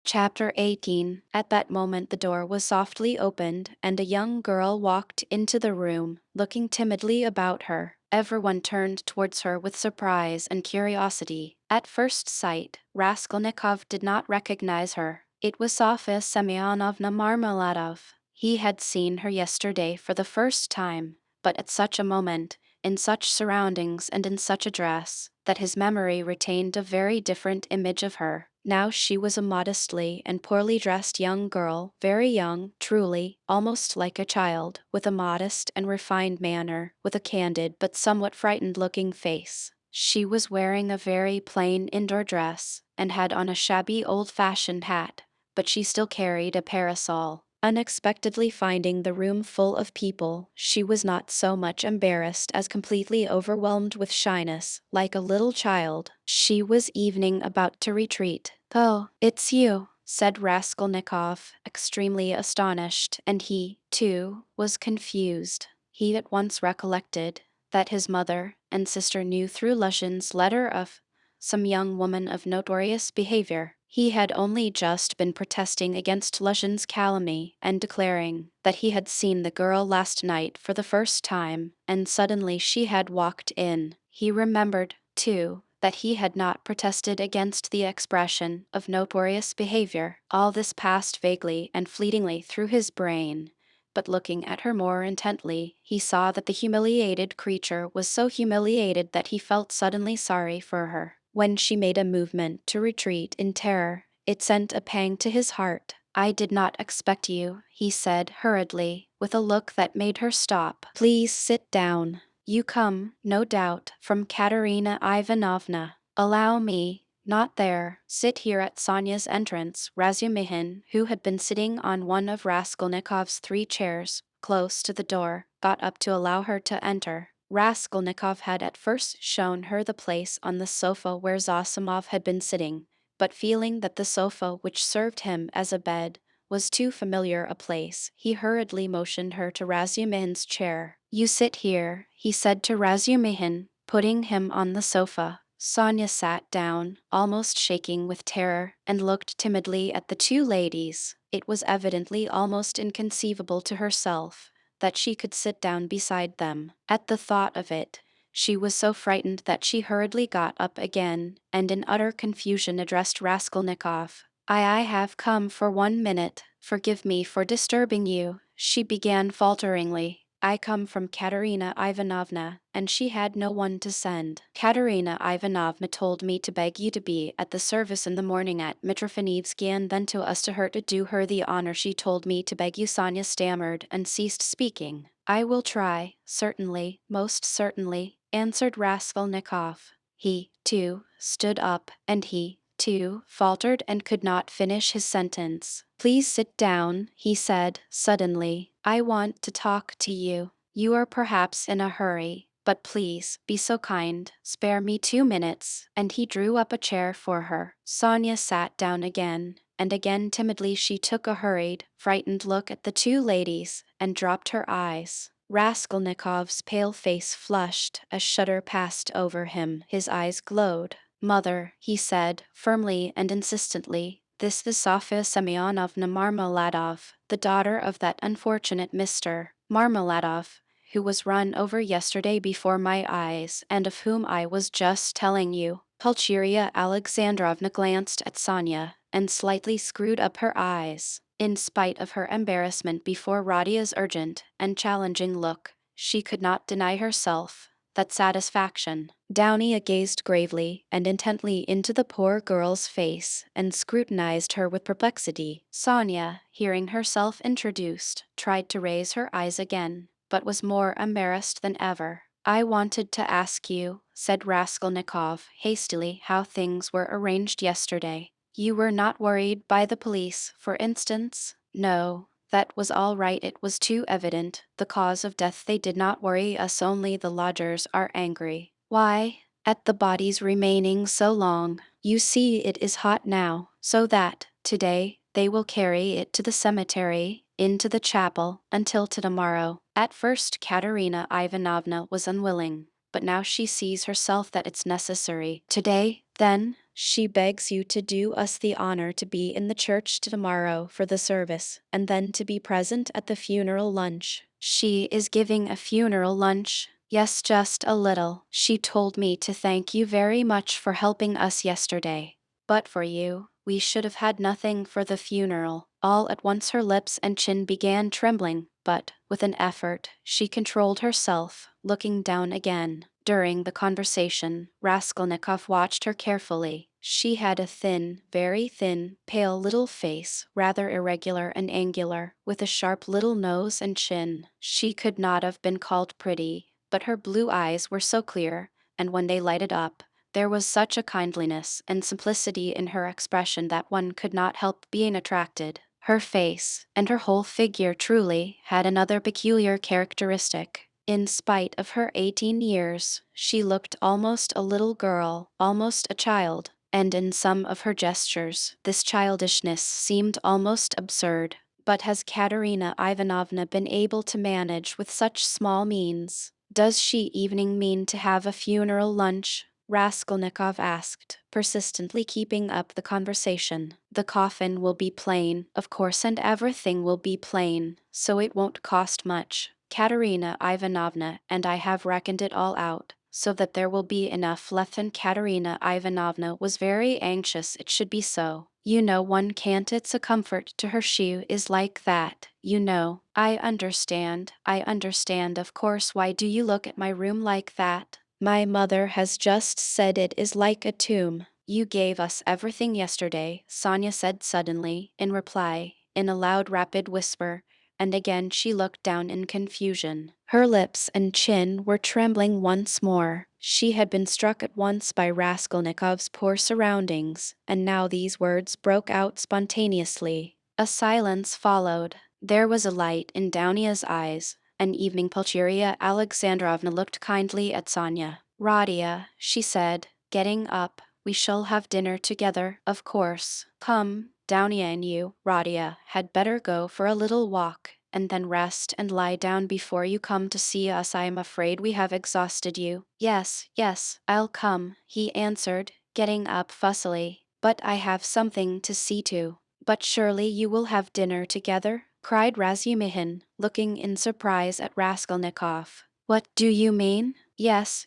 Chapter 18. At that moment the door was softly opened, and a young girl walked into the room, looking timidly about her. Everyone turned towards her with surprise and curiosity. At first sight, Raskolnikov did not recognize her. It was Sofya Semyonovna Marmeladov. He had seen her yesterday for the first time, but at such a moment, in such surroundings and in such a dress, that his memory retained a very different image of her. Now she was a modestly and poorly dressed young girl, very young, truly, almost like a child, with a modest and refined manner, with a candid but somewhat frightened-looking face. She was wearing a very plain indoor dress, and had on a shabby old-fashioned hat, but she still carried a parasol. Unexpectedly finding the room full of people, she was not so much embarrassed as completely overwhelmed with shyness, like a little child. She was about to retreat. "Oh, it's you," said Raskolnikov, extremely astonished, and he, too, was confused. He at once recollected that his mother and sister knew through Lushin's letter of some young woman of notorious behavior. He had only just been protesting against Lushin's calumny and declaring that he had seen the girl last night for the first time, and suddenly she had walked in. He remembered, too, that he had not protested against the expression of notorious behavior. All this passed vaguely and fleetingly through his brain, but looking at her more intently, he saw that the humiliated creature was so humiliated that he felt suddenly sorry for her. When she made a movement to retreat in terror, it sent a pang to his heart. "I did not expect you," he said hurriedly, with a look that made her stop. "Please sit down. You come, no doubt, from Katerina Ivanovna. Allow me. Not there. Sit here." At Sonia's entrance, Razumihin, who had been sitting on one of Raskolnikov's 3 chairs, close to the door, got up to allow her to enter. Raskolnikov had at first shown her the place on the sofa where Zosimov had been sitting, but feeling that the sofa which served him as a bed was too familiar a place, he hurriedly motioned her to Razumihin's chair. "You sit here," he said to Razumihin, putting him on the sofa. Sonia sat down, almost shaking with terror, and looked timidly at the 2 ladies. It was evidently almost inconceivable to herself that she could sit down beside them. At the thought of it, she was so frightened that she hurriedly got up again, and in utter confusion addressed Raskolnikov. I have come for 1 minute. Forgive me for disturbing you," she began falteringly. "I come from Katerina Ivanovna, and she had no one to send. Katerina Ivanovna told me to beg you to be at the service in the morning at Mitrofanivsky, and then to us to her to do her the honor. She told me to beg you." Sonia stammered and ceased speaking. "I will try, certainly, most certainly," answered Raskolnikov. He, too, stood up, and he, too, faltered and could not finish his sentence. "Please sit down," he said, suddenly. "I want to talk to you. You are perhaps in a hurry, but please, be so kind, spare me 2 minutes," and he drew up a chair for her. Sonia sat down again, and again timidly she took a hurried, frightened look at the 2 ladies, and dropped her eyes. Raskolnikov's pale face flushed, a shudder passed over him, his eyes glowed. "Mother," he said, firmly and insistently, "this is Sofya Semyonovna Marmeladov, the daughter of that unfortunate Mr. Marmeladov, who was run over yesterday before my eyes, and of whom I was just telling you." Pulcheria Alexandrovna glanced at Sonia, and slightly screwed up her eyes. In spite of her embarrassment before Rodia's urgent and challenging look, she could not deny herself that satisfaction. Downia gazed gravely and intently into the poor girl's face, and scrutinized her with perplexity. Sonia, hearing herself introduced, tried to raise her eyes again, but was more embarrassed than ever. "I wanted to ask you," said Raskolnikov hastily, "how things were arranged yesterday. You were not worried by the police, for instance?" "No. That was all right. It was too evident, the cause of death. They did not worry us, only the lodgers are angry." "Why?" "At the body's remaining so long. You see it is hot now, so that, today, they will carry it to the cemetery, into the chapel, until tomorrow." At first Katerina Ivanovna was unwilling, but now she sees herself that it's necessary. "Today, then?" She begs you to do us the honor to be in the church tomorrow for the service, and then to be present at the funeral lunch. She is giving a funeral lunch? Yes, just a little. She told me to thank you very much for helping us yesterday. But for you, we should have had nothing for the funeral. All at once her lips and chin began trembling, but, with an effort, she controlled herself, looking down again. During the conversation, Raskolnikov watched her carefully. She had a thin, very thin, pale little face, rather irregular and angular, with a sharp little nose and chin. She could not have been called pretty, but her blue eyes were so clear, and when they lighted up, there was such a kindliness and simplicity in her expression that one could not help being attracted. Her face, and her whole figure truly, had another peculiar characteristic. In spite of her 18 years, she looked almost a little girl, almost a child, and in some of her gestures, this childishness seemed almost absurd. But has Katerina Ivanovna been able to manage with such small means? Does she even mean to have a funeral lunch? Raskolnikov asked, persistently keeping up the conversation. The coffin will be plain, of course, and everything will be plain, so it won't cost much. Katerina Ivanovna and I have reckoned it all out, so that there will be enough left, and Katerina Ivanovna was very anxious it should be so. You know, one can't, it's a comfort to her she is like that, you know. I understand, of course. Why do you look at my room like that? My mother has just said it is like a tomb. You gave us everything yesterday, Sonia said suddenly, in reply, in a loud rapid whisper, and again she looked down in confusion. Her lips and chin were trembling once more. She had been struck at once by Raskolnikov's poor surroundings, and now these words broke out spontaneously. A silence followed. There was a light in Daunia's eyes. An evening Pulcheria Alexandrovna looked kindly at Sonia. "Radia," she said, getting up, "we shall have dinner together, of course. Come, Downia and you, Radia, had better go for a little walk, and then rest and lie down before you come to see us. I am afraid we have exhausted you." Yes, I'll come," he answered, getting up fussily. "But I have something to see to." "But surely you will have dinner together?" cried Razumihin, looking in surprise at Raskolnikov. "What do you mean?" Yes,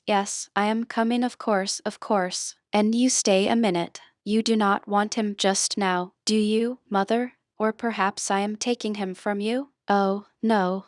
I am coming, of course. And you stay a minute. You do not want him just now, do you, mother? Or perhaps I am taking him from you? Oh, no.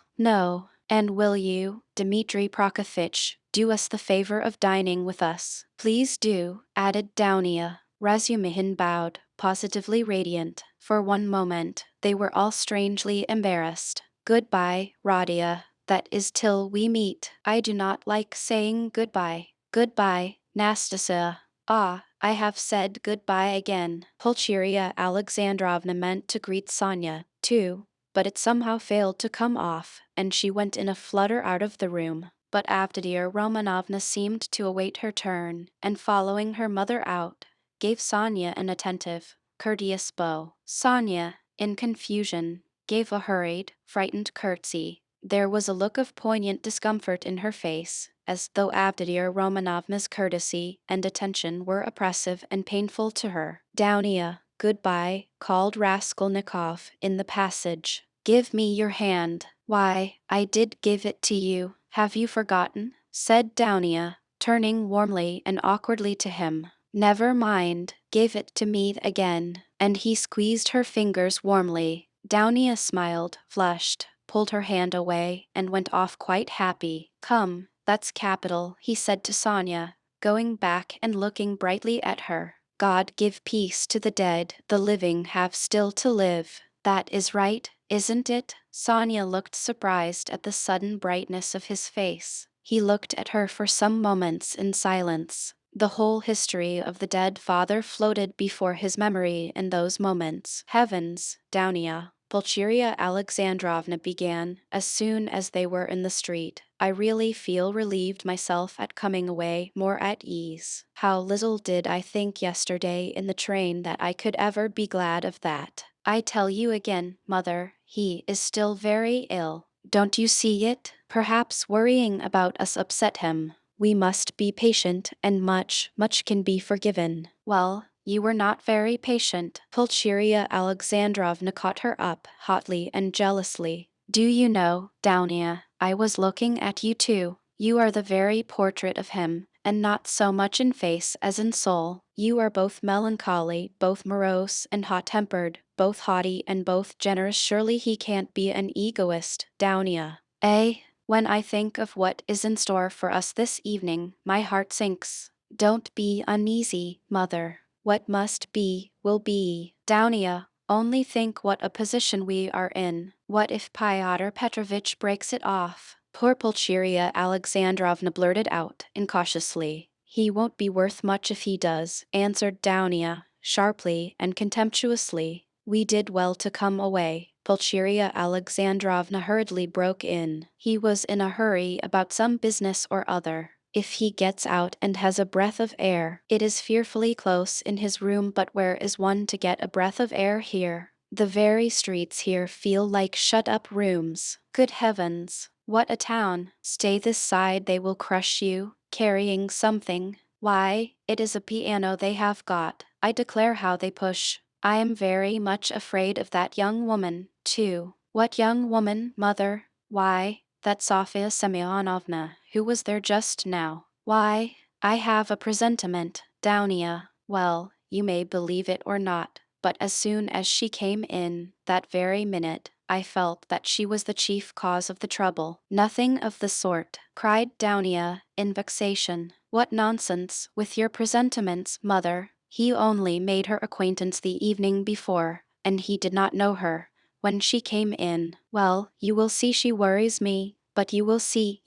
And will you, Dmitri Prokofitch, do us the favor of dining with us? Please do, added Downia. Razumihin bowed, positively radiant. For one moment, they were all strangely embarrassed. "Goodbye, Radia. That is till we meet. I do not like saying goodbye." "Goodbye, Nastasia." "Ah, I have said goodbye again." Pulcheria Alexandrovna meant to greet Sonia, too, but it somehow failed to come off, and she went in a flutter out of the room. But Avdotia Romanovna seemed to await her turn, and following her mother out, gave Sonia an attentive, courteous bow. Sonia, in confusion, gave a hurried, frightened curtsy. There was a look of poignant discomfort in her face, as though Avdotia Romanovna's courtesy and attention were oppressive and painful to her. "Downia, goodbye," called Raskolnikov in the passage. "Give me your hand." "Why, I did give it to you. Have you forgotten?" said Downia, turning warmly and awkwardly to him. "Never mind, give it to me again." And he squeezed her fingers warmly. Downia smiled, flushed, pulled her hand away, and went off quite happy. "Come, that's capital," he said to Sonia, going back and looking brightly at her. "God give peace to the dead, the living have still to live. That is right, isn't it?" Sonia looked surprised at the sudden brightness of his face. He looked at her for some moments in silence. The whole history of the dead father floated before his memory in those moments. "Heavens, Downia," Pulcheria Alexandrovna began, as soon as they were in the street, "I really feel relieved myself at coming away more at ease. How little did I think yesterday in the train that I could ever be glad of that. I tell you again, mother, he is still very ill. Don't you see it? Perhaps worrying about us upset him. We must be patient, and much can be forgiven." "Well, You were not very patient. Pulcheria Alexandrovna caught her up, hotly and jealously. Do you know, Downia, I was looking at you too. You are the very portrait of him, and not so much in face as in soul. You are both melancholy, both morose and hot-tempered, both haughty and both generous. Surely he can't be an egoist, Downia. Eh? When I think of what is in store for us this evening, my heart sinks. Don't be uneasy, mother. What must be, will be. Downia, only think what a position we are in. What if Pyotr Petrovitch breaks it off? Poor Pulcheria Alexandrovna blurted out, incautiously. He won't be worth much if he does, answered Downia, sharply and contemptuously. We did well to come away. Pulcheria Alexandrovna hurriedly broke in. He was in a hurry about some business or other. If he gets out and has a breath of air, it is fearfully close in his room, but where is one to get a breath of air here? The very streets here feel like shut-up rooms. Good heavens, what a town! Stay this side, they will crush you, carrying something. Why, it is a piano they have got. I declare how they push. I am very much afraid of that young woman, too. What young woman, mother? Why, that Sofya Semyonovna, who was there just now. Why, I have a presentiment, Downia. Well, you may believe it or not, but as soon as she came in, that very minute, I felt that she was the chief cause of the trouble. Nothing of the sort, cried Downia, in vexation. What nonsense, with your presentiments, mother. He only made her acquaintance the evening before, and he did not know her. When she came in, well, you will see, she worries me, but you will see,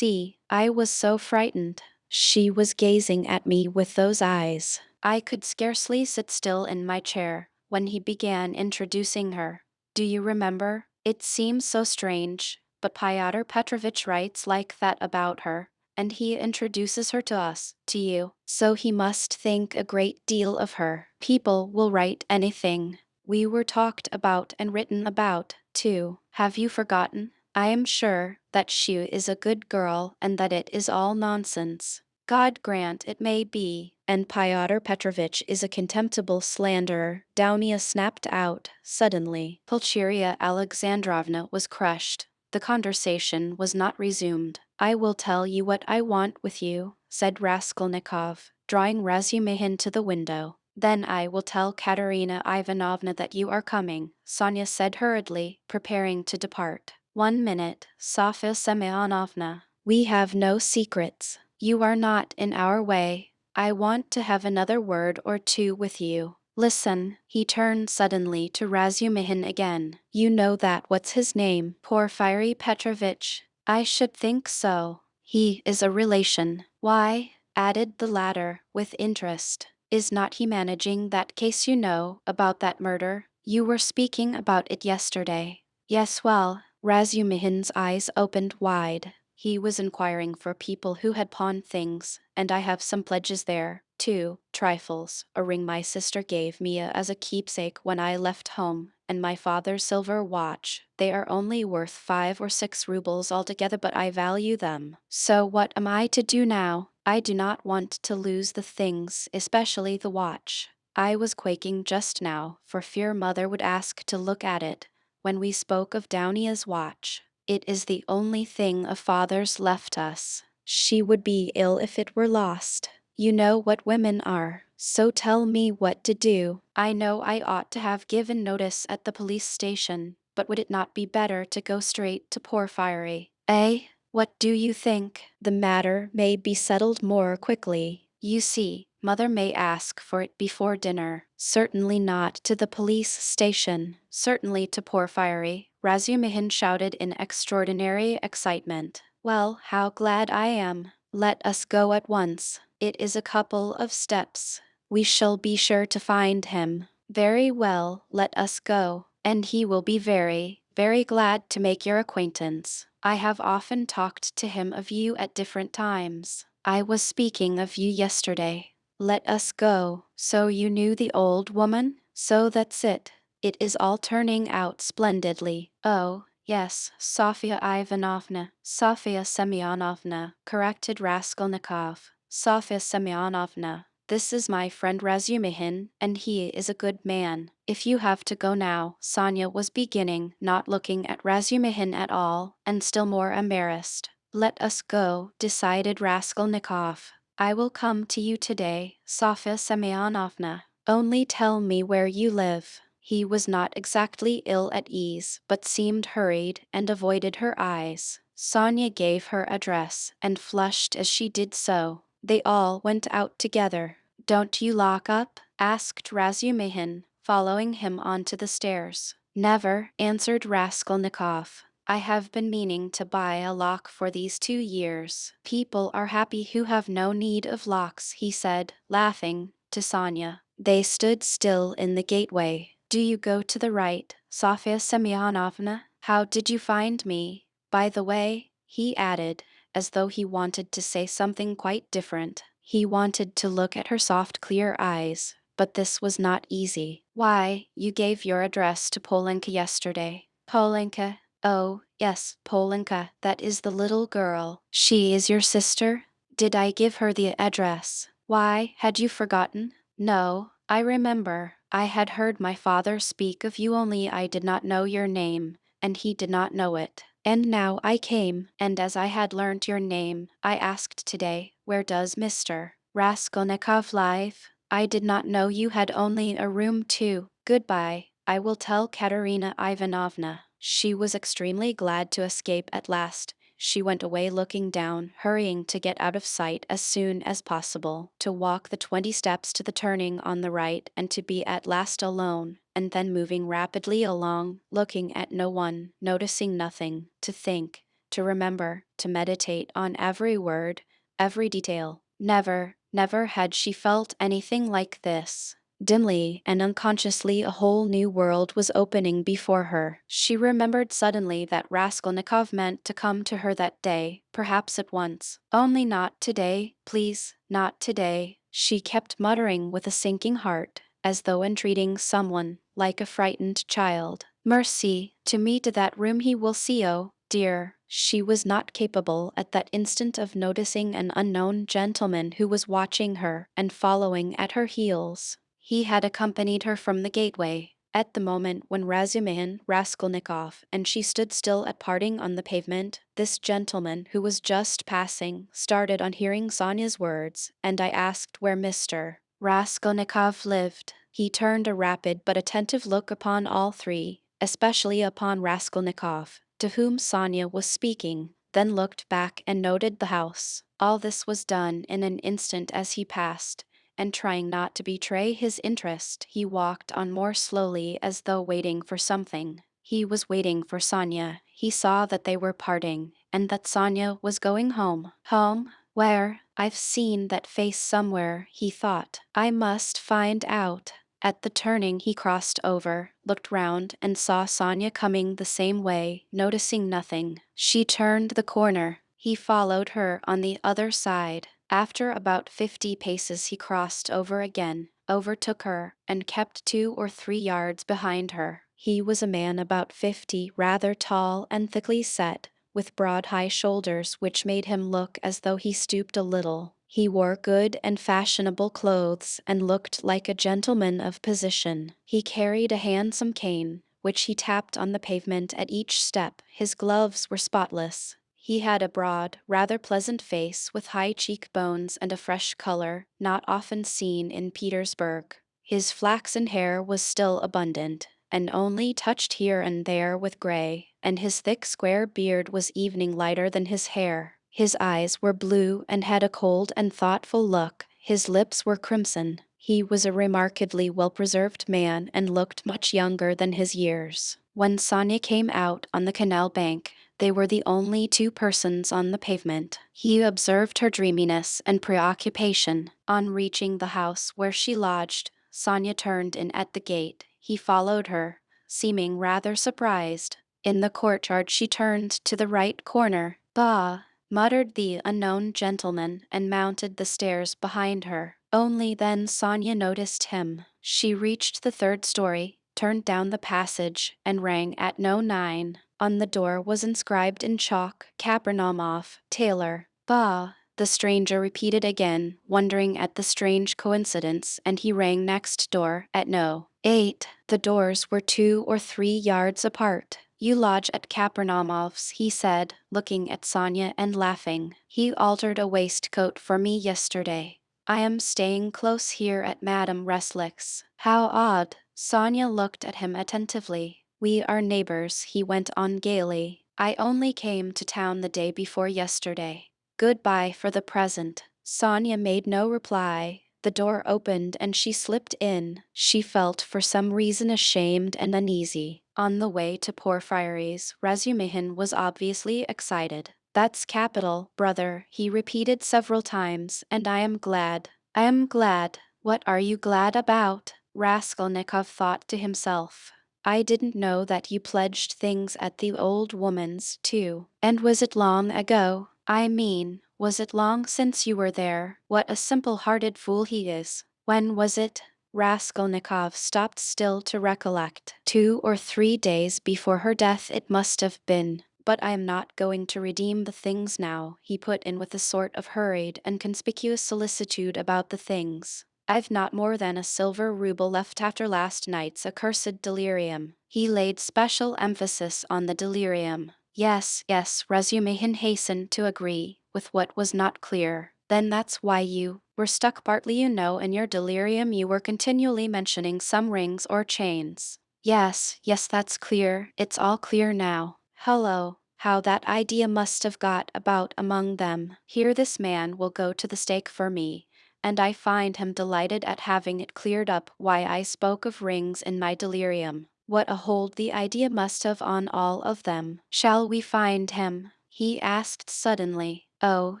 I was so frightened. She was gazing at me with those eyes. I could scarcely sit still in my chair when he began introducing her. Do you remember? It seems so strange, but Pyotr Petrovitch writes like that about her, and he introduces her to us, to you, so he must think a great deal of her. People will write anything. We were talked about and written about, too. Have you forgotten? I am sure that she is a good girl and that it is all nonsense. God grant it may be. And Pyotr Petrovitch is a contemptible slanderer, Downia snapped out, suddenly. Pulcheria Alexandrovna was crushed. The conversation was not resumed. I will tell you what I want with you, said Raskolnikov, drawing Razumihin to the window. Then I will tell Katerina Ivanovna that you are coming, Sonia said hurriedly, preparing to depart. 1 minute, Sofya Semyonovna. We have no secrets. You are not in our way. I want to have another word or two with you. Listen, he turned suddenly to Razumihin again. You know that what's his name, Porfiry Petrovitch? I should think so. He is a relation. Why? Added the latter, with interest. Is not he managing that case you know, about that murder? You were speaking about it yesterday. Yes, well, Razumihin's eyes opened wide. He was inquiring for people who had pawned things, and I have some pledges there, too, trifles, a ring my sister gave me as a keepsake when I left home, and my father's silver watch. They are only worth 5 or 6 rubles altogether, but I value them. So what am I to do now? I do not want to lose the things, especially the watch. I was quaking just now, for fear mother would ask to look at it, when we spoke of Downia's watch. It is the only thing of father's left us. She would be ill if it were lost. You know what women are, so tell me what to do. I know I ought to have given notice at the police station, but would it not be better to go straight to Porfiry? Eh? What do you think? The matter may be settled more quickly. You see, mother may ask for it before dinner. Certainly not to the police station. Certainly to Porfiry. Razumihin shouted in extraordinary excitement. Well, how glad I am. Let us go at once. It is a couple of steps. We shall be sure to find him. Very well, let us go. And he will be very, very glad to make your acquaintance. I have often talked to him of you at different times. I was speaking of you yesterday. Let us go. So you knew the old woman? So that's it. It is all turning out splendidly. Oh, yes, Sofya Ivanovna, Sofya Semyonovna, corrected Raskolnikov. Sofya Semyonovna. This is my friend Razumihin, and he is a good man. If you have to go now, Sonia was beginning, not looking at Razumihin at all, and still more embarrassed. Let us go, decided Raskolnikov. I will come to you today, Sofya Semyonovna. Only tell me where you live. He was not exactly ill at ease, but seemed hurried and avoided her eyes. Sonia gave her address and flushed as she did so. They all went out together. Don't you lock up? Asked Razumihin, following him onto the stairs. Never, answered Raskolnikov. I have been meaning to buy a lock for these 2 years. People are happy who have no need of locks, he said, laughing, to Sonia. They stood still in the gateway. Do you go to the right, Sofya Semyonovna? How did you find me? By the way, he added, as though he wanted to say something quite different. He wanted to look at her soft, clear eyes, but this was not easy. Why, you gave your address to Polenka yesterday. Polenka? Oh, yes, Polenka, that is the little girl. She is your sister? Did I give her the address? Why, had you forgotten? No, I remember. I had heard my father speak of you, only I did not know your name, and he did not know it. And now I came, and as I had learnt your name, I asked today, where does Mr. Raskolnikov live? I did not know you had only a room too. Goodbye. I will tell Katerina Ivanovna. She was extremely glad to escape at last. She went away looking down, hurrying to get out of sight as soon as possible, to walk the 20 steps to the turning on the right and to be at last alone, and then moving rapidly along, looking at no one, noticing nothing, to think, to remember, to meditate on every word, every detail. Never, never had she felt anything like this. Dimly and unconsciously, a whole new world was opening before her. She remembered suddenly that Raskolnikov meant to come to her that day, perhaps at once. Only not today, please, not today, she kept muttering with a sinking heart, as though entreating someone, like a frightened child. Mercy, to me to that room he will see, oh, dear. She was not capable at that instant of noticing an unknown gentleman who was watching her and following at her heels. He had accompanied her from the gateway. At the moment when Razumihin, Raskolnikov, and she stood still at parting on the pavement, this gentleman, who was just passing, started on hearing Sonia's words, and I asked where Mr. Raskolnikov lived. He turned a rapid but attentive look upon all three, especially upon Raskolnikov, to whom Sonia was speaking, then looked back and noted the house. All this was done in an instant as he passed, and trying not to betray his interest, he walked on more slowly as though waiting for something. He was waiting for Sonia. He saw that they were parting, and that Sonia was going home. Home? Where? I've seen that face somewhere, he thought. I must find out. At the turning he crossed over, looked round, and saw Sonia coming the same way, noticing nothing. She turned the corner. He followed her on the other side. After about 50 paces he crossed over again, overtook her, and kept 2 or 3 yards behind her. He was a man about 50, rather tall and thickly set, with broad high shoulders which made him look as though he stooped a little. He wore good and fashionable clothes and looked like a gentleman of position. He carried a handsome cane, which he tapped on the pavement at each step. His gloves were spotless. He had a broad, rather pleasant face with high cheekbones and a fresh color, not often seen in Petersburg. His flaxen hair was still abundant, and only touched here and there with gray, and his thick square beard was evening lighter than his hair. His eyes were blue and had a cold and thoughtful look. His lips were crimson. He was a remarkably well-preserved man and looked much younger than his years. When Sonia came out on the canal bank, they were the only 2 persons on the pavement. He observed her dreaminess and preoccupation. On reaching the house where she lodged, Sonia turned in at the gate. He followed her, seeming rather surprised. In the courtyard she turned to the right corner. Bah! Muttered the unknown gentleman and mounted the stairs behind her. Only then Sonia noticed him. She reached the 3rd story, turned down the passage, and rang at No. 9. On the door was inscribed in chalk, Kapernaumov, tailor. Bah! the stranger repeated again, wondering at the strange coincidence, and he rang next door, at No. 8. The doors were 2 or 3 yards apart. You lodge at Kapernaum's, he said, looking at Sonia and laughing. He altered a waistcoat for me yesterday. I am staying close here at Madame Reslick's. How odd. Sonia looked at him attentively. We are neighbors, he went on gaily. I only came to town the day before yesterday. Goodbye for the present. Sonia made no reply. The door opened and she slipped in. She felt for some reason ashamed and uneasy. On the way to Porfiry's, Razumihin was obviously excited. That's capital, brother, he repeated several times, and I am glad. I am glad. What are you glad about? Raskolnikov thought to himself. I didn't know that you pledged things at the old woman's, too. And was it long ago? I mean, was it long since you were there? What a simple-hearted fool he is. When was it? Raskolnikov stopped still to recollect. 2 or 3 days before her death it must have been. But I am not going to redeem the things now, he put in with a sort of hurried and conspicuous solicitude about the things. I've not more than a silver ruble left after last night's accursed delirium. He laid special emphasis on the delirium. Yes, Razumihin hastened to agree with what was not clear. Then that's why you were stuck partly, you know, in your delirium you were continually mentioning some rings or chains. Yes, that's clear, it's all clear now. Hello, how that idea must have got about among them. Here this man will go to the stake for me, and I find him delighted at having it cleared up why I spoke of rings in my delirium. What a hold the idea must have on all of them. Shall we find him? He asked suddenly. Oh,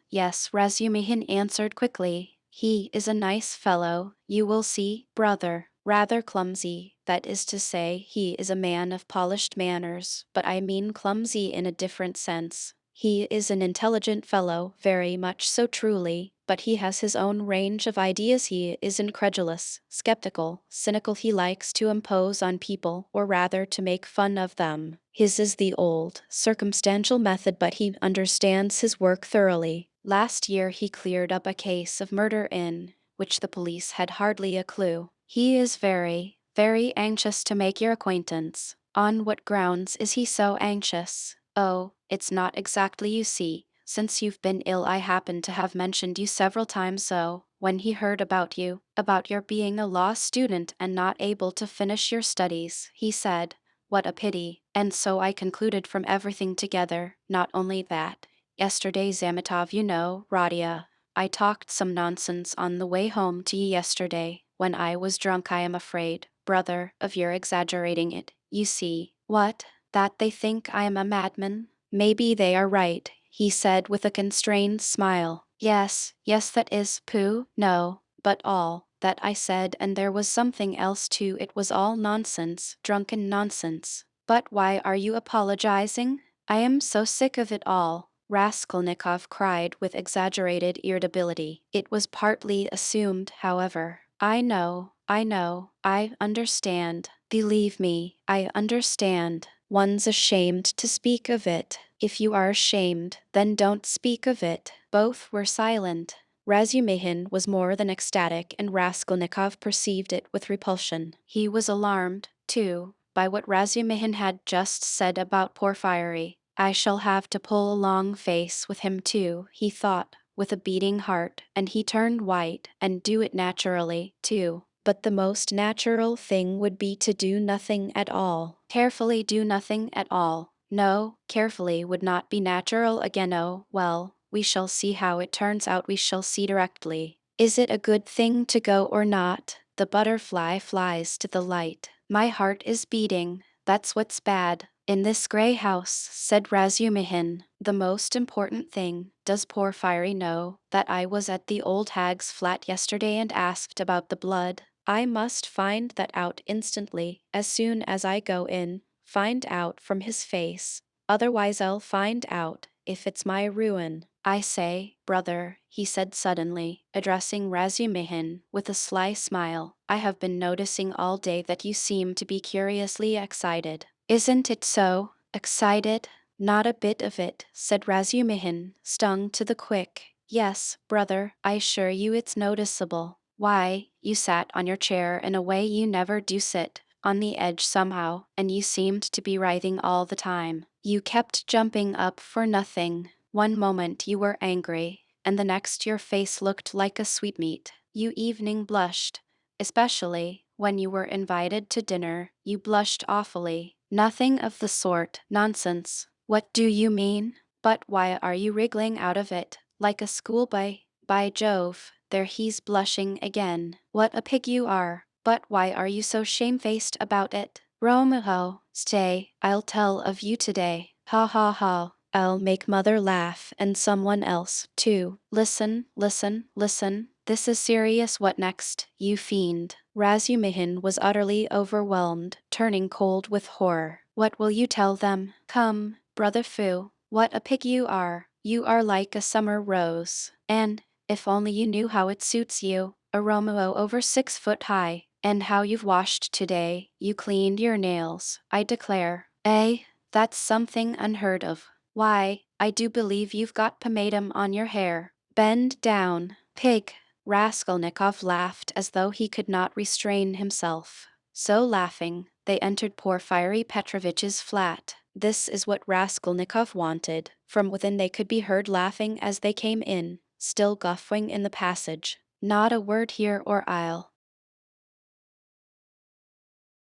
yes, Razumihin answered quickly. He is a nice fellow, you will see, brother. Rather clumsy, that is to say, he is a man of polished manners, but I mean clumsy in a different sense. He is an intelligent fellow, very much so truly, but he has his own range of ideas. He is incredulous, skeptical, cynical. He likes to impose on people, or rather to make fun of them. His is the old, circumstantial method, but he understands his work thoroughly. Last year he cleared up a case of murder in which the police had hardly a clue. He is very, very anxious to make your acquaintance. On what grounds is he so anxious? Oh, it's not exactly, you see. Since you've been ill I happen to have mentioned you several times, so when he heard about you, about your being a law student and not able to finish your studies, he said, what a pity, and so I concluded from everything together. Not only that, yesterday Zametov, you know, Radia, I talked some nonsense on the way home to you yesterday, when I was drunk. I am afraid, brother, of your exaggerating it. You see, what? That they think I am a madman? Maybe they are right, he said with a constrained smile. Yes, that is, pooh, no, but all that I said, and there was something else too, it was all nonsense, drunken nonsense. But why are you apologizing? I am so sick of it all, Raskolnikov cried with exaggerated irritability. It was partly assumed, however. I know, I understand. Believe me, I understand. One's ashamed to speak of it. If you are ashamed, then don't speak of it. Both were silent. Razumihin was more than ecstatic, and Raskolnikov perceived it with repulsion. He was alarmed, too, by what Razumihin had just said about Porfiry. I shall have to pull a long face with him too, he thought, with a beating heart, and he turned white, and do it naturally, too. But the most natural thing would be to do nothing at all. Carefully do nothing at all. No, carefully would not be natural again. Oh, well, we shall see how it turns out. We shall see directly. Is it a good thing to go or not? The butterfly flies to the light. My heart is beating. That's what's bad. In this grey house, said Razumihin, the most important thing, does Porfiry know that I was at the old hag's flat yesterday and asked about the blood? I must find that out instantly, as soon as I go in, find out from his face. Otherwise I'll find out if it's my ruin. I say, brother, he said suddenly, addressing Razumihin with a sly smile, I have been noticing all day that you seem to be curiously excited. Isn't it so? Excited? Not a bit of it, said Razumihin, stung to the quick. Yes, brother, I assure you it's noticeable. Why, you sat on your chair in a way you never do sit, on the edge somehow, and you seemed to be writhing all the time. You kept jumping up for nothing. One moment you were angry, and the next your face looked like a sweetmeat. You evening blushed, especially when you were invited to dinner. You blushed awfully. Nothing of the sort. Nonsense. What do you mean? But why are you wriggling out of it, like a schoolboy? By Jove, there he's blushing again. What a pig you are! But why are you so shamefaced about it? Romeo, stay, I'll tell of you today. Ha ha ha. I'll make mother laugh and someone else, too. Listen, listen, listen. This is serious. What next, you fiend? Razumihin was utterly overwhelmed, turning cold with horror. What will you tell them? Come, brother Fu. What a pig you are. You are like a summer rose. And, if only you knew how it suits you, a Romeo over 6 foot high. And how you've washed today. You cleaned your nails, I declare. Eh? That's something unheard of. Why, I do believe you've got pomatum on your hair. Bend down, pig. Raskolnikov laughed as though he could not restrain himself. So laughing, they entered Porfiry Petrovitch's flat. This is what Raskolnikov wanted. From within they could be heard laughing as they came in, still guffawing in the passage. Not a word here or I'll.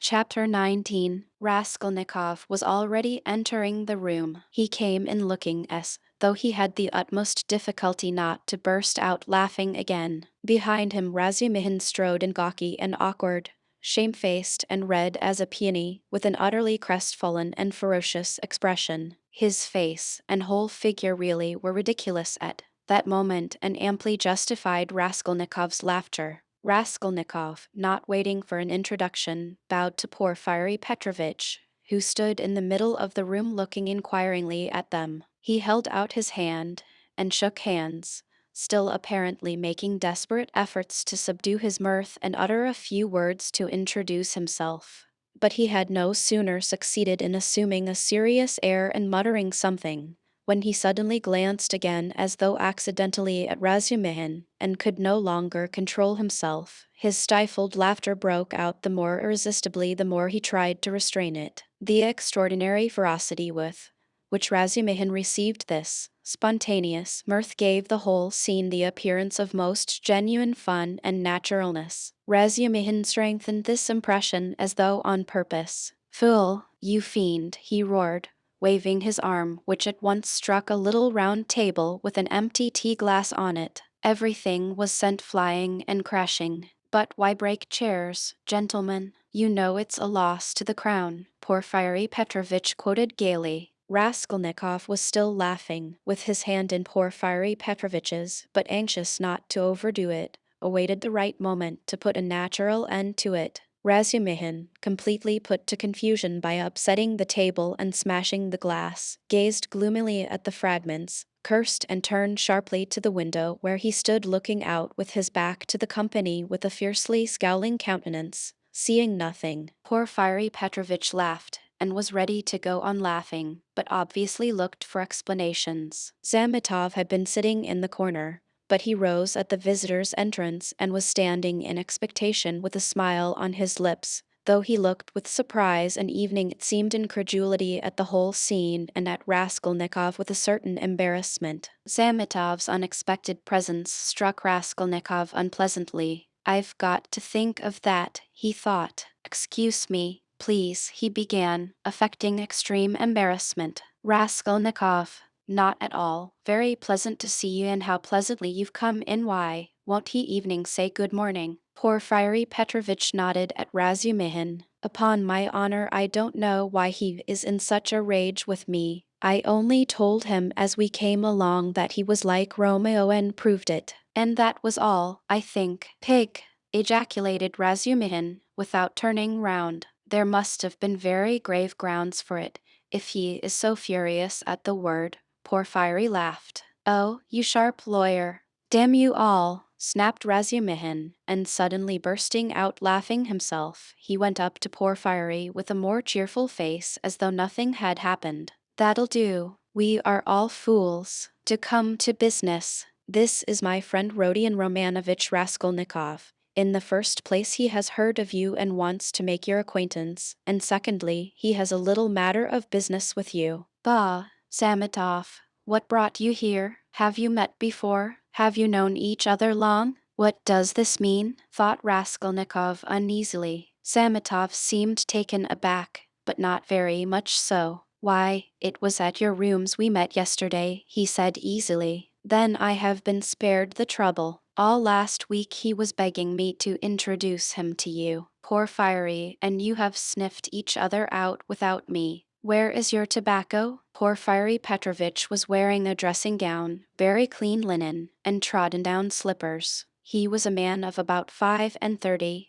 Chapter 19. Raskolnikov was already entering the room. He came in looking as though he had the utmost difficulty not to burst out laughing again. Behind him Razumihin strode in gawky and awkward, shamefaced and red as a peony, with an utterly crestfallen and ferocious expression. His face and whole figure really were ridiculous at that moment and amply justified Raskolnikov's laughter. Raskolnikov, not waiting for an introduction, bowed to Porfiry Petrovitch, who stood in the middle of the room looking inquiringly at them. He held out his hand and shook hands, still apparently making desperate efforts to subdue his mirth and utter a few words to introduce himself. But he had no sooner succeeded in assuming a serious air and muttering something, when he suddenly glanced again as though accidentally at Razumihin, and could no longer control himself. His stifled laughter broke out the more irresistibly the more he tried to restrain it. The extraordinary ferocity with which Razumihin received this spontaneous mirth gave the whole scene the appearance of most genuine fun and naturalness. Razumihin strengthened this impression as though on purpose. "Fool, you fiend," he roared, waving his arm, which at once struck a little round table with an empty tea-glass on it. Everything was sent flying and crashing. "But why break chairs, gentlemen? You know it's a loss to the crown," Porfiry Petrovitch quoted gaily. Raskolnikov was still laughing, with his hand in Porfiry Petrovitch's, but anxious not to overdo it, awaited the right moment to put a natural end to it. Razumihin, completely put to confusion by upsetting the table and smashing the glass, gazed gloomily at the fragments, cursed and turned sharply to the window where he stood looking out with his back to the company with a fiercely scowling countenance. Seeing nothing, Porfiry Petrovitch laughed, and was ready to go on laughing, but obviously looked for explanations. Zametov had been sitting in the corner, but he rose at the visitor's entrance and was standing in expectation with a smile on his lips, though he looked with surprise and evening it seemed incredulity at the whole scene and at Raskolnikov with a certain embarrassment. Zametov's unexpected presence struck Raskolnikov unpleasantly. "I've got to think of that," he thought. "Excuse me, please," he began, affecting extreme embarrassment. Raskolnikov, "Not at all. Very pleasant to see you and how pleasantly you've come in. Why, won't he evening say good morning?" Porfiry Petrovitch nodded at Razumihin. "Upon my honor I don't know why he is in such a rage with me. I only told him as we came along that he was like Romeo and proved it. And that was all, I think." "Pig!" ejaculated Razumihin, without turning round. "There must have been very grave grounds for it, if he is so furious at the word." Porfiry laughed. "Oh, you sharp lawyer! Damn you all!" snapped Razumihin, and suddenly bursting out laughing himself, he went up to Porfiry with a more cheerful face as though nothing had happened. "That'll do. We are all fools. To come to business. This is my friend Rodion Romanovich Raskolnikov. In the first place, he has heard of you and wants to make your acquaintance, and secondly, he has a little matter of business with you. Bah, Samitov, what brought you here? Have you met before? Have you known each other long? What does this mean? Thought Raskolnikov uneasily. Samitov seemed taken aback, but not very much so. Why, it was at your rooms we met yesterday, he said easily. Then I have been spared the trouble. All last week he was begging me to introduce him to you. Porfiry, and you have sniffed each other out without me. Where is your tobacco? Porfiry Petrovitch was wearing a dressing gown, very clean linen, and trodden-down slippers. He was a man of about 35,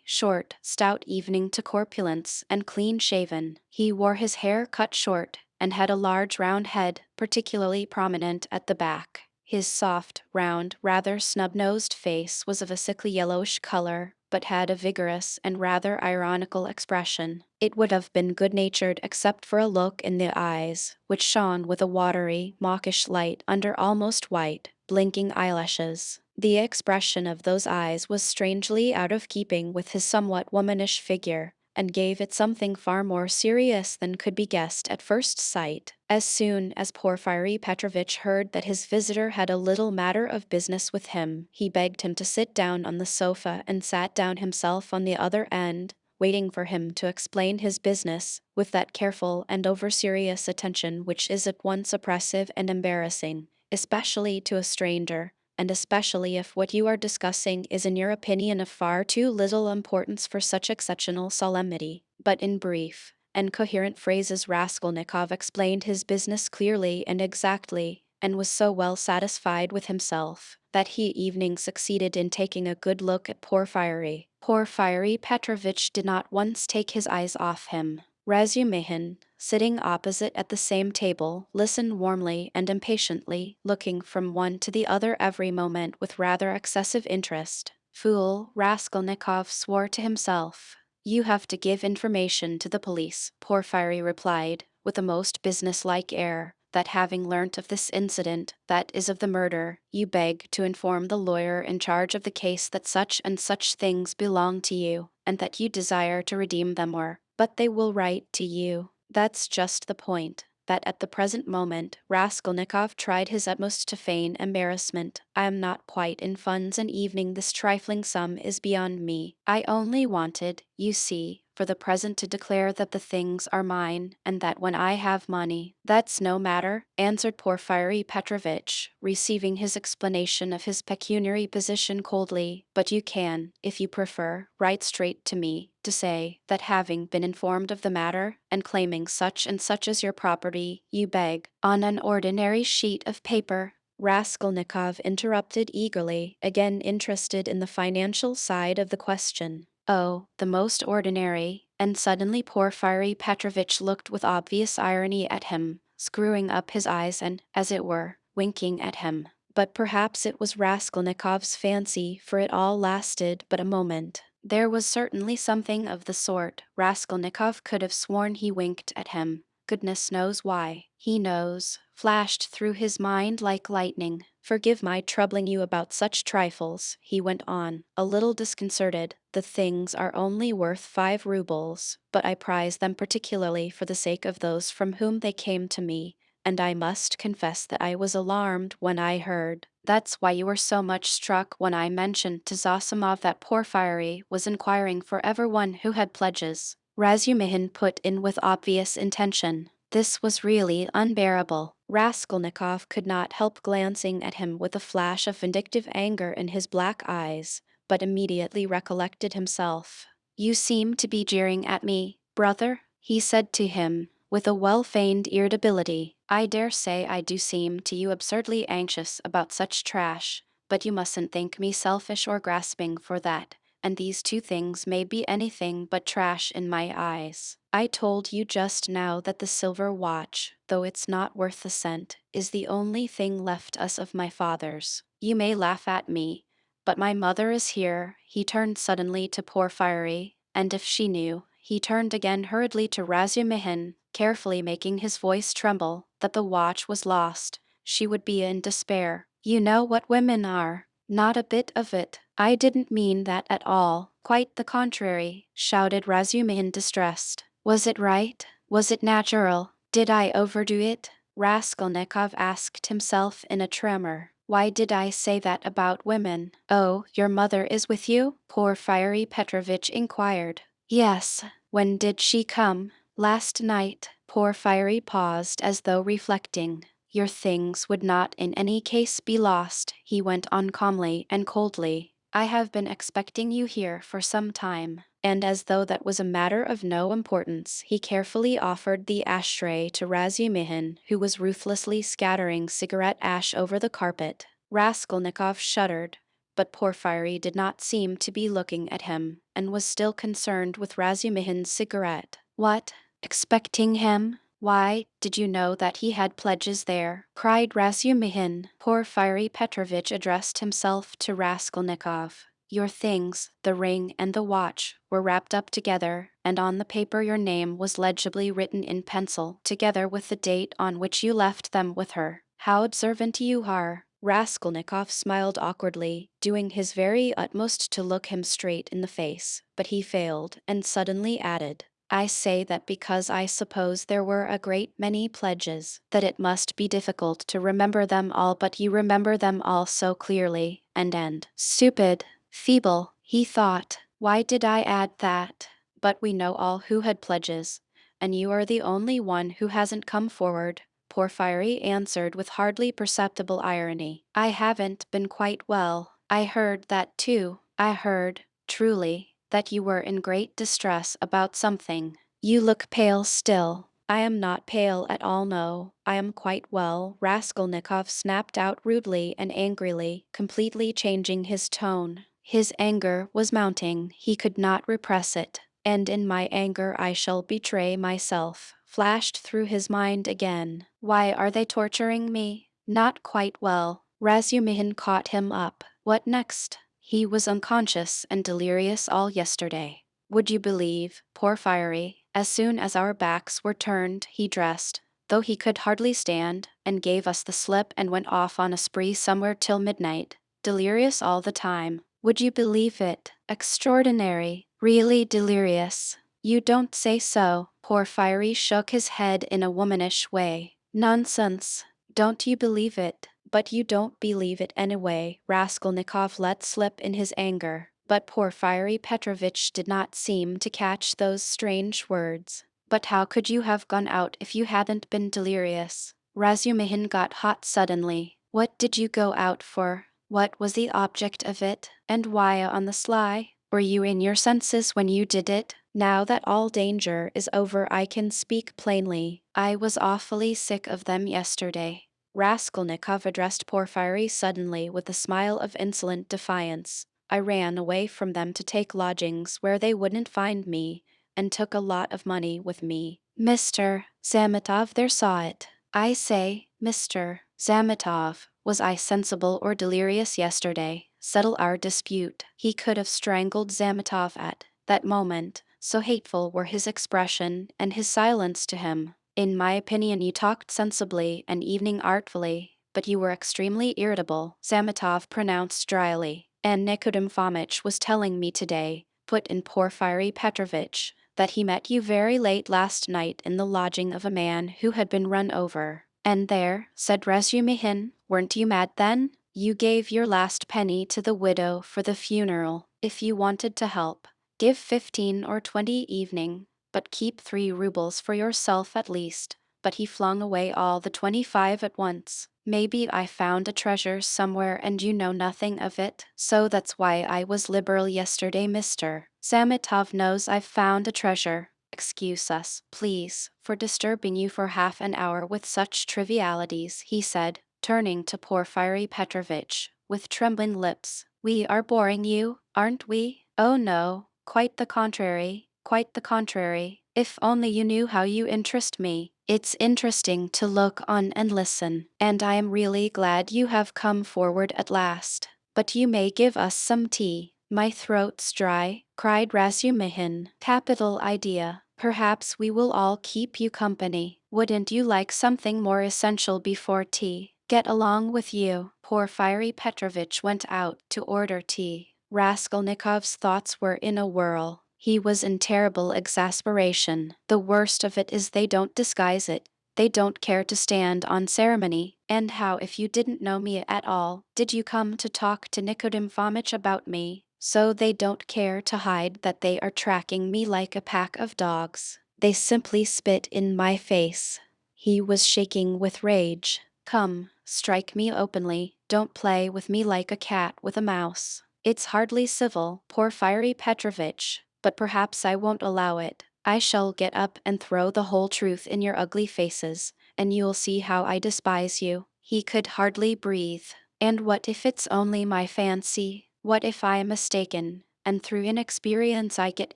short, stout, evening to corpulence, and clean-shaven. He wore his hair cut short, and had a large round head, particularly prominent at the back. His soft, round, rather snub-nosed face was of a sickly yellowish color, but had a vigorous and rather ironical expression. It would have been good-natured except for a look in the eyes, which shone with a watery, mawkish light under almost white, blinking eyelashes. The expression of those eyes was strangely out of keeping with his somewhat womanish figure, and gave it something far more serious than could be guessed at first sight. As soon as Porfiry Petrovitch heard that his visitor had a little matter of business with him, he begged him to sit down on the sofa and sat down himself on the other end, waiting for him to explain his business, with that careful and over-serious attention which is at once oppressive and embarrassing, especially to a stranger, and especially if what you are discussing is in your opinion of far too little importance for such exceptional solemnity. But in brief and coherent phrases Raskolnikov explained his business clearly and exactly, and was so well satisfied with himself that he evening succeeded in taking a good look at Porfiry. Porfiry Petrovitch did not once take his eyes off him. Razumihin, sitting opposite at the same table, listened warmly and impatiently, looking from one to the other every moment with rather excessive interest. Fool, Raskolnikov swore to himself. You have to give information to the police, Porfiry replied, with a most business-like air, that having learnt of this incident, that is of the murder, you beg to inform the lawyer in charge of the case that such and such things belong to you, and that you desire to redeem them but they will write to you. That's just the point. That at the present moment, Raskolnikov tried his utmost to feign embarrassment. I am not quite in funds, and evening this trifling sum is beyond me. I only wanted, you see, for the present to declare that the things are mine, and that when I have money, that's no matter, answered Porfiry Petrovitch, receiving his explanation of his pecuniary position coldly, but you can, if you prefer, write straight to me, to say that having been informed of the matter, and claiming such and such as your property, you beg, on an ordinary sheet of paper. Raskolnikov interrupted eagerly, again interested in the financial side of the question. Oh, the most ordinary, and suddenly Porfiry Petrovitch looked with obvious irony at him, screwing up his eyes and, as it were, winking at him. But perhaps it was Raskolnikov's fancy, for it all lasted but a moment. There was certainly something of the sort. Raskolnikov could have sworn he winked at him. Goodness knows why. He knows, flashed through his mind like lightning. Forgive my troubling you about such trifles, he went on, a little disconcerted. The things are only worth 5 rubles, but I prize them particularly for the sake of those from whom they came to me, and I must confess that I was alarmed when I heard. That's why you were so much struck when I mentioned to Zosimov that Porfiry was inquiring for everyone who had pledges. Razumihin put in with obvious intention. This was really unbearable. Raskolnikov could not help glancing at him with a flash of vindictive anger in his black eyes, but immediately recollected himself. You seem to be jeering at me, brother, he said to him, with a well-feigned irritability. I dare say I do seem to you absurdly anxious about such trash, but you mustn't think me selfish or grasping for that, and these 2 things may be anything but trash in my eyes. I told you just now that the silver watch, though it's not worth a cent, is the only thing left us of my father's. You may laugh at me, but my mother is here. He turned suddenly to Porfiry, and if she knew, he turned again hurriedly to Razumihin, carefully making his voice tremble, that the watch was lost, she would be in despair. You know what women are. Not a bit of it. I didn't mean that at all. Quite the contrary, shouted Razumihin distressed. Was it right? Was it natural? Did I overdo it? Raskolnikov asked himself in a tremor. Why did I say that about women? Oh, your mother is with you? Porfiry Petrovitch inquired. Yes. When did she come? Last night. Porfiry paused as though reflecting. Your things would not in any case be lost, he went on calmly and coldly. I have been expecting you here for some time. And as though that was a matter of no importance, he carefully offered the ashtray to Razumihin, who was ruthlessly scattering cigarette ash over the carpet. Raskolnikov shuddered, but Porfiry did not seem to be looking at him, and was still concerned with Razumihin's cigarette. What? Expecting him? Why, did you know that he had pledges there? Cried Razumihin. Porfiry Petrovitch addressed himself to Raskolnikov. Your things, the ring and the watch, were wrapped up together, and on the paper your name was legibly written in pencil, together with the date on which you left them with her. How observant you are! Raskolnikov smiled awkwardly, doing his very utmost to look him straight in the face, but he failed, and suddenly added, I say that because I suppose there were a great many pledges, that it must be difficult to remember them all, but you remember them all so clearly, and stupid, feeble, he thought. Why did I add that? But we know all who had pledges, and you are the only one who hasn't come forward, Porfiry answered with hardly perceptible irony. I haven't been quite well. I heard that too. I heard, truly, that you were in great distress about something. You look pale still. I am not pale at all, no. I am quite well, Raskolnikov snapped out rudely and angrily, completely changing his tone. His anger was mounting, he could not repress it. And in my anger I shall betray myself, flashed through his mind again. Why are they torturing me? Not quite well. Razumihin caught him up. What next? He was unconscious and delirious all yesterday. Would you believe, Porfiry, as soon as our backs were turned, he dressed, though he could hardly stand, and gave us the slip and went off on a spree somewhere till midnight, delirious all the time. Would you believe it? Extraordinary, really delirious. You don't say so. Porfiry shook his head in a womanish way. Nonsense. Don't you believe it? But you don't believe it anyway, Raskolnikov let slip in his anger. But Porfiry Petrovitch did not seem to catch those strange words. But how could you have gone out if you hadn't been delirious? Razumihin got hot suddenly. What did you go out for? What was the object of it? And why on the sly? Were you in your senses when you did it? Now that all danger is over I can speak plainly. I was awfully sick of them yesterday. Raskolnikov addressed Porfiry suddenly with a smile of insolent defiance. I ran away from them to take lodgings where they wouldn't find me, and took a lot of money with me. Mr. Zametov there saw it. I say, Mr. Zametov, was I sensible or delirious yesterday? Settle our dispute. He could have strangled Zametov at that moment, so hateful were his expression and his silence to him. In my opinion you talked sensibly and evening artfully, but you were extremely irritable, Zametov pronounced dryly. And Nikodim Fomitch was telling me today, put in Porfiry Petrovitch, that he met you very late last night in the lodging of a man who had been run over. And there, said Razumihin, weren't you mad then? You gave your last penny to the widow for the funeral. If you wanted to help, give 15 or 20 evening, but keep 3 rubles for yourself at least. But he flung away all the 25 at once. Maybe I found a treasure somewhere and you know nothing of it, so that's why I was liberal yesterday, Mr. Zametov knows I've found a treasure. Excuse us, please, for disturbing you for half an hour with such trivialities, he said, turning to Porfiry Petrovitch, with trembling lips. We are boring you, aren't we? Oh no, quite the contrary, quite the contrary. If only you knew how you interest me. It's interesting to look on and listen, and I am really glad you have come forward at last. But you may give us some tea. My throat's dry, cried Razumihin. Capital idea. Perhaps we will all keep you company. Wouldn't you like something more essential before tea? Get along with you. Porfiry Petrovitch went out to order tea. Raskolnikov's thoughts were in a whirl. He was in terrible exasperation. The worst of it is they don't disguise it. They don't care to stand on ceremony. And how, if you didn't know me at all, did you come to talk to Nikodim Fomitch about me? So they don't care to hide that they are tracking me like a pack of dogs. They simply spit in my face. He was shaking with rage. Come, strike me openly. Don't play with me like a cat with a mouse. It's hardly civil, Porfiry Petrovitch, but perhaps I won't allow it. I shall get up and throw the whole truth in your ugly faces, and you'll see how I despise you. He could hardly breathe. And what if it's only my fancy? What if I am mistaken, and through inexperience I get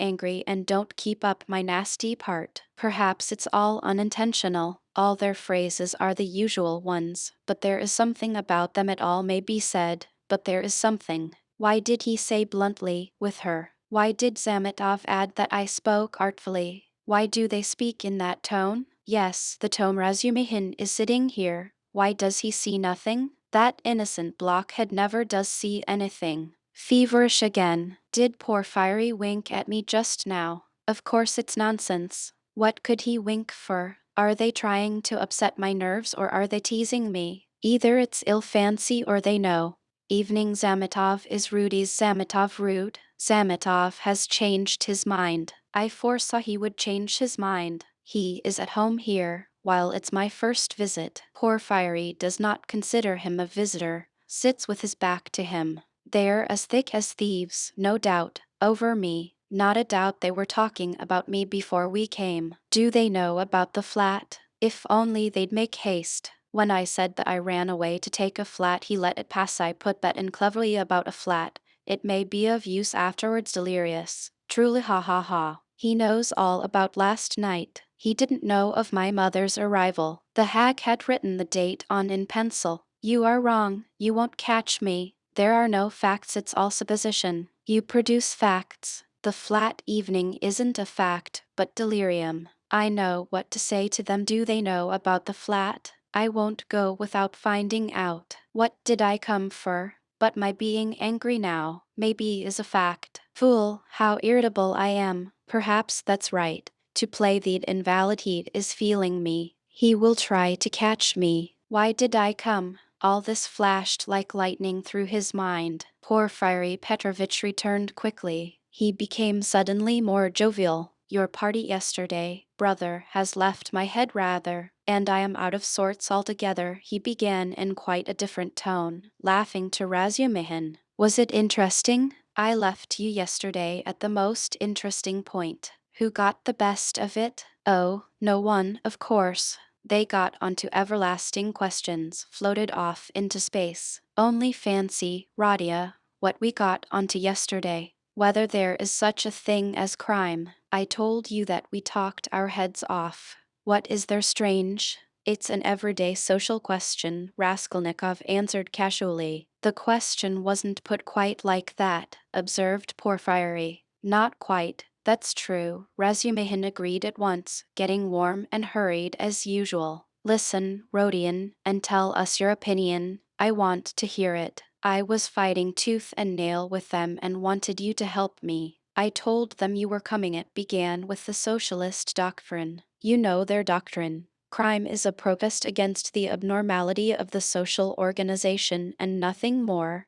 angry and don't keep up my nasty part? Perhaps it's all unintentional. All their phrases are the usual ones, but there is something about them, it all may be said, but there is something. Why did he say bluntly, with her? Why did Zametov add that I spoke artfully? Why do they speak in that tone? Yes, the tone. Razumihin is sitting here. Why does he see nothing? That innocent blockhead never does see anything. Feverish again. Did Porfiry wink at me just now? Of course it's nonsense. What could he wink for? Are they trying to upset my nerves or are they teasing me? Either it's ill fancy or they know. Evening. Zametov is Rudy's Zametov rude? Zametov has changed his mind. I foresaw he would change his mind. He is at home here, while it's my first visit. Porfiry does not consider him a visitor, sits with his back to him. They're as thick as thieves, no doubt, over me. Not a doubt they were talking about me before we came. Do they know about the flat? If only they'd make haste. When I said that I ran away to take a flat, he let it pass. I put that in cleverly about a flat. It may be of use afterwards. Delirious. Truly, ha ha ha. He knows all about last night. He didn't know of my mother's arrival. The hag had written the date on in pencil. You are wrong. You won't catch me. There are no facts, it's all supposition. You produce facts. The flat evening isn't a fact, but delirium. I know what to say to them. Do they know about the flat? I won't go without finding out. What did I come for? But my being angry now, maybe, is a fact. Fool, how irritable I am. Perhaps that's right. To play the invalid, he is feeling me. He will try to catch me. Why did I come? All this flashed like lightning through his mind. Porfiry Petrovitch returned quickly. He became suddenly more jovial. Your party yesterday, brother, has left my head rather, and I am out of sorts altogether, he began in quite a different tone, laughing to Razumihin. Was it interesting? I left you yesterday at the most interesting point. Who got the best of it? Oh, no one, of course. They got onto everlasting questions, floated off into space. Only fancy, Radia, what we got onto yesterday. Whether there is such a thing as crime. I told you that we talked our heads off. What is there strange? It's an everyday social question, Raskolnikov answered casually. The question wasn't put quite like that, observed Porfiry. Not quite. That's true, Razumihin agreed at once, getting warm and hurried as usual. Listen, Rodion, and tell us your opinion. I want to hear it. I was fighting tooth and nail with them and wanted you to help me. I told them you were coming. It began with the socialist doctrine. You know their doctrine. Crime is a protest against the abnormality of the social organization and nothing more,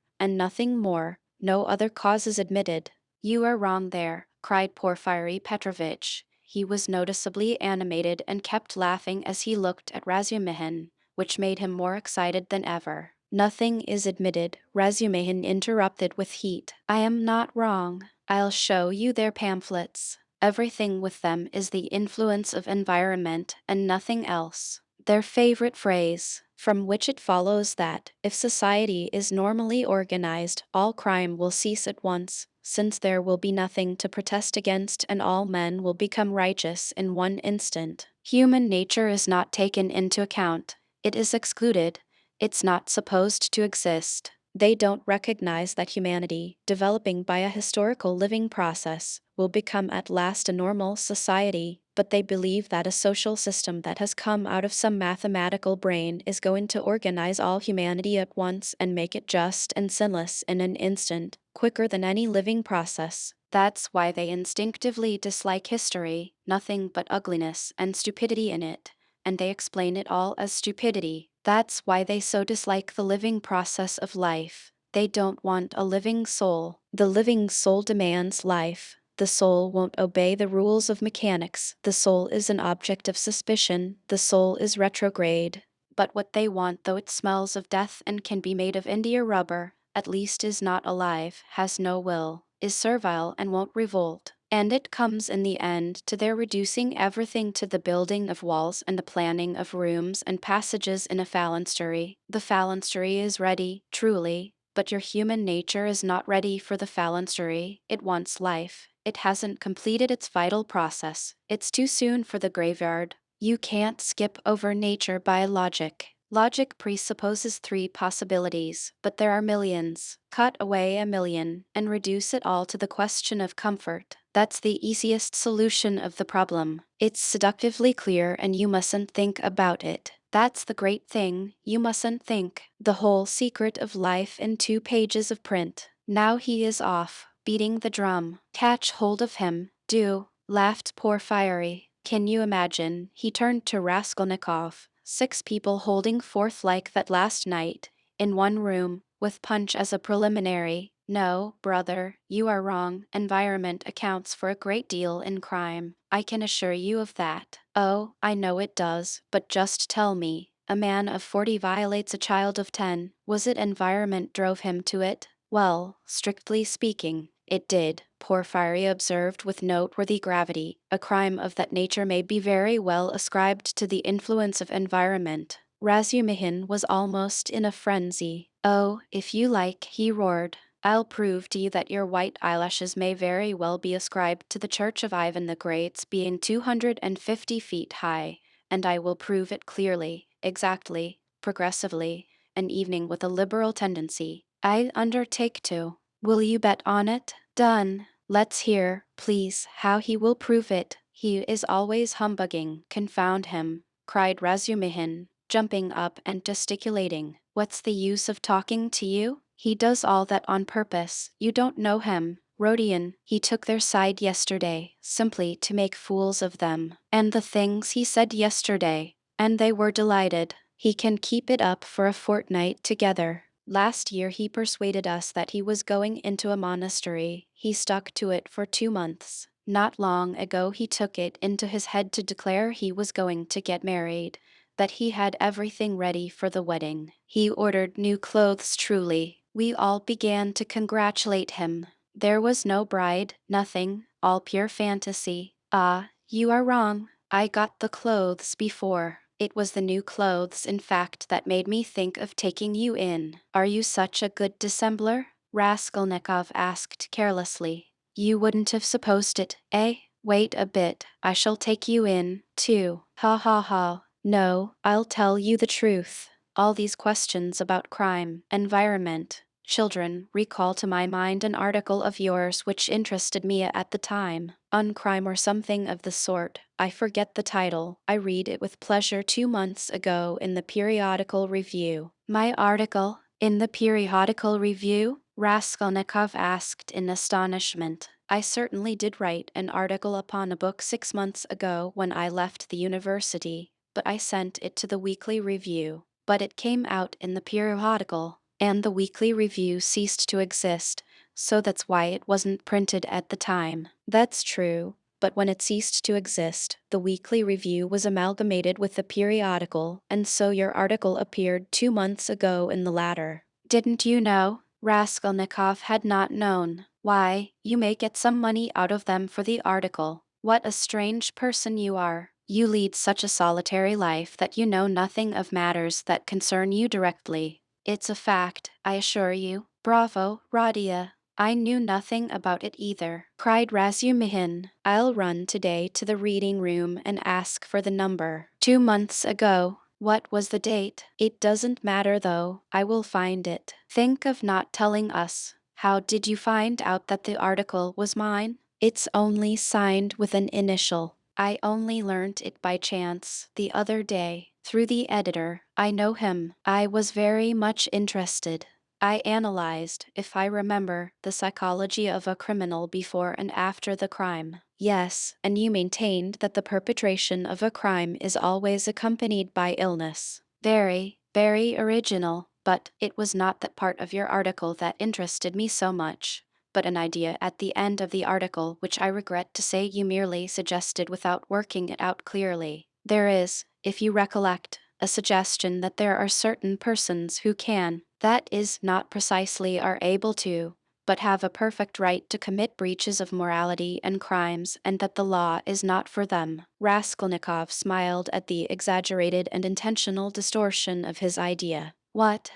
no other cause is admitted. You are wrong there, cried Porfiry Petrovitch. He was noticeably animated and kept laughing as he looked at Razumihin, which made him more excited than ever. Nothing is admitted, Razumihin interrupted with heat. I am not wrong. I'll show you their pamphlets. Everything with them is the influence of environment and nothing else. Their favorite phrase, from which it follows that, if society is normally organized, all crime will cease at once, since there will be nothing to protest against and all men will become righteous in one instant. Human nature is not taken into account. It is excluded. It's not supposed to exist. They don't recognize that humanity, developing by a historical living process, will become at last a normal society. but they believe that a social system that has come out of some mathematical brain is going to organize all humanity at once and make it just and sinless in an instant, quicker than any living process. That's why they instinctively dislike history, nothing but ugliness and stupidity in it, and they explain it all as stupidity. That's why they so dislike the living process of life. They don't want a living soul. The living soul demands life. The soul won't obey the rules of mechanics. The soul is an object of suspicion. The soul is retrograde. But what they want, though it smells of death and can be made of India rubber, at least is not alive, has no will, is servile and won't revolt. And it comes in the end to their reducing everything to the building of walls and the planning of rooms and passages in a phalanstery. The phalanstery is ready, truly, but your human nature is not ready for the phalanstery. It wants life. It hasn't completed its vital process. It's too soon for the graveyard. You can't skip over nature by logic. Logic presupposes 3 possibilities, but there are millions. Cut away a million and reduce it all to the question of comfort. That's the easiest solution of the problem. It's seductively clear and you mustn't think about it. That's the great thing, you mustn't think. The whole secret of life in 2 pages of print. Now he is off, beating the drum. Catch hold of him, do, laughed Porfiry. Can you imagine? He turned to Raskolnikov. 6 people holding forth like that last night, in one room, with punch as a preliminary. No, brother, you are wrong. Environment accounts for a great deal in crime. I can assure you of that. Oh, I know it does, but just tell me. A man of 40 violates a child of 10. Was it environment drove him to it? Well, strictly speaking, it did, Porfiry observed with noteworthy gravity. A crime of that nature may be very well ascribed to the influence of environment. Razumihin was almost in a frenzy. Oh, if you like, he roared. I'll prove to you that your white eyelashes may very well be ascribed to the church of Ivan the Great's being 250 feet high, and I will prove it clearly, exactly, progressively, an evening with a liberal tendency. I undertake to. Will you bet on it? Done. Let's hear, please, how he will prove it. He is always humbugging, confound him, cried Razumihin, jumping up and gesticulating. What's the use of talking to you? He does all that on purpose. You don't know him. Rodion, he took their side yesterday, simply to make fools of them. And the things he said yesterday, and they were delighted. He can keep it up for a fortnight together. Last year he persuaded us that he was going into a monastery. He stuck to it for 2 months. Not long ago he took it into his head to declare he was going to get married, that he had everything ready for the wedding. He ordered new clothes truly. We all began to congratulate him. There was no bride, nothing, all pure fantasy. Ah, you are wrong. I got the clothes before. It was the new clothes, in fact, that made me think of taking you in. Are you such a good dissembler? Raskolnikov asked carelessly. You wouldn't have supposed it, eh? Wait a bit, I shall take you in, too. Ha ha ha. No, I'll tell you the truth. All these questions about crime, environment, children, recall to my mind an article of yours which interested me at the time, on crime or something of the sort. I forget the title. I read it with pleasure 2 months ago in the Periodical Review. My article? In the Periodical Review? Raskolnikov asked in astonishment. I certainly did write an article upon a book 6 months ago when I left the university, but I sent it to the Weekly Review. But it came out in the periodical, and the Weekly Review ceased to exist, so that's why it wasn't printed at the time. That's true, but when it ceased to exist, the Weekly Review was amalgamated with the periodical, and so your article appeared 2 months ago in the latter. Didn't you know? Raskolnikov had not known. Why, you may get some money out of them for the article. What a strange person you are. You lead such a solitary life that you know nothing of matters that concern you directly. It's a fact, I assure you. Bravo, Radia. I knew nothing about it either, cried Razumihin. I'll run today to the reading room and ask for the number. 2 months ago. What was the date? It doesn't matter though, I will find it. Think of not telling us. How did you find out that the article was mine? It's only signed with an initial. I only learnt it by chance, the other day, through the editor. I know him. I was very much interested. I analyzed, if I remember, the psychology of a criminal before and after the crime. Yes, and you maintained that the perpetration of a crime is always accompanied by illness. Very, very original, but it was not that part of your article that interested me so much, but an idea at the end of the article which I regret to say you merely suggested without working it out clearly. There is, if you recollect, a suggestion that there are certain persons who can, that is, not precisely are able to, but have a perfect right to commit breaches of morality and crimes, and that the law is not for them. Raskolnikov smiled at the exaggerated and intentional distortion of his idea. What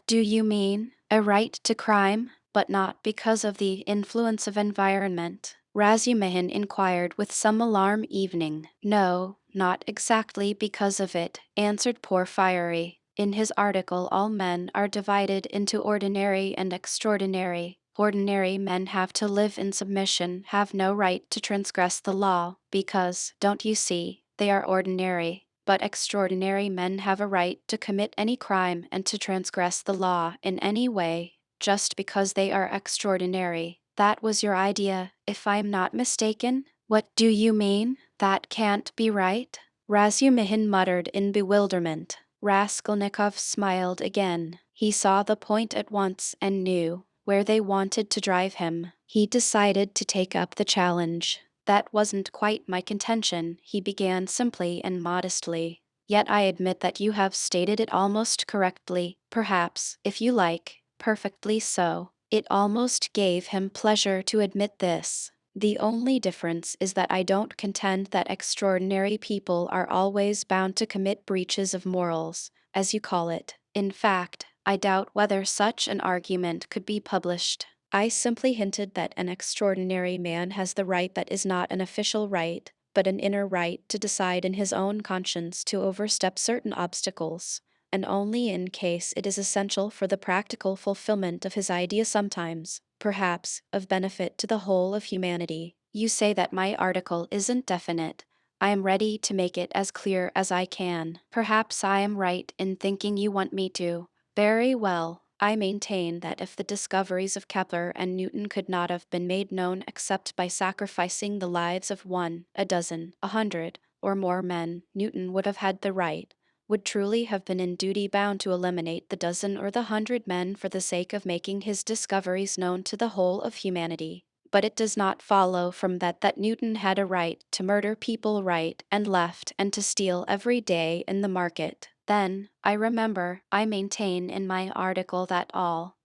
do you mean? A right to crime, but not because of the influence of environment? Razumihin inquired with some alarm. Evening. No, not exactly because of it, answered Porfiry. In his article all men are divided into ordinary and extraordinary. Ordinary men have to live in submission, have no right to transgress the law, because, don't you see, they are ordinary. But extraordinary men have a right to commit any crime and to transgress the law in any way, just because they are extraordinary. That was your idea, if I'm not mistaken? What do you mean? That can't be right? Razumihin muttered in bewilderment. Raskolnikov smiled again. He saw the point at once and knew where they wanted to drive him. He decided to take up the challenge. That wasn't quite my contention, he began simply and modestly. Yet I admit that you have stated it almost correctly, perhaps, if you like, perfectly so. It almost gave him pleasure to admit this. The only difference is that I don't contend that extraordinary people are always bound to commit breaches of morals, as you call it. In fact, I doubt whether such an argument could be published. I simply hinted that an extraordinary man has the right that is not an official right, but an inner right to decide in his own conscience to overstep certain obstacles, and only in case it is essential for the practical fulfillment of his idea, sometimes, perhaps, of benefit to the whole of humanity. You say that my article isn't definite. I am ready to make it as clear as I can. Perhaps I am right in thinking you want me to. Very well. I maintain that if the discoveries of Kepler and Newton could not have been made known except by sacrificing the lives of one, a dozen, 100, or more men, Newton would have had the right, would truly have been in duty bound to eliminate the dozen or the 100 men for the sake of making his discoveries known to the whole of humanity. But it does not follow from that Newton had a right to murder people right and left and to steal every day in the market. Then, I remember, I maintain in my article that all,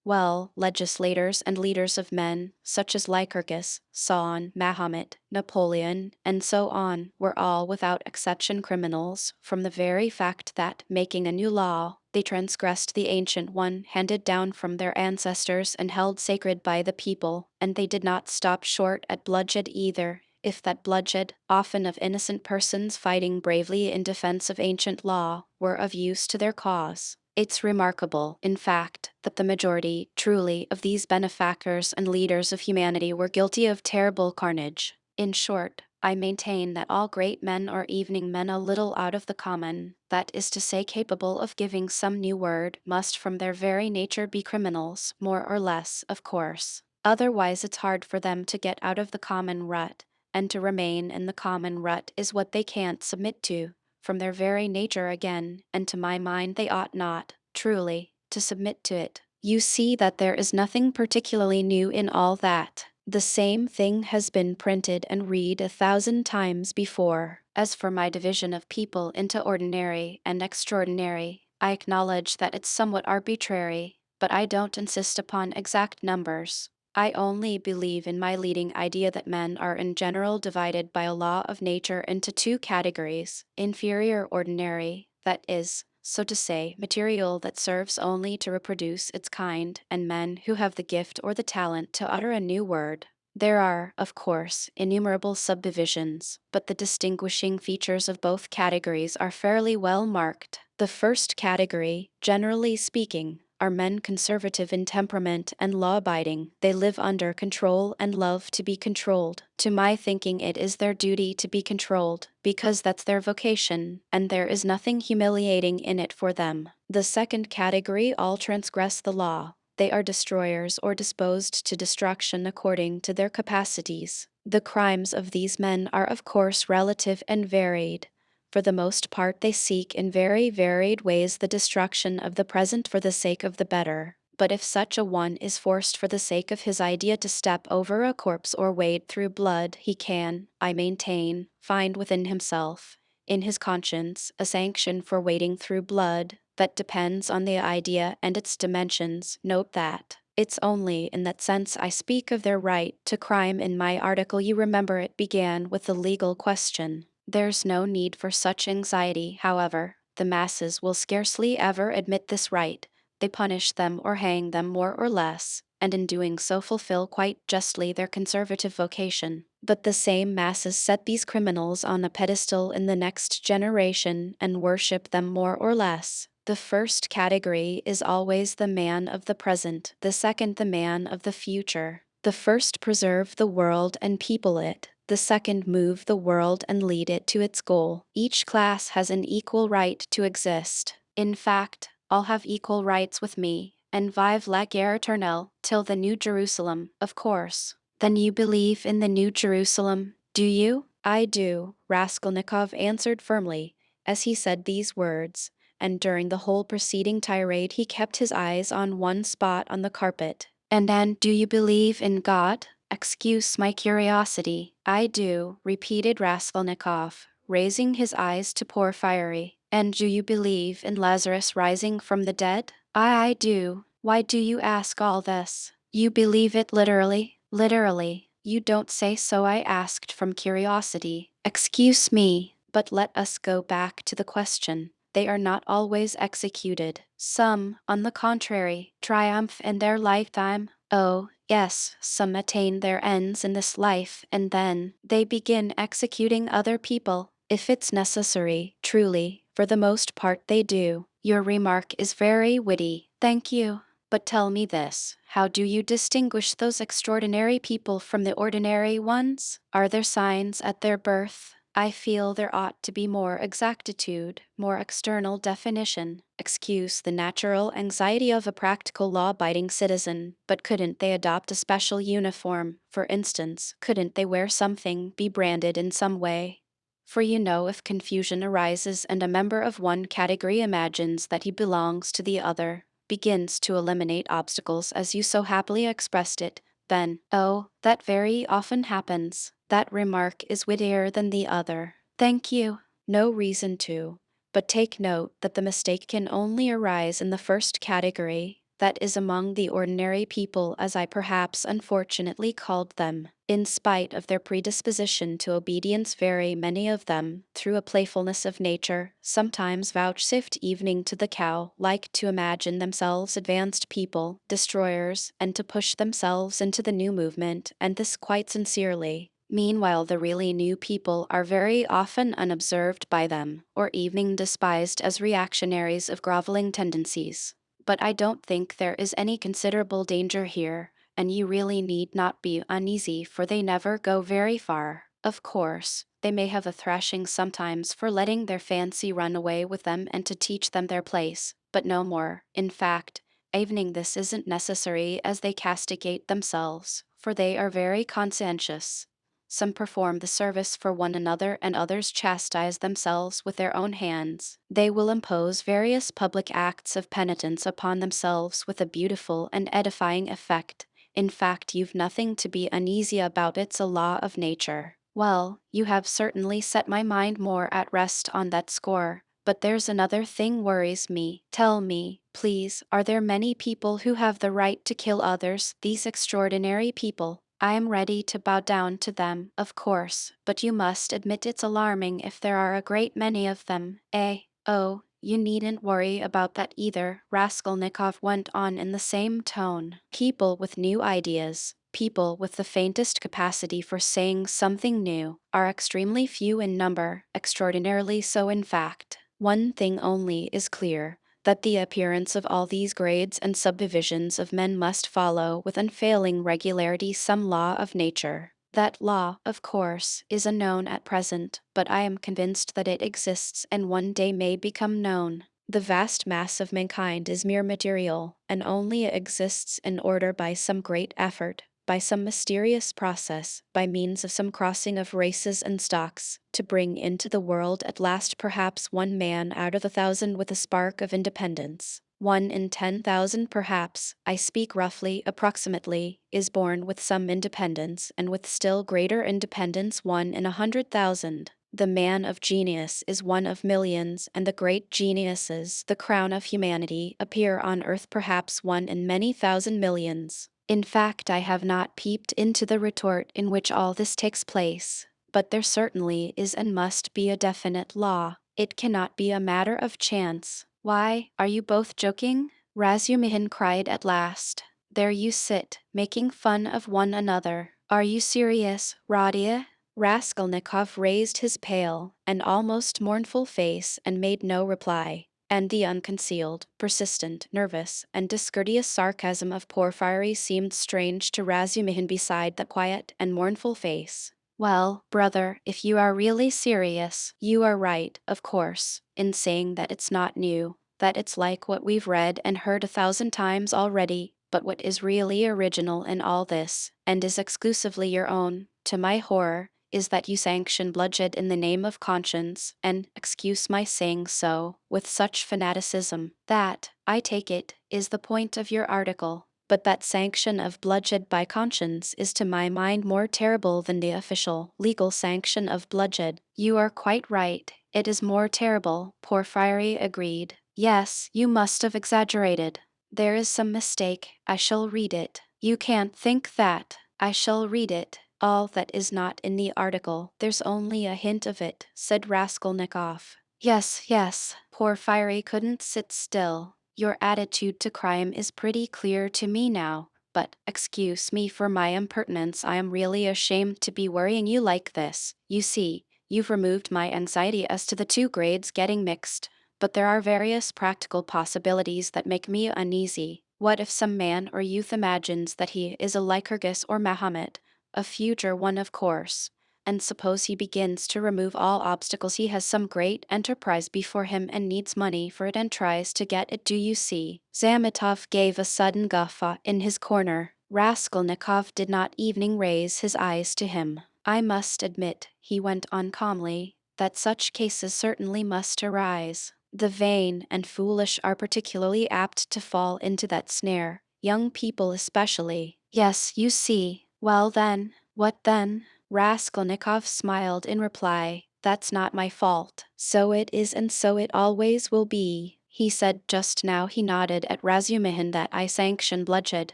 legislators and leaders of men, such as Lycurgus, Solon, Mahomet, Napoleon, and so on, were all without exception criminals, from the very fact that, making a new law, they transgressed the ancient one handed down from their ancestors and held sacred by the people, and they did not stop short at bloodshed either, if that bloodshed, often of innocent persons fighting bravely in defense of ancient law, were of use to their cause. It's remarkable, in fact, that the majority, truly, of these benefactors and leaders of humanity were guilty of terrible carnage. In short, I maintain that all great men are evening men a little out of the common, that is to say capable of giving some new word, must from their very nature be criminals, more or less, of course. Otherwise it's hard for them to get out of the common rut, and to remain in the common rut is what they can't submit to, from their very nature again, and to my mind they ought not, truly, to submit to it. You see that there is nothing particularly new in all that. The same thing has been printed and read 1,000 times before. As for my division of people into ordinary and extraordinary, I acknowledge that it's somewhat arbitrary, but I don't insist upon exact numbers. I only believe in my leading idea that men are in general divided by a law of nature into two categories: inferior ordinary, that is, so to say, material that serves only to reproduce its kind, and men who have the gift or the talent to utter a new word. There are, of course, innumerable subdivisions, but the distinguishing features of both categories are fairly well marked. The first category, generally speaking, are men conservative in temperament and law-abiding. They live under control and love to be controlled. To my thinking, it is their duty to be controlled, because that's their vocation, and there is nothing humiliating in it for them. The second category all transgress the law. They are destroyers or disposed to destruction according to their capacities. The crimes of these men are of course relative and varied. For the most part, they seek in very varied ways the destruction of the present for the sake of the better. But if such a one is forced for the sake of his idea to step over a corpse or wade through blood, he can, I maintain, find within himself, in his conscience, a sanction for wading through blood that depends on the idea and its dimensions. Note that. It's only in that sense I speak of their right to crime in my article. You remember it began with the legal question. There's no need for such anxiety, however. The masses will scarcely ever admit this right. They punish them or hang them more or less, and in doing so fulfill quite justly their conservative vocation. But the same masses set these criminals on a pedestal in the next generation and worship them more or less. The first category is always the man of the present, the second the man of the future. The first preserve the world and people it, the second move the world and lead it to its goal. Each class has an equal right to exist. In fact, all have equal rights with me, and vive la guerre éternelle, till the New Jerusalem, of course. Then you believe in the New Jerusalem, do you? I do, Raskolnikov answered firmly, as he said these words, and during the whole preceding tirade he kept his eyes on one spot on the carpet. And do you believe in God? Excuse my curiosity. I do, repeated Raskolnikov, raising his eyes to Porfiry. And do you believe in Lazarus rising from the dead? I do. Why do you ask all this? You believe it literally? Literally. You don't say so, I asked from curiosity. Excuse me, but let us go back to the question. They are not always executed. Some, on the contrary, triumph in their lifetime. Oh, yes, some attain their ends in this life, and then they begin executing other people, if it's necessary. Truly, for the most part they do. Your remark is very witty. Thank you. But tell me this, how do you distinguish those extraordinary people from the ordinary ones? Are there signs at their birth? I feel there ought to be more exactitude, more external definition. Excuse the natural anxiety of a practical law-abiding citizen, but couldn't they adopt a special uniform? For instance, couldn't they wear something, be branded in some way? For you know, if confusion arises and a member of one category imagines that he belongs to the other, begins to eliminate obstacles as you so happily expressed it, then, oh, that very often happens. That remark is wittier than the other. Thank you. No reason to. But take note that the mistake can only arise in the first category, that is among the ordinary people, as I perhaps unfortunately called them. In spite of their predisposition to obedience, very many of them, through a playfulness of nature, sometimes vouchsafed evening to the cow, like to imagine themselves advanced people, destroyers, and to push themselves into the new movement, and this quite sincerely. Meanwhile, the really new people are very often unobserved by them, or even despised as reactionaries of groveling tendencies. But I don't think there is any considerable danger here, and you really need not be uneasy, for they never go very far. Of course, they may have a thrashing sometimes for letting their fancy run away with them and to teach them their place, but no more. In fact, evening this isn't necessary, as they castigate themselves, for they are very conscientious. Some perform the service for one another, and others chastise themselves with their own hands. They will impose various public acts of penitence upon themselves with a beautiful and edifying effect. In fact, you've nothing to be uneasy about, it's a law of nature. Well, you have certainly set my mind more at rest on that score. But there's another thing worries me. Tell me, please, are there many people who have the right to kill others, these extraordinary people? I am ready to bow down to them, of course, but you must admit it's alarming if there are a great many of them, eh? Oh, you needn't worry about that either, Raskolnikov went on in the same tone. People with new ideas, people with the faintest capacity for saying something new, are extremely few in number, extraordinarily so in fact. One thing only is clear, that the appearance of all these grades and subdivisions of men must follow with unfailing regularity some law of nature. That law, of course, is unknown at present, but I am convinced that it exists and one day may become known. The vast mass of mankind is mere material, and only exists in order by some great effort, by some mysterious process, by means of some crossing of races and stocks, to bring into the world at last perhaps one man out of 1,000 with a spark of independence. 1 in 10,000 perhaps, I speak roughly, approximately, is born with some independence, and with still greater independence 1 in 100,000. The man of genius is one of millions, and the great geniuses, the crown of humanity, appear on earth perhaps 1 in many thousand millions. In fact, I have not peeped into the retort in which all this takes place, but there certainly is and must be a definite law. It cannot be a matter of chance. Why, are you both joking? Razumihin cried at last. There you sit, making fun of one another. Are you serious, Radia? Raskolnikov raised his pale and almost mournful face and made no reply, and the unconcealed, persistent, nervous, and discourteous sarcasm of Porfiry seemed strange to Razumihin beside that quiet and mournful face. Well, brother, if you are really serious, you are right, of course, in saying that it's not new, that it's like what we've read and heard 1,000 times already. But what is really original in all this, and is exclusively your own, to my horror, is that you sanction bloodshed in the name of conscience, and, excuse my saying so, with such fanaticism. That, I take it, is the point of your article. But that sanction of bloodshed by conscience is to my mind more terrible than the official, legal sanction of bloodshed. You are quite right, it is more terrible, Porfiry agreed. Yes, you must have exaggerated. There is some mistake, I shall read it. You can't think that. I shall read it. All that is not in the article, there's only a hint of it, said Raskolnikov. Yes, Porfiry couldn't sit still. Your attitude to crime is pretty clear to me now, but, excuse me for my impertinence, I am really ashamed to be worrying you like this. You see, you've removed my anxiety as to the two grades getting mixed. But there are various practical possibilities that make me uneasy. What if some man or youth imagines that he is a Lycurgus or Mahomet, a future one of course, and suppose he begins to remove all obstacles, he has some great enterprise before him and needs money for it and tries to get it, do you see? Zametov gave a sudden guffaw in his corner. Raskolnikov did not even raise his eyes to him. I must admit, he went on calmly, that such cases certainly must arise. The vain and foolish are particularly apt to fall into that snare, young people especially. Yes, you see. Well then, what then? Raskolnikov smiled in reply. That's not my fault. So it is and so it always will be. He said just now, he nodded at Razumihin, that I sanction bloodshed.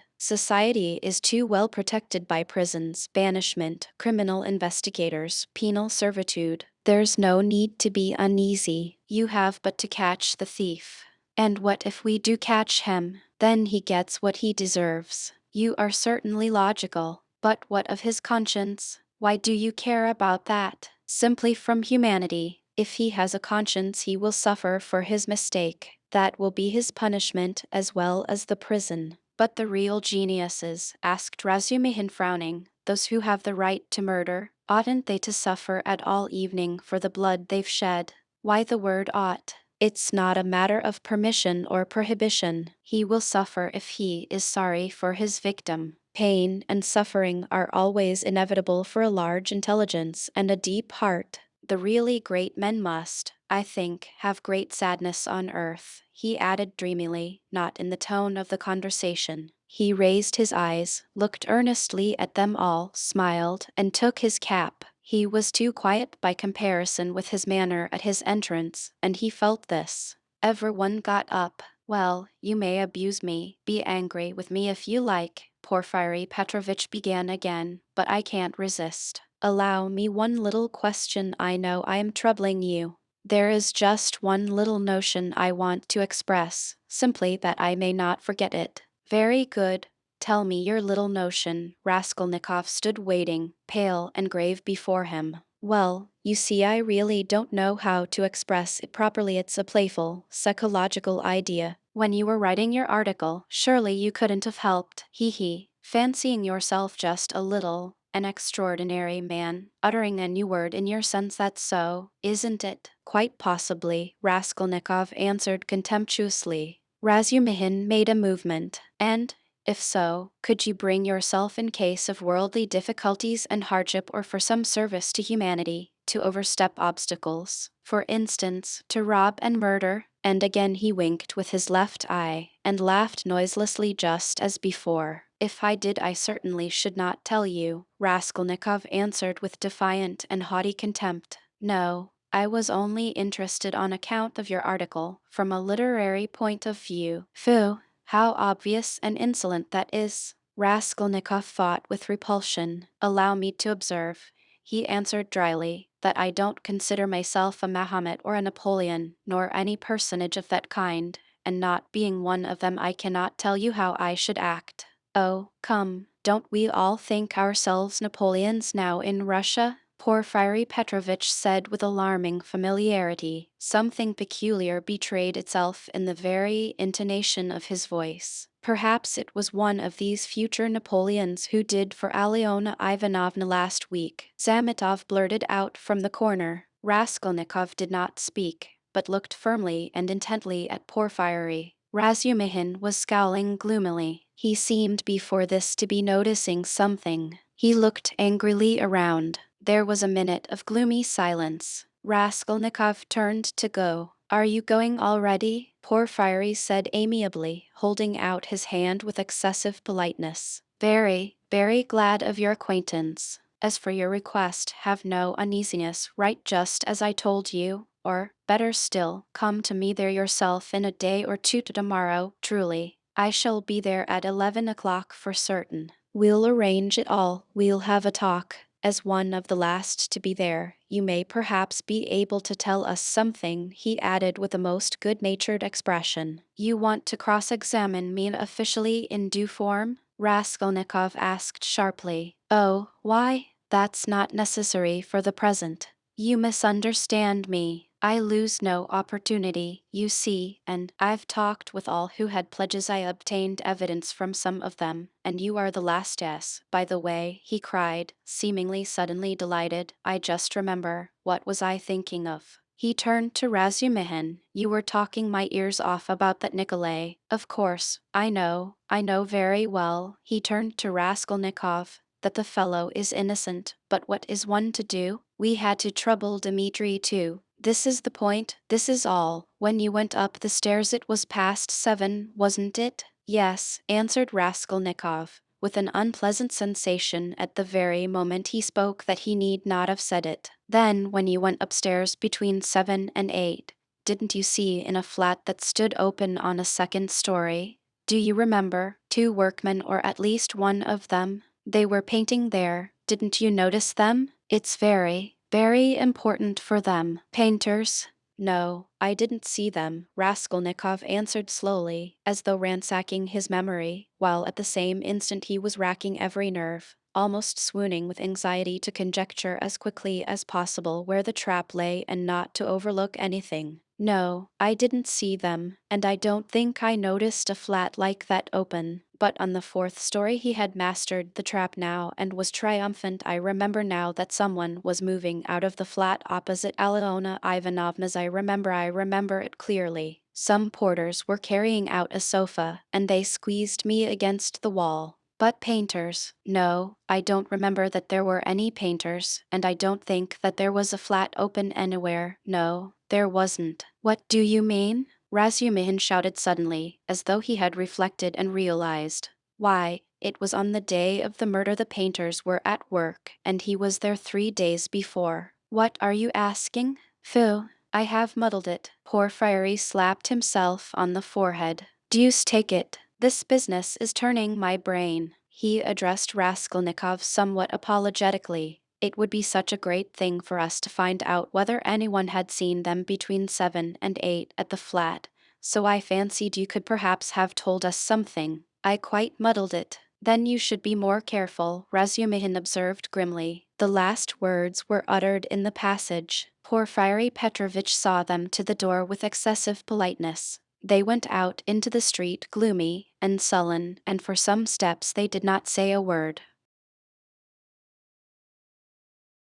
Society is too well protected by prisons, banishment, criminal investigators, penal servitude. There's no need to be uneasy. You have but to catch the thief. And what if we do catch him? Then he gets what he deserves. You are certainly logical. But what of his conscience? Why do you care about that? Simply from humanity. If he has a conscience, he will suffer for his mistake. That will be his punishment as well as the prison. But the real geniuses, asked Razumihin, frowning, those who have the right to murder, oughtn't they to suffer at all evening for the blood they've shed? Why the word ought? It's not a matter of permission or prohibition. He will suffer if he is sorry for his victim. Pain and suffering are always inevitable for a large intelligence and a deep heart. The really great men must, I think, have great sadness on earth, he added dreamily, not in the tone of the conversation. He raised his eyes, looked earnestly at them all, smiled, and took his cap. He was too quiet by comparison with his manner at his entrance, and he felt this. Everyone got up. Well, you may abuse me, be angry with me if you like, Porfiry Petrovitch began again, but I can't resist. Allow me one little question. I know I am troubling you. There is just one little notion I want to express, simply that I may not forget it. Very good. Tell me your little notion. Raskolnikov stood waiting, pale and grave before him. Well, you see, I really don't know how to express it properly. It's a playful, psychological idea. When you were writing your article, surely you couldn't have helped, hee hee, fancying yourself just a little, an extraordinary man, uttering a new word in your sense. That's so, isn't it? Quite possibly, Raskolnikov answered contemptuously. Razumihin made a movement, and, if so, could you bring yourself in case of worldly difficulties and hardship or for some service to humanity, to overstep obstacles, for instance, to rob and murder? And again he winked with his left eye, and laughed noiselessly just as before. If I did, I certainly should not tell you, Raskolnikov answered with defiant and haughty contempt. No, I was only interested on account of your article, from a literary point of view. Phew! How obvious and insolent that is! Raskolnikov fought with repulsion. Allow me to observe, he answered dryly, that I don't consider myself a Mahomet or a Napoleon, nor any personage of that kind, and not being one of them, I cannot tell you how I should act. Oh, come, don't we all think ourselves Napoleons now in Russia? Porfiry Petrovitch said with alarming familiarity. Something peculiar betrayed itself in the very intonation of his voice. Perhaps it was one of these future Napoleons who did for Alyona Ivanovna last week, Zametov blurted out from the corner. Raskolnikov did not speak, but looked firmly and intently at Porfiry. Razumihin was scowling gloomily. He seemed before this to be noticing something. He looked angrily around. There was a minute of gloomy silence. Raskolnikov turned to go. Are you going already? Porfiry said amiably, holding out his hand with excessive politeness. Very, very glad of your acquaintance. As for your request, have no uneasiness, write just as I told you, or, better still, come to me there yourself in a day or two tomorrow. Truly, I shall be there at 11 o'clock for certain. We'll arrange it all. We'll have a talk. As one of the last to be there, you may perhaps be able to tell us something, he added with a most good-natured expression. You want to cross-examine me officially in due form? Raskolnikov asked sharply. Oh, why? That's not necessary for the present. You misunderstand me. I lose no opportunity, you see, and I've talked with all who had pledges. I obtained evidence from some of them, and you are the last. Yes, by the way, he cried, seemingly suddenly delighted, I just remember, what was I thinking of? He turned to Razumihin. You were talking my ears off about that Nikolay. Of course, I know very well. He turned to Raskolnikov, that the fellow is innocent, but what is one to do? We had to trouble Dmitri too. This is the point, this is all. When you went up the stairs it was past 7, wasn't it? Yes, answered Raskolnikov, with an unpleasant sensation at the very moment he spoke that he need not have said it. Then, when you went upstairs between 7 and 8, didn't you see in a flat that stood open on a second story? Do you remember, 2 workmen, or at least one of them? They were painting there. Didn't you notice them? It's very, very important for them. Painters? No, I didn't see them, Raskolnikov answered slowly, as though ransacking his memory, while at the same instant he was racking every nerve, almost swooning with anxiety to conjecture as quickly as possible where the trap lay and not to overlook anything. No, I didn't see them, and I don't think I noticed a flat like that open. But on the 4th story he had mastered the trap now and was triumphant. I remember now that someone was moving out of the flat opposite Alyona Ivanovna's. I remember it clearly. Some porters were carrying out a sofa, and they squeezed me against the wall. But painters? No, I don't remember that there were any painters, and I don't think that there was a flat open anywhere. No, there wasn't. What do you mean? Razumihin shouted suddenly, as though he had reflected and realized. Why, it was on the day of the murder the painters were at work, and he was there 3 days before. What are you asking? Phew, I have muddled it. Porfiry slapped himself on the forehead. Deuce take it, this business is turning my brain. He addressed Raskolnikov somewhat apologetically. It would be such a great thing for us to find out whether anyone had seen them between 7 and 8 at the flat, so I fancied you could perhaps have told us something. I quite muddled it. Then you should be more careful, Razumihin observed grimly. The last words were uttered in the passage. Porfiry Petrovitch saw them to the door with excessive politeness. They went out into the street gloomy and sullen, and for some steps they did not say a word.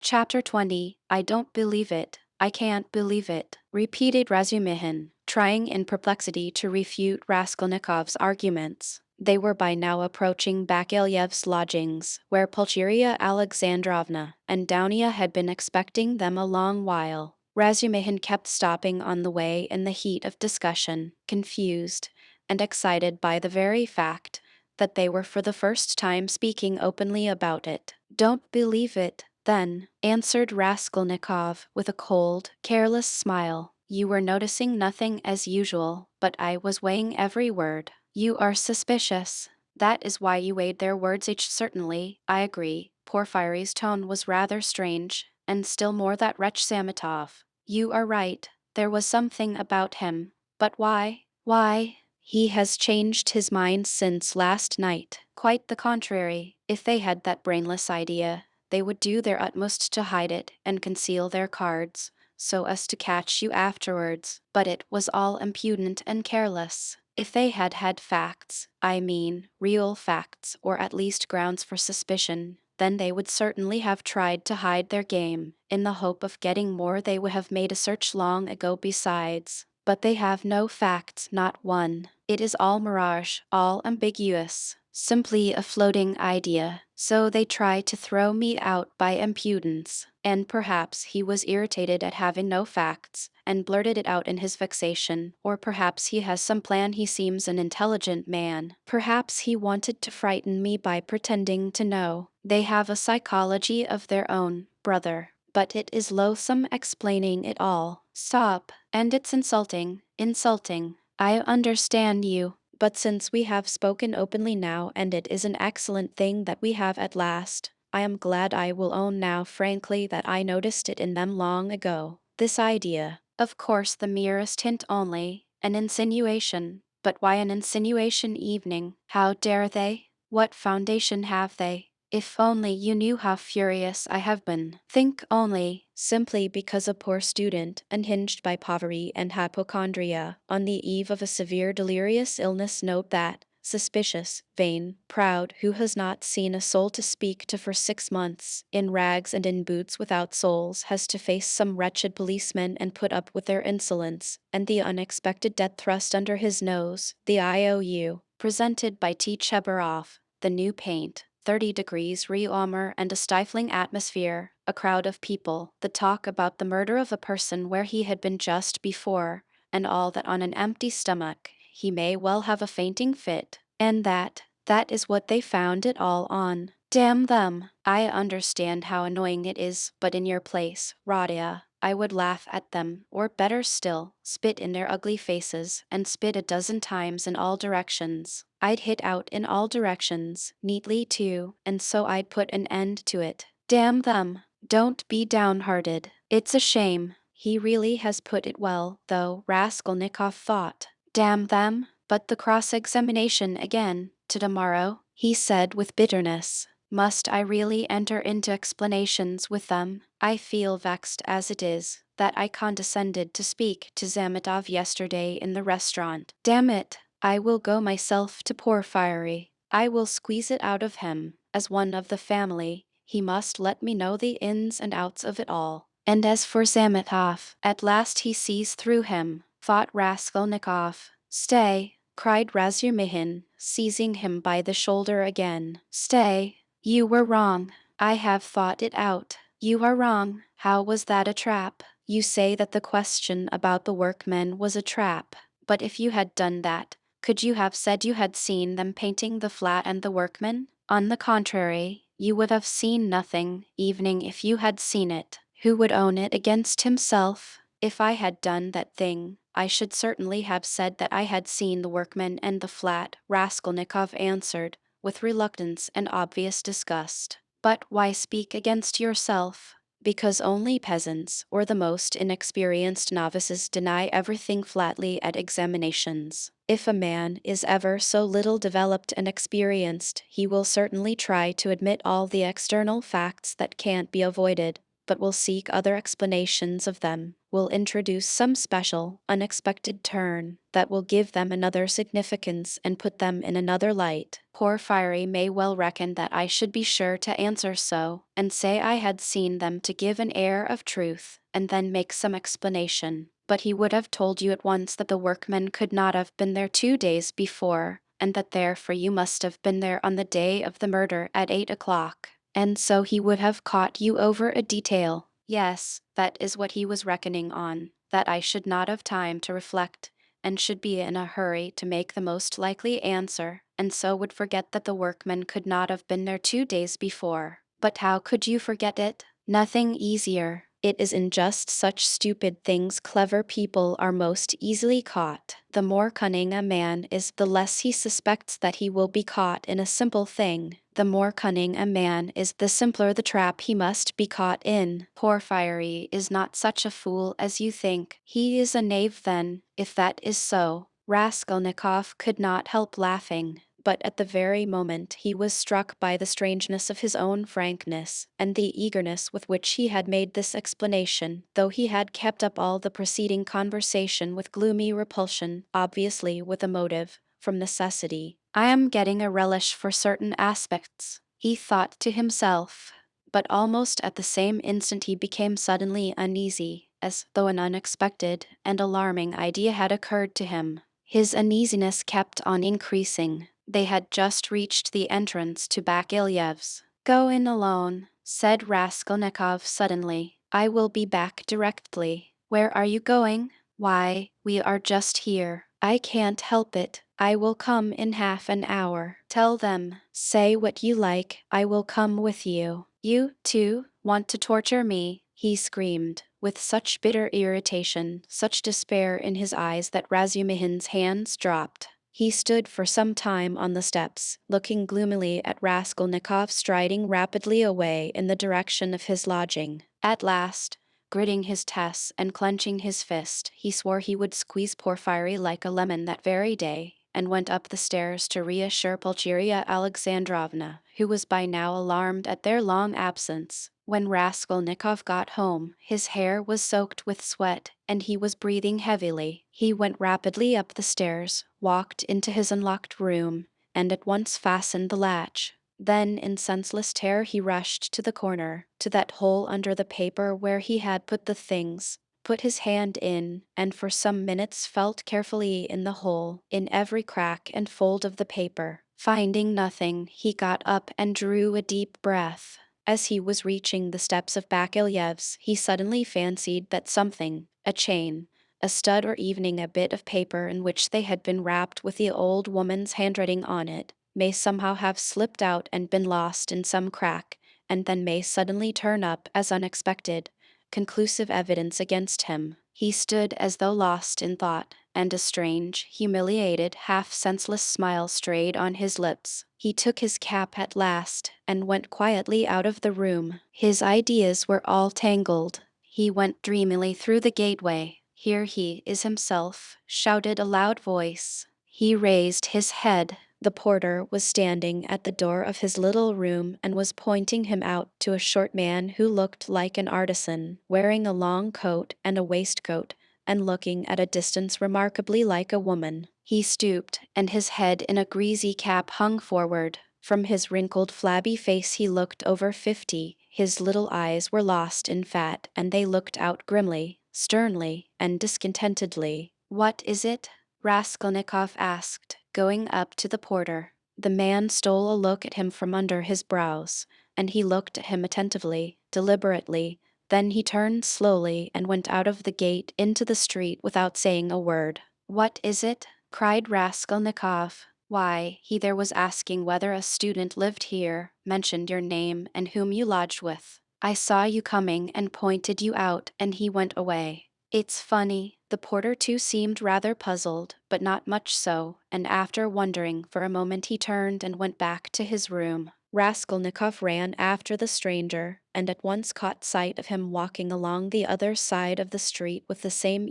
Chapter 20. I don't believe it. I can't believe it, repeated Razumihin, trying in perplexity to refute Raskolnikov's arguments. They were by now approaching Bakilyev's lodgings, where Pulcheria Alexandrovna and Dounia had been expecting them a long while. Razumihin kept stopping on the way in the heat of discussion, confused and excited by the very fact that they were for the first time speaking openly about it. Don't believe it, then, answered Raskolnikov with a cold, careless smile. You were noticing nothing as usual, but I was weighing every word. You are suspicious. That is why you weighed their words each. Certainly, I agree. Porfiry's tone was rather strange, and still more that wretch Samatov. You are right. There was something about him. But why? Why? He has changed his mind since last night. Quite the contrary. If they had that brainless idea, they would do their utmost to hide it and conceal their cards, so as to catch you afterwards. But it was all impudent and careless. If they had had facts, I mean real facts, or at least grounds for suspicion, then they would certainly have tried to hide their game. In the hope of getting more, they would have made a search long ago besides. But they have no facts, not one. It is all mirage, all ambiguous, simply a floating idea. So they try to throw me out by impudence. And perhaps he was irritated at having no facts, and blurted it out in his vexation. Or perhaps he has some plan. He seems an intelligent man. Perhaps he wanted to frighten me by pretending to know. They have a psychology of their own, brother. But it is loathsome explaining it all. Stop. And it's insulting. Insulting. I understand you. But since we have spoken openly now, and it is an excellent thing that we have at last, I am glad. I will own now frankly that I noticed it in them long ago. This idea. Of course the merest hint only, an insinuation. But why an insinuation evening? How dare they? What foundation have they? If only you knew how furious I have been. Think only, simply because a poor student, unhinged by poverty and hypochondria, on the eve of a severe delirious illness, note that, suspicious, vain, proud, who has not seen a soul to speak to for 6 months, in rags and in boots without soles, has to face some wretched policemen and put up with their insolence, and the unexpected death thrust under his nose, the IOU, presented by T. Chebarov, the new paint, 30 degrees Reaumur and a stifling atmosphere, a crowd of people, the talk about the murder of a person where he had been just before, and all that on an empty stomach, he may well have a fainting fit, and that is what they found it all on. Damn them! I understand how annoying it is, but in your place, Radia, I would laugh at them, or better still, spit in their ugly faces, and spit a dozen times in all directions. I'd hit out in all directions, neatly too, and so I'd put an end to it. Damn them! Don't be downhearted. It's a shame. He really has put it well, though, Raskolnikov thought. Damn them! But the cross-examination again, to tomorrow, he said with bitterness. Must I really enter into explanations with them? I feel vexed as it is, that I condescended to speak to Zametov yesterday in the restaurant. Damn it! I will go myself to Porfiry. I will squeeze it out of him. As one of the family, he must let me know the ins and outs of it all. And as for Zametov, at last he sees through him, thought Raskolnikov. Stay, cried Razumihin, seizing him by the shoulder again. Stay. You were wrong. I have thought it out. You are wrong. How was that a trap? You say that the question about the workmen was a trap. But if you had done that, could you have said you had seen them painting the flat and the workmen? On the contrary, you would have seen nothing, even if you had seen it. Who would own it against himself? If I had done that thing, I should certainly have said that I had seen the workmen and the flat, Raskolnikov answered, with reluctance and obvious disgust. But why speak against yourself? Because only peasants or the most inexperienced novices deny everything flatly at examinations. If a man is ever so little developed and experienced, he will certainly try to admit all the external facts that can't be avoided, but will seek other explanations of them, will introduce some special, unexpected turn that will give them another significance and put them in another light. Porphyry may well reckon that I should be sure to answer so, and say I had seen them to give an air of truth, and then make some explanation. But he would have told you at once that the workmen could not have been there 2 days before, and that therefore you must have been there on the day of the murder at 8 o'clock. And so he would have caught you over a detail. Yes, that is what he was reckoning on, that I should not have time to reflect, and should be in a hurry to make the most likely answer, and so would forget that the workmen could not have been there 2 days before. But how could you forget it? Nothing easier. It is in just such stupid things clever people are most easily caught. The more cunning a man is, the less he suspects that he will be caught in a simple thing. The more cunning a man is, the simpler the trap he must be caught in. Porphyry is not such a fool as you think. He is a knave then, if that is so. Raskolnikov could not help laughing, but at the very moment he was struck by the strangeness of his own frankness, and the eagerness with which he had made this explanation, though he had kept up all the preceding conversation with gloomy repulsion, obviously with a motive, from necessity. I am getting a relish for certain aspects, he thought to himself, but almost at the same instant he became suddenly uneasy, as though an unexpected and alarming idea had occurred to him. His uneasiness kept on increasing. They had just reached the entrance to Bakilyev's. "Go in alone," said Raskolnikov suddenly. "I will be back directly." "Where are you going?" "Why, we are just here." "I can't help it. I will come in half an hour." "Tell them. Say what you like. I will come with you." "You, too, want to torture me?" he screamed, with such bitter irritation, such despair in his eyes that Razumihin's hands dropped. He stood for some time on the steps, looking gloomily at Raskolnikov striding rapidly away in the direction of his lodging. At last, gritting his teeth and clenching his fist, he swore he would squeeze Porphyry like a lemon that very day, and went up the stairs to reassure Pulcheria Alexandrovna, who was by now alarmed at their long absence. When Raskolnikov got home, his hair was soaked with sweat, and he was breathing heavily. He went rapidly up the stairs, walked into his unlocked room, and at once fastened the latch. Then, in senseless terror, he rushed to the corner, to that hole under the paper where he had put the things, put his hand in, and for some minutes felt carefully in the hole, in every crack and fold of the paper. Finding nothing, he got up and drew a deep breath. As he was reaching the steps of Bakilyev's, he suddenly fancied that something, a chain, a stud, or even a bit of paper in which they had been wrapped with the old woman's handwriting on it, may somehow have slipped out and been lost in some crack, and then may suddenly turn up as unexpected, conclusive evidence against him. He stood as though lost in thought, and a strange, humiliated, half-senseless smile strayed on his lips. He took his cap at last, and went quietly out of the room. His ideas were all tangled. He went dreamily through the gateway. "Here he is himself," shouted a loud voice. He raised his head. The porter was standing at the door of his little room and was pointing him out to a short man who looked like an artisan, wearing a long coat and a waistcoat, and looking at a distance remarkably like a woman. He stooped, and his head in a greasy cap hung forward. From his wrinkled, flabby face he looked over 50. His little eyes were lost in fat, and they looked out grimly, sternly, and discontentedly. "What is it?" Raskolnikov asked, going up to the porter. The man stole a look at him from under his brows, and he looked at him attentively, deliberately. Then he turned slowly and went out of the gate into the street without saying a word. "What is it?" cried Raskolnikov. "Why, he there was asking whether a student lived here, mentioned your name and whom you lodged with. I saw you coming and pointed you out, and he went away." "It's funny." The porter too seemed rather puzzled, but not much so, and after wondering for a moment he turned and went back to his room. Raskolnikov ran after the stranger, and at once caught sight of him walking along the other side of the street with the same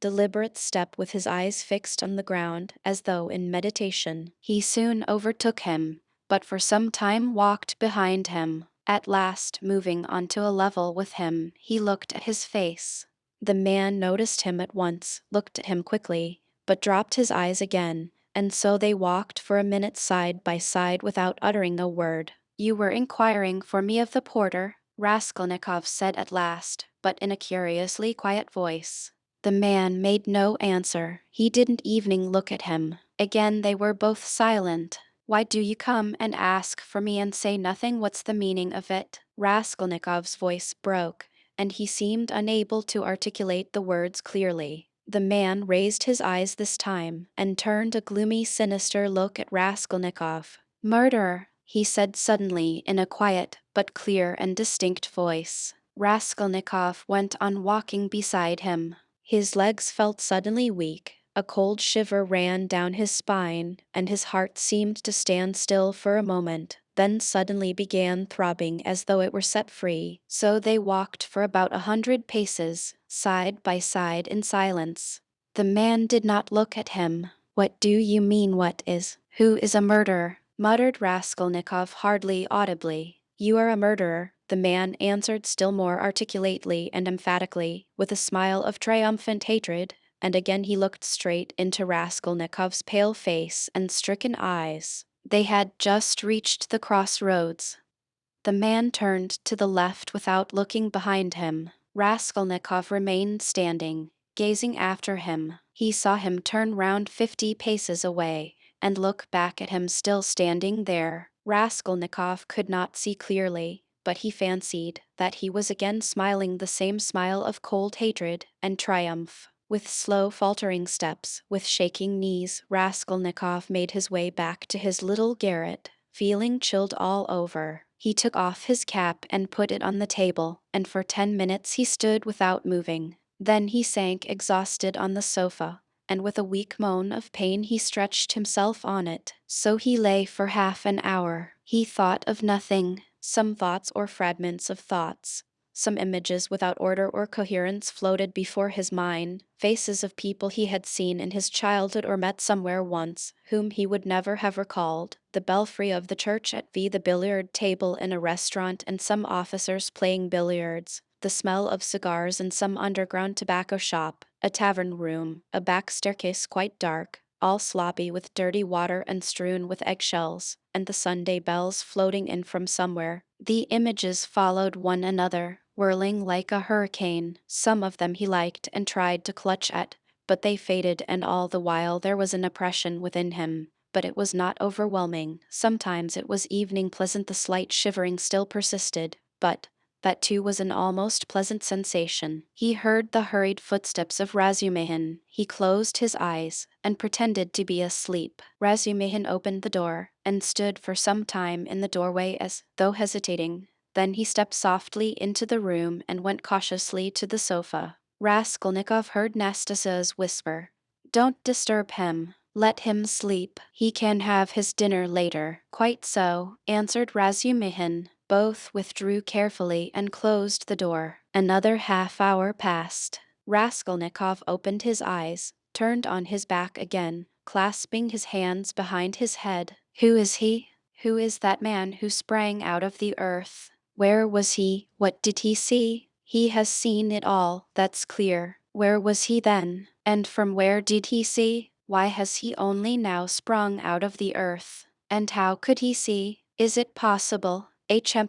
deliberate step with his eyes fixed on the ground, as though in meditation. He soon overtook him, but for some time walked behind him. At last, moving onto a level with him, he looked at his face. The man noticed him at once, looked at him quickly, but dropped his eyes again, and so they walked for a minute side by side without uttering a word. "You were inquiring for me of the porter?" Raskolnikov said at last, but in a curiously quiet voice. The man made no answer. He didn't even look at him. Again they were both silent. "Why do you come and ask for me and say nothing? What's the meaning of it?" Raskolnikov's voice broke, and he seemed unable to articulate the words clearly. The man raised his eyes this time, and turned a gloomy, sinister look at Raskolnikov. "Murder!" he said suddenly in a quiet but clear and distinct voice. Raskolnikov went on walking beside him. His legs felt suddenly weak. A cold shiver ran down his spine, and his heart seemed to stand still for a moment, then suddenly began throbbing as though it were set free. So they walked for about 100 paces, side by side in silence. The man did not look at him. "What do you mean? Who is a murderer?" muttered Raskolnikov hardly audibly. "You are a murderer," the man answered still more articulately and emphatically, with a smile of triumphant hatred, and again he looked straight into Raskolnikov's pale face and stricken eyes. They had just reached the crossroads. The man turned to the left without looking behind him. Raskolnikov remained standing, gazing after him. He saw him turn round 50 paces away, and look back at him still standing there. Raskolnikov could not see clearly, but he fancied that he was again smiling the same smile of cold hatred and triumph. With slow faltering steps, with shaking knees, Raskolnikov made his way back to his little garret, feeling chilled all over. He took off his cap and put it on the table, and for 10 minutes he stood without moving. Then he sank exhausted on the sofa, and with a weak moan of pain he stretched himself on it. So he lay for half an hour. He thought of nothing. Some thoughts or fragments of thoughts, some images without order or coherence floated before his mind, faces of people he had seen in his childhood or met somewhere once, whom he would never have recalled, the belfry of the church at V, the billiard table in a restaurant and some officers playing billiards, the smell of cigars in some underground tobacco shop, a tavern room, a back staircase quite dark, all sloppy with dirty water and strewn with eggshells, and the Sunday bells floating in from somewhere. The images followed one another, whirling like a hurricane. Some of them he liked and tried to clutch at, but they faded, and all the while there was an oppression within him. But it was not overwhelming. Sometimes it was evening pleasant, the slight shivering still persisted, but that too was an almost pleasant sensation. He heard the hurried footsteps of Razumihin. He closed his eyes and pretended to be asleep. Razumihin opened the door and stood for some time in the doorway as though hesitating. Then he stepped softly into the room and went cautiously to the sofa. Raskolnikov heard Nastasia's whisper, "Don't disturb him. Let him sleep. He can have his dinner later." "Quite so," answered Razumihin. Both withdrew carefully and closed the door. Another half-hour passed. Raskolnikov opened his eyes, turned on his back again, clasping his hands behind his head. Who is he? Who is that man who sprang out of the earth? Where was he? What did he see? He has seen it all, that's clear. Where was he then? And from where did he see? Why has he only now sprung out of the earth? And how could he see? Is it possible?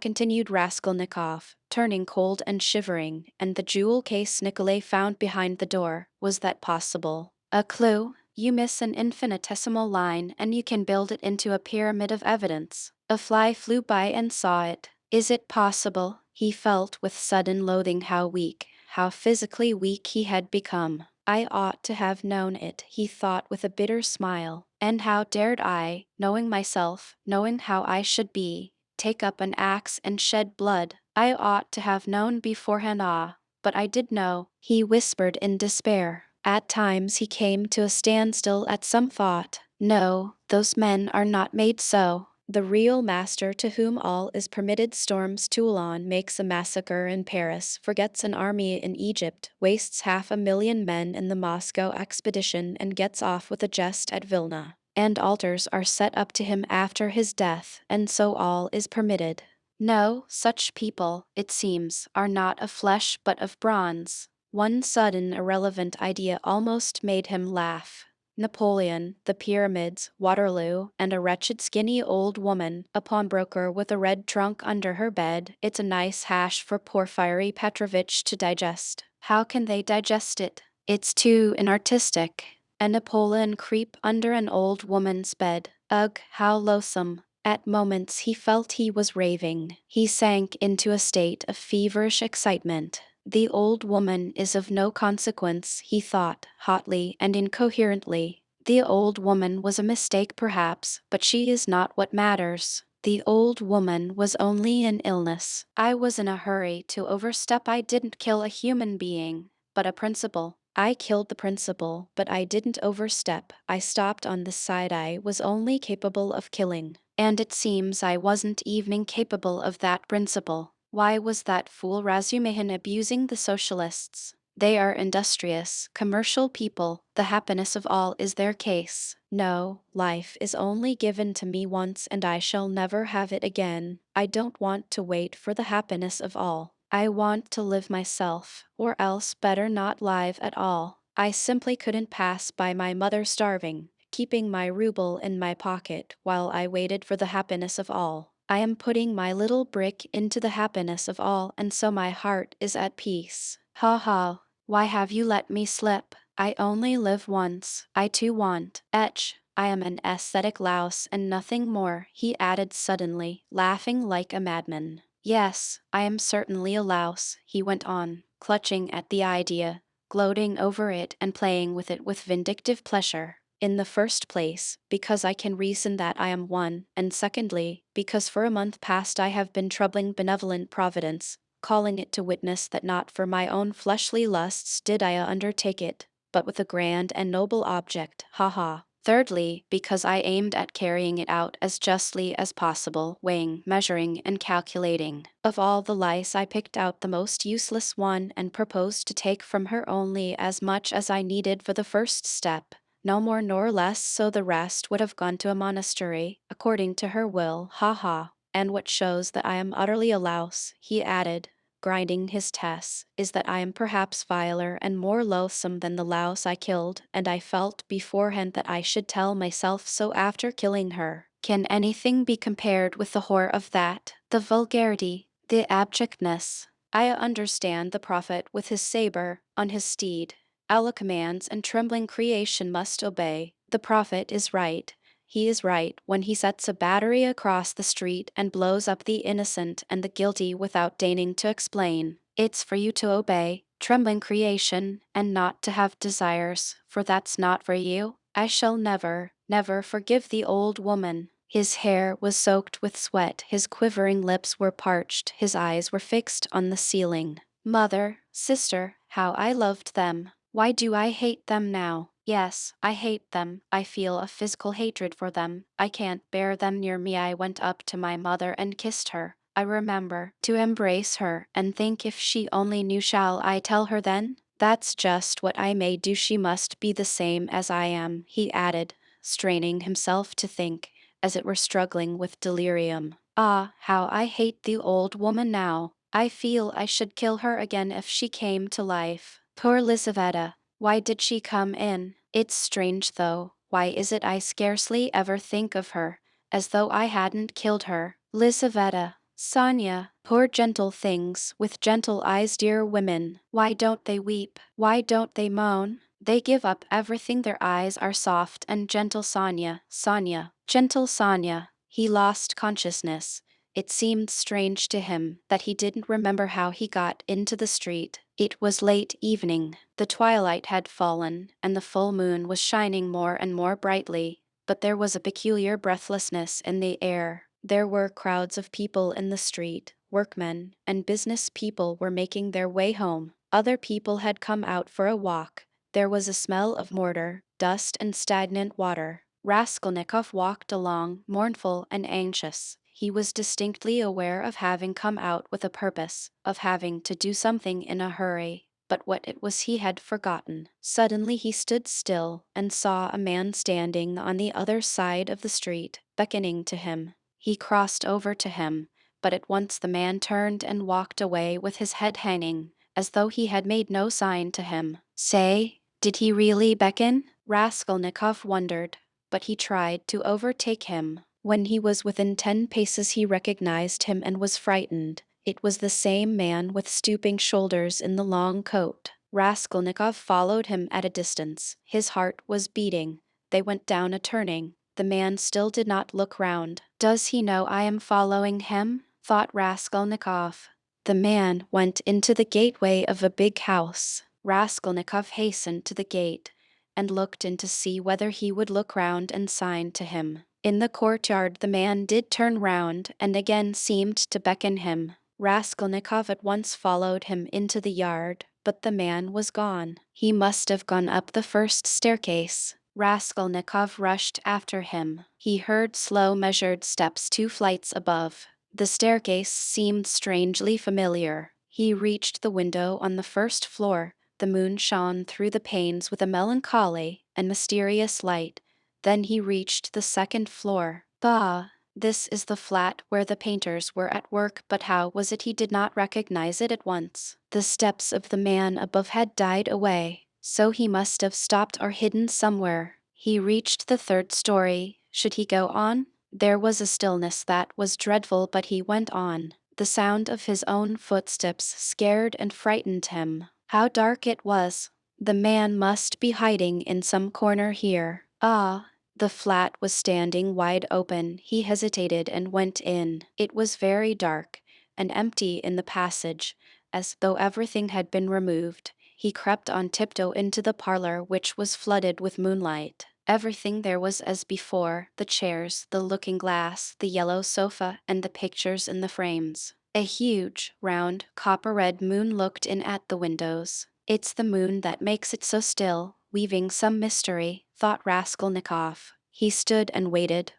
Continued Raskolnikov, turning cold and shivering, and the jewel case Nikolay found behind the door, was that possible? A clue? You miss an infinitesimal line and you can build it into a pyramid of evidence. A fly flew by and saw it. Is it possible? He felt with sudden loathing how weak, how physically weak he had become. I ought to have known it, he thought with a bitter smile. And how dared I, knowing myself, knowing how I should be, take up an axe and shed blood? I ought to have known beforehand. Ah, but I did know, he whispered in despair. At times he came to a standstill at some thought. No, those men are not made so. The real master to whom all is permitted storms Toulon, makes a massacre in Paris, forgets an army in Egypt, wastes 500,000 men in the Moscow expedition, and gets off with a jest at Vilna. And altars are set up to him after his death, and so all is permitted. No, such people, it seems, are not of flesh but of bronze. One sudden irrelevant idea almost made him laugh. Napoleon, the pyramids, Waterloo, and a wretched skinny old woman, a pawnbroker with a red trunk under her bed. It's a nice hash for Porfiry Petrovitch to digest. How can they digest it? It's too inartistic. And Napoleon creep under an old woman's bed. Ugh, how loathsome. At moments he felt he was raving. He sank into a state of feverish excitement. The old woman is of no consequence, he thought, hotly and incoherently. The old woman was a mistake perhaps, but she is not what matters. The old woman was only an illness. I was in a hurry to overstep. I didn't kill a human being, but a principle. I killed the principle, but I didn't overstep. I stopped on the side I was only capable of killing. And it seems I wasn't even capable of that principle. Why was that fool Razumihin abusing the socialists? They are industrious, commercial people. The happiness of all is their case. No, life is only given to me once and I shall never have it again. I don't want to wait for the happiness of all. I want to live myself, or else better not live at all. I simply couldn't pass by my mother starving, keeping my ruble in my pocket while I waited for the happiness of all. I am putting my little brick into the happiness of all, and so my heart is at peace. Ha ha, why have you let me slip? I only live once. I too want. Etch. I am an aesthetic louse and nothing more, he added suddenly, laughing like a madman. Yes, I am certainly a louse, he went on, clutching at the idea, gloating over it and playing with it with vindictive pleasure. In the first place, because I can reason that I am one, and secondly, because for a month past I have been troubling benevolent Providence, calling it to witness that not for my own fleshly lusts did I undertake it, but with a grand and noble object, ha ha. Thirdly, because I aimed at carrying it out as justly as possible, weighing, measuring, and calculating. Of all the lice I picked out the most useless one and proposed to take from her only as much as I needed for the first step. No more nor less, so the rest would have gone to a monastery, according to her will, ha ha. And what shows that I am utterly a louse, he added, grinding his teeth, is that I am perhaps viler and more loathsome than the louse I killed, and I felt beforehand that I should tell myself so after killing her. Can anything be compared with the horror of that? The vulgarity, the abjectness. I understand the prophet with his saber, on his steed. Allah commands and trembling creation must obey. The prophet is right. He is right when he sets a battery across the street and blows up the innocent and the guilty without deigning to explain. It's for you to obey, trembling creation, and not to have desires, for that's not for you. I shall never, never forgive the old woman. His hair was soaked with sweat, his quivering lips were parched, his eyes were fixed on the ceiling. Mother, sister, how I loved them. Why do I hate them now? Yes, I hate them. I feel a physical hatred for them. I can't bear them near me. I went up to my mother and kissed her. I remember to embrace her and think if she only knew. Shall I tell her then? That's just what I may do. She must be the same as I am, he added, straining himself to think, as it were struggling with delirium. Ah, how I hate the old woman now. I feel I should kill her again if she came to life. Poor Lizaveta. Why did she come in? It's strange though. Why is it I scarcely ever think of her, as though I hadn't killed her? Lizaveta, Sonia, poor gentle things, with gentle eyes, dear women. Why don't they weep? Why don't they moan? They give up everything, their eyes are soft and gentle. Sonia, Sonia, gentle Sonia. He lost consciousness. It seemed strange to him that he didn't remember how he got into the street. It was late evening. The twilight had fallen, and the full moon was shining more and more brightly, but there was a peculiar breathlessness in the air. There were crowds of people in the street. Workmen and business people were making their way home. Other people had come out for a walk. There was a smell of mortar, dust, and stagnant water. Raskolnikov walked along, mournful and anxious. He was distinctly aware of having come out with a purpose, of having to do something in a hurry. But what it was he had forgotten. Suddenly he stood still and saw a man standing on the other side of the street, beckoning to him. He crossed over to him, but at once the man turned and walked away with his head hanging, as though he had made no sign to him. Say, did he really beckon? Raskolnikov wondered, but he tried to overtake him. When he was within 10 paces he recognized him and was frightened. It was the same man with stooping shoulders in the long coat. Raskolnikov followed him at a distance. His heart was beating. They went down a turning. The man still did not look round. Does he know I am following him? Thought Raskolnikov. The man went into the gateway of a big house. Raskolnikov hastened to the gate and looked in to see whether he would look round and sign to him. In the courtyard the man did turn round and again seemed to beckon him. Raskolnikov at once followed him into the yard, but the man was gone. He must have gone up the first staircase. Raskolnikov rushed after him. He heard slow measured steps 2 flights above. The staircase seemed strangely familiar. He reached the window on the first floor. The moon shone through the panes with a melancholy and mysterious light. Then he reached the second floor. Bah! This is the flat where the painters were at work, but how was it he did not recognize it at once? The steps of the man above had died away, so he must have stopped or hidden somewhere. He reached the third story. Should he go on? There was a stillness that was dreadful, but he went on. The sound of his own footsteps scared and frightened him. How dark it was! The man must be hiding in some corner here. Ah! The flat was standing wide open. He hesitated and went in. It was very dark and empty in the passage, as though everything had been removed. He crept on tiptoe into the parlor, which was flooded with moonlight. Everything there was as before: the chairs, the looking-glass, the yellow sofa, and the pictures in the frames. A huge, round, copper-red moon looked in at the windows. It's the moon that makes it so still, weaving some mystery, thought Raskolnikov. He stood and waited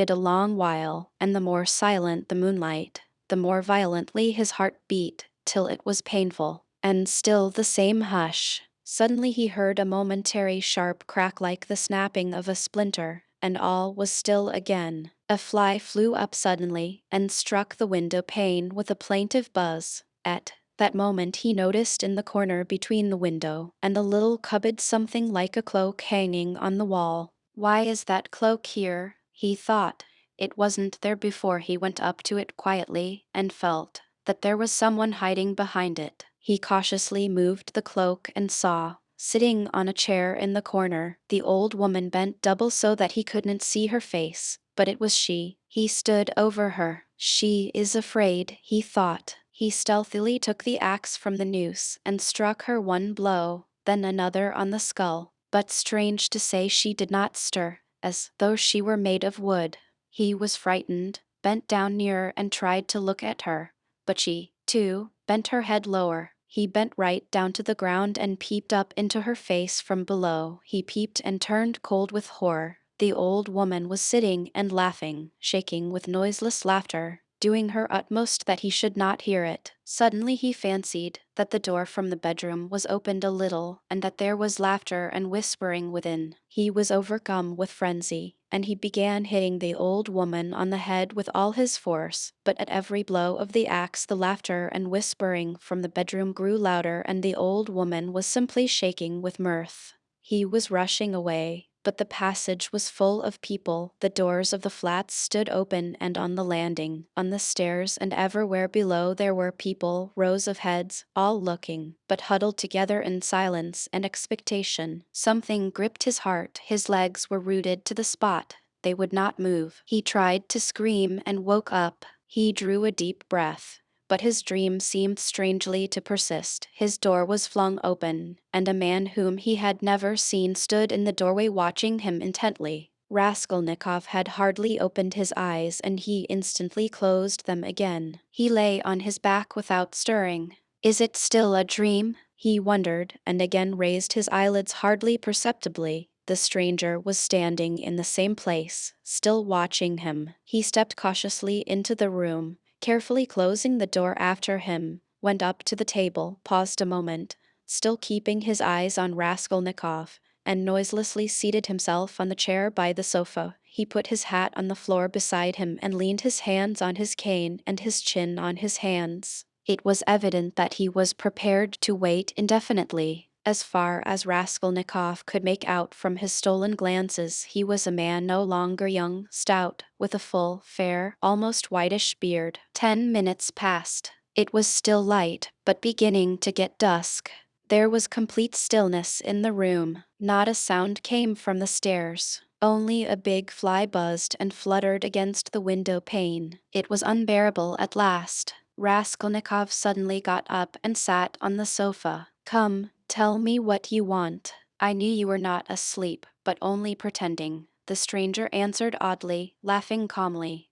a long while, and the more silent the moonlight, the more violently his heart beat, till it was painful. And still the same hush. Suddenly he heard a momentary sharp crack like the snapping of a splinter, and all was still again. A fly flew up suddenly and struck the window pane with a plaintive buzz. At that moment he noticed in the corner between the window and the little cupboard something like a cloak hanging on the wall. Why is that cloak here? He thought. It wasn't there before. He went up to it quietly and felt that there was someone hiding behind it. He cautiously moved the cloak and saw, sitting on a chair in the corner, the old woman bent double so that he couldn't see her face. But it was she. He stood over her. She is afraid, he thought. He stealthily took the axe from the noose and struck her one blow, then another on the skull. But strange to say, she did not stir, as though she were made of wood. He was frightened, bent down nearer and tried to look at her. But she, too, bent her head lower. He bent right down to the ground and peeped up into her face from below. He peeped and turned cold with horror. The old woman was sitting and laughing, shaking with noiseless laughter, doing her utmost that he should not hear it. Suddenly he fancied that the door from the bedroom was opened a little, and that there was laughter and whispering within. He was overcome with frenzy, and he began hitting the old woman on the head with all his force. But at every blow of the axe the laughter and whispering from the bedroom grew louder, and the old woman was simply shaking with mirth. He was rushing away, but the passage was full of people. The doors of the flats stood open, and on the landing, on the stairs, and everywhere below there were people, rows of heads, all looking, but huddled together in silence and expectation. Something gripped his heart. His legs were rooted to the spot. They would not move. He tried to scream and woke up. He drew a deep breath. But his dream seemed strangely to persist. His door was flung open, and a man whom he had never seen stood in the doorway watching him intently. Raskolnikov had hardly opened his eyes, and he instantly closed them again. He lay on his back without stirring. Is it still a dream? He wondered, and again raised his eyelids hardly perceptibly. The stranger was standing in the same place, still watching him. He stepped cautiously into the room, carefully closing the door after him, went up to the table, paused a moment, still keeping his eyes on Raskolnikov, and noiselessly seated himself on the chair by the sofa. He put his hat on the floor beside him and leaned his hands on his cane and his chin on his hands. It was evident that he was prepared to wait indefinitely. As far as Raskolnikov could make out from his stolen glances, he was a man no longer young, stout, with a full, fair, almost whitish beard. 10 minutes passed. It was still light, but beginning to get dusk. There was complete stillness in the room. Not a sound came from the stairs. Only a big fly buzzed and fluttered against the window pane. It was unbearable at last. Raskolnikov suddenly got up and sat on the sofa. "Come, tell me what you want. I knew you were not asleep, but only pretending," the stranger answered oddly, laughing calmly.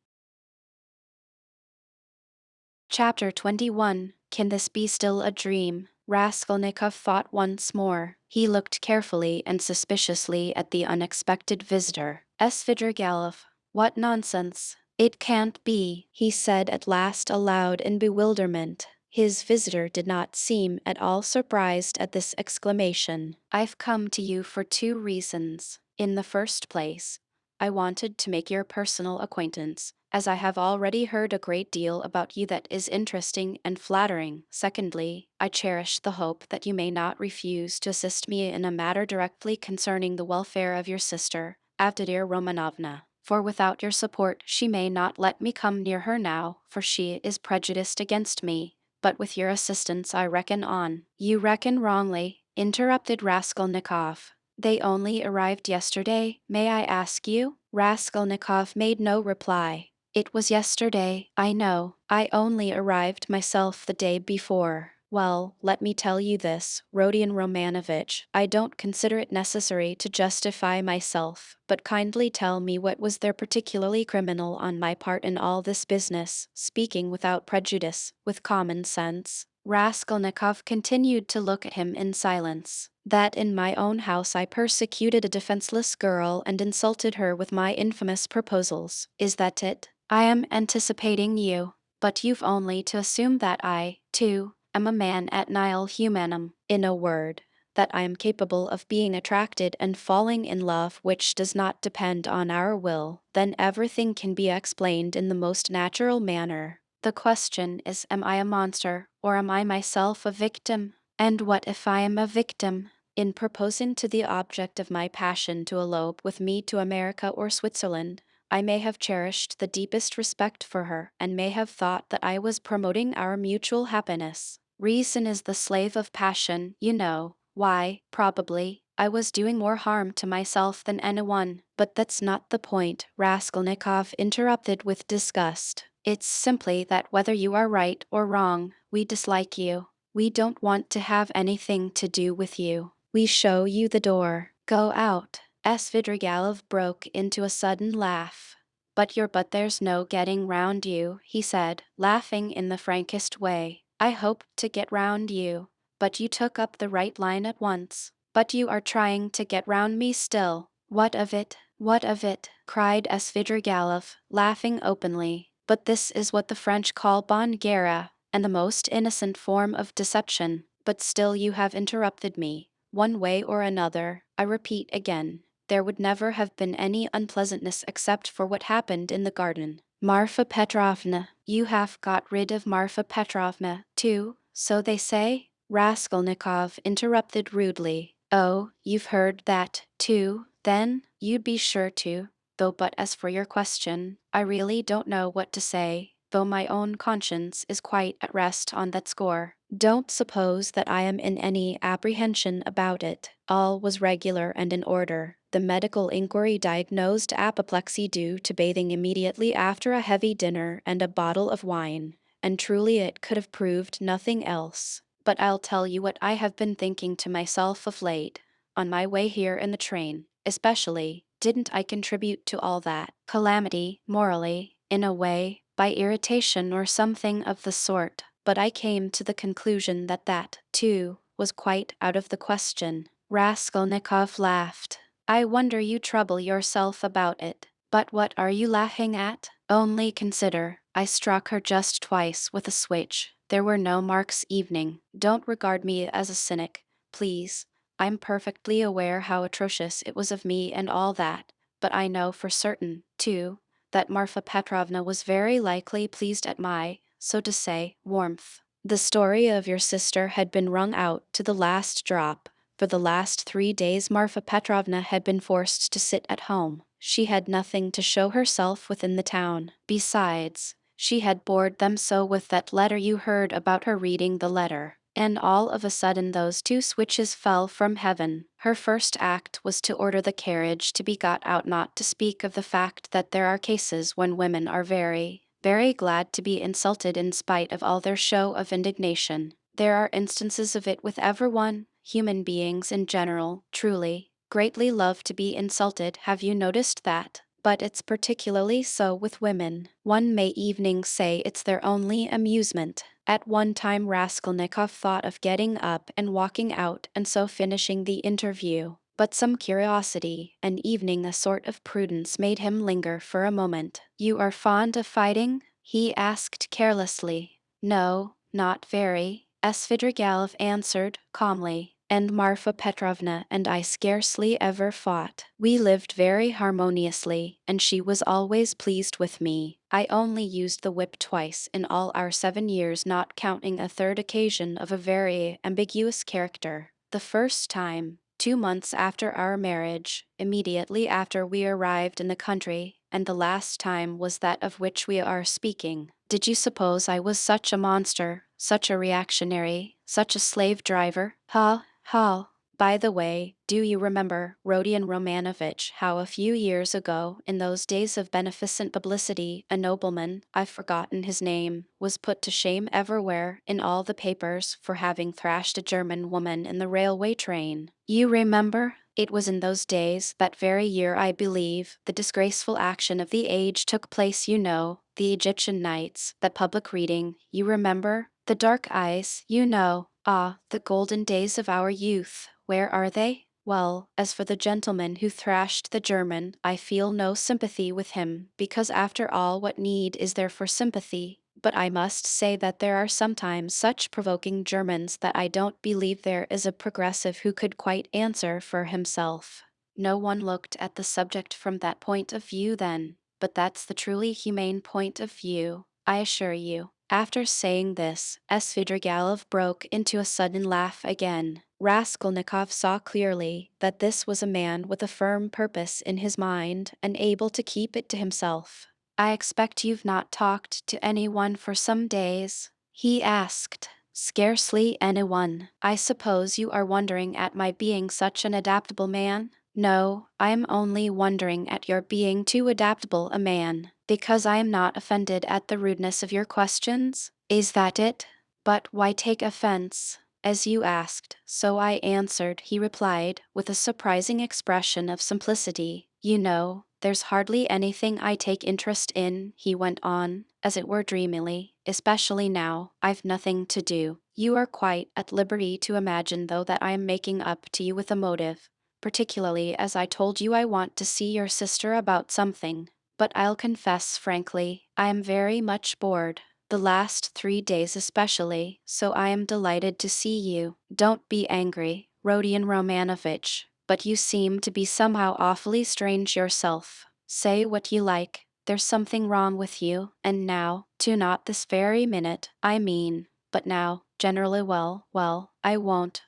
Chapter 21. Can this be still a dream? Raskolnikov thought once more. He looked carefully and suspiciously at the unexpected visitor. Svidrigailov. What nonsense. It can't be, he said at last aloud in bewilderment. His visitor did not seem at all surprised at this exclamation. "I've come to you for 2 reasons. In the first place, I wanted to make your personal acquaintance, as I have already heard a great deal about you that is interesting and flattering. Secondly, I cherish the hope that you may not refuse to assist me in a matter directly concerning the welfare of your sister, Avdotya Romanovna. For without your support she may not let me come near her now, for she is prejudiced against me. But with your assistance I reckon on." "You reckon wrongly," interrupted Raskolnikov. "They only arrived yesterday, may I ask you?" Raskolnikov made no reply. "It was yesterday, I know. I only arrived myself the day before." "Well, let me tell you this, Rodion Romanovitch, I don't consider it necessary to justify myself, but kindly tell me what was there particularly criminal on my part in all this business, speaking without prejudice, with common sense." Raskolnikov continued to look at him in silence. "That in my own house I persecuted a defenseless girl and insulted her with my infamous proposals. Is that it? I am anticipating you, but you've only to assume that I, too, am a man at nihil humanum. In a word, that I am capable of being attracted and falling in love which does not depend on our will. Then everything can be explained in the most natural manner. The question is, am I a monster, or am I myself a victim? And what if I am a victim? In proposing to the object of my passion to elope with me to America or Switzerland, I may have cherished the deepest respect for her, and may have thought that I was promoting our mutual happiness. Reason is the slave of passion, you know. Why, probably, I was doing more harm to myself than anyone. But that's not the point," Raskolnikov interrupted with disgust. "It's simply that whether you are right or wrong, we dislike you. We don't want to have anything to do with you. We show you the door. Go out." Svidrigailov broke into a sudden laugh. But there's no getting round you," he said, laughing in the frankest way. "I hoped to get round you, but you took up the right line at once. But you are trying to get round me still." "What of it? What of it?" cried Svidrigailov, laughing openly. "But this is what the French call bonne guerre, and the most innocent form of deception. But still you have interrupted me. One way or another, I repeat again, there would never have been any unpleasantness except for what happened in the garden. Marfa Petrovna, you have got rid of Marfa Petrovna, too, so they say?" Raskolnikov interrupted rudely. "Oh, you've heard that, too, then? You'd be sure to, though. But as for your question, I really don't know what to say, though my own conscience is quite at rest on that score. Don't suppose that I am in any apprehension about it. All was regular and in order. The medical inquiry diagnosed apoplexy due to bathing immediately after a heavy dinner and a bottle of wine, and truly it could have proved nothing else. But I'll tell you what I have been thinking to myself of late, on my way here in the train, especially. Didn't I contribute to all that calamity, morally, in a way, by irritation or something of the sort? But I came to the conclusion that that, too, was quite out of the question." Raskolnikov laughed. I wonder you trouble yourself about it. But what are you laughing at? Only consider, I struck her just twice with a switch. There were no marks evening. Don't regard me as a cynic, please. I'm perfectly aware how atrocious it was of me and all that, but I know for certain, too, that Marfa Petrovna was very likely pleased at my, so to say, warmth. The story of your sister had been wrung out to the last drop. For the last 3 days, Marfa Petrovna had been forced to sit at home. She had nothing to show herself within the town. Besides, she had bored them so with that letter you heard about her reading the letter. And all of a sudden those two switches fell from heaven. Her first act was to order the carriage to be got out, not to speak of the fact that there are cases when women are very, very glad to be insulted in spite of all their show of indignation. There are instances of it with everyone. Human beings in general, truly, greatly love to be insulted, have you noticed that? But it's particularly so with women. One may even say it's their only amusement. At one time Raskolnikov thought of getting up and walking out and so finishing the interview. But some curiosity, and even a sort of prudence, made him linger for a moment. You are fond of fighting? He asked carelessly. No, not very, Svidrigaïlov answered calmly, and Marfa Petrovna and I scarcely ever fought. We lived very harmoniously, and she was always pleased with me. I only used the whip twice in all our 7 years, not counting a third occasion of a very ambiguous character. The first time, 2 months after our marriage, immediately after we arrived in the country, and the last time was that of which we are speaking. Did you suppose I was such a monster, such a reactionary, such a slave driver? Ha, ha. By the way, do you remember, Rodion Romanovitch, how a few years ago, in those days of beneficent publicity, a nobleman, I've forgotten his name, was put to shame everywhere in all the papers for having thrashed a German woman in the railway train? You remember? It was in those days, that very year I believe, the disgraceful action of the age took place, you know, the Egyptian nights, that public reading, you remember? The dark eyes, you know. Ah, the golden days of our youth, where are they? Well, as for the gentleman who thrashed the German, I feel no sympathy with him, because after all, what need is there for sympathy? But I must say that there are sometimes such provoking Germans that I don't believe there is a progressive who could quite answer for himself. No one looked at the subject from that point of view then, but that's the truly humane point of view, I assure you. After saying this, Svidrigaïlov broke into a sudden laugh again. Raskolnikov saw clearly that this was a man with a firm purpose in his mind and able to keep it to himself. I expect you've not talked to anyone for some days? He asked. Scarcely anyone. I suppose you are wondering at my being such an adaptable man? No, I am only wondering at your being too adaptable a man, because I am not offended at the rudeness of your questions. Is that it? But why take offense? As you asked, so I answered, he replied, with a surprising expression of simplicity. You know, there's hardly anything I take interest in, he went on, as it were dreamily, especially now, I've nothing to do. You are quite at liberty to imagine, though, that I am making up to you with a motive, particularly as I told you I want to see your sister about something. But I'll confess frankly, I am very much bored. The last 3 days especially, so I am delighted to see you. Don't be angry, Rodion Romanovitch, but you seem to be somehow awfully strange yourself. Say what you like, there's something wrong with you, and now, too, not this very minute, I mean, but now, generally. Well, I won't,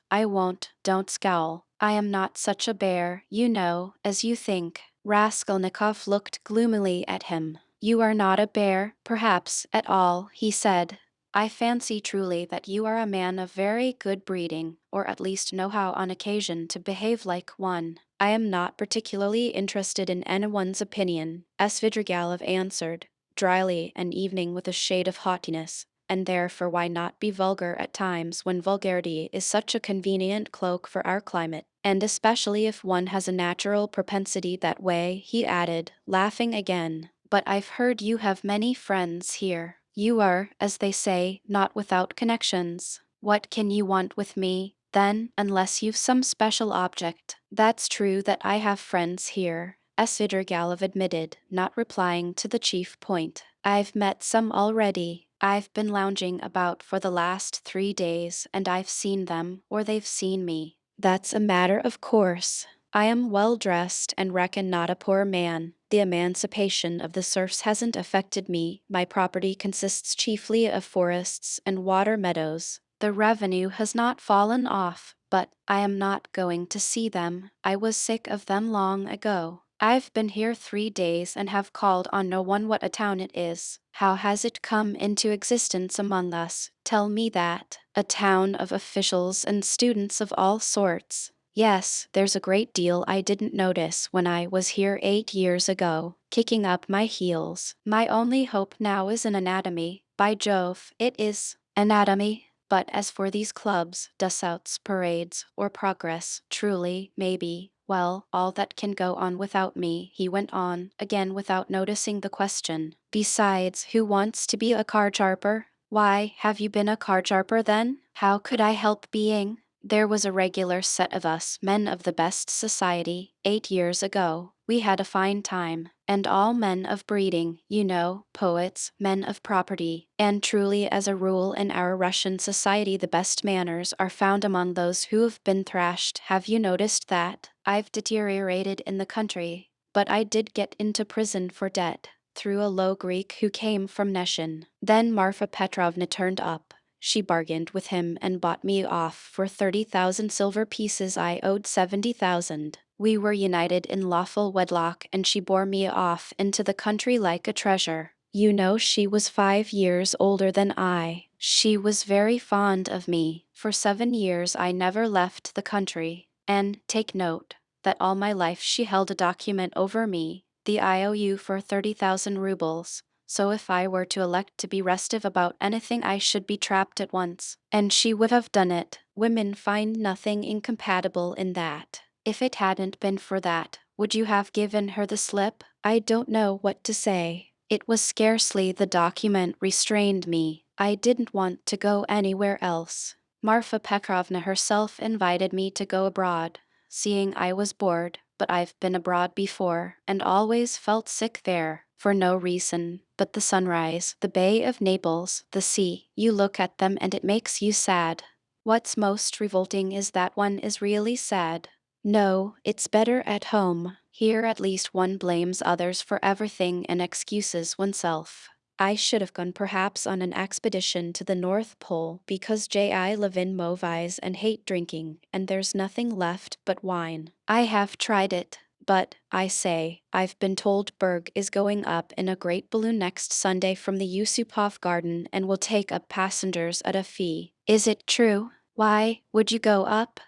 don't scowl. I am not such a bear, you know, as you think. Raskolnikov looked gloomily at him. You are not a bear, perhaps, at all, he said. I fancy truly that you are a man of very good breeding, or at least know how on occasion to behave like one. I am not particularly interested in anyone's opinion, Svidrigaïlov answered, dryly and even with a shade of haughtiness, and therefore why not be vulgar at times when vulgarity is such a convenient cloak for our climate, and especially if one has a natural propensity that way, he added, laughing again. But I've heard you have many friends here. You are, as they say, not without connections. What can you want with me, then, unless you've some special object? That's true that I have friends here, Svidrigailov admitted, not replying to the chief point. I've met some already. I've been lounging about for the last 3 days and I've seen them, or they've seen me. That's a matter of course. I am well dressed and reckon not a poor man. The emancipation of the serfs hasn't affected me. My property consists chiefly of forests and water meadows. The revenue has not fallen off, but I am not going to see them. I was sick of them long ago. I've been here 3 days and have called on no one. What a town it is. How has it come into existence among us? Tell me that. A town of officials and students of all sorts. Yes, there's a great deal I didn't notice when I was here 8 years ago, kicking up my heels. My only hope now is in anatomy. By Jove, it is anatomy. But as for these clubs, Dessauts, parades, or progress, truly, maybe, well, all that can go on without me, he went on, again without noticing the question. Besides, who wants to be a card-sharper? Why, have you been a card-sharper then? How could I help being? There was a regular set of us, men of the best society, 8 years ago. We had a fine time, and all men of breeding, you know, poets, men of property, and truly as a rule in our Russian society the best manners are found among those who have been thrashed. Have you noticed that? I've deteriorated in the country, but I did get into prison for debt, through a low Greek who came from Neshin. Then Marfa Petrovna turned up. She bargained with him and bought me off for 30,000 silver pieces. I owed 70,000. We were united in lawful wedlock and she bore me off into the country like a treasure. You know she was 5 years older than I. She was very fond of me. For 7 years I never left the country. And, take note, that all my life she held a document over me, the IOU for 30,000 rubles. So if I were to elect to be restive about anything I should be trapped at once. And she would have done it. Women find nothing incompatible in that. If it hadn't been for that, would you have given her the slip? I don't know what to say. It was scarcely the document restrained me. I didn't want to go anywhere else. Marfa Petrovna herself invited me to go abroad, seeing I was bored, but I've been abroad before, and always felt sick there, for no reason but the sunrise, the Bay of Naples, the sea. You look at them and it makes you sad. What's most revolting is that one is really sad. No, it's better at home. Here at least one blames others for everything and excuses oneself. I should have gone perhaps on an expedition to the North Pole because I live in Movies and hate drinking, and there's nothing left but wine. I have tried it, but, I say, I've been told Berg is going up in a great balloon next Sunday from the Yusupov garden and will take up passengers at a fee. Is it true? Why, would you go up?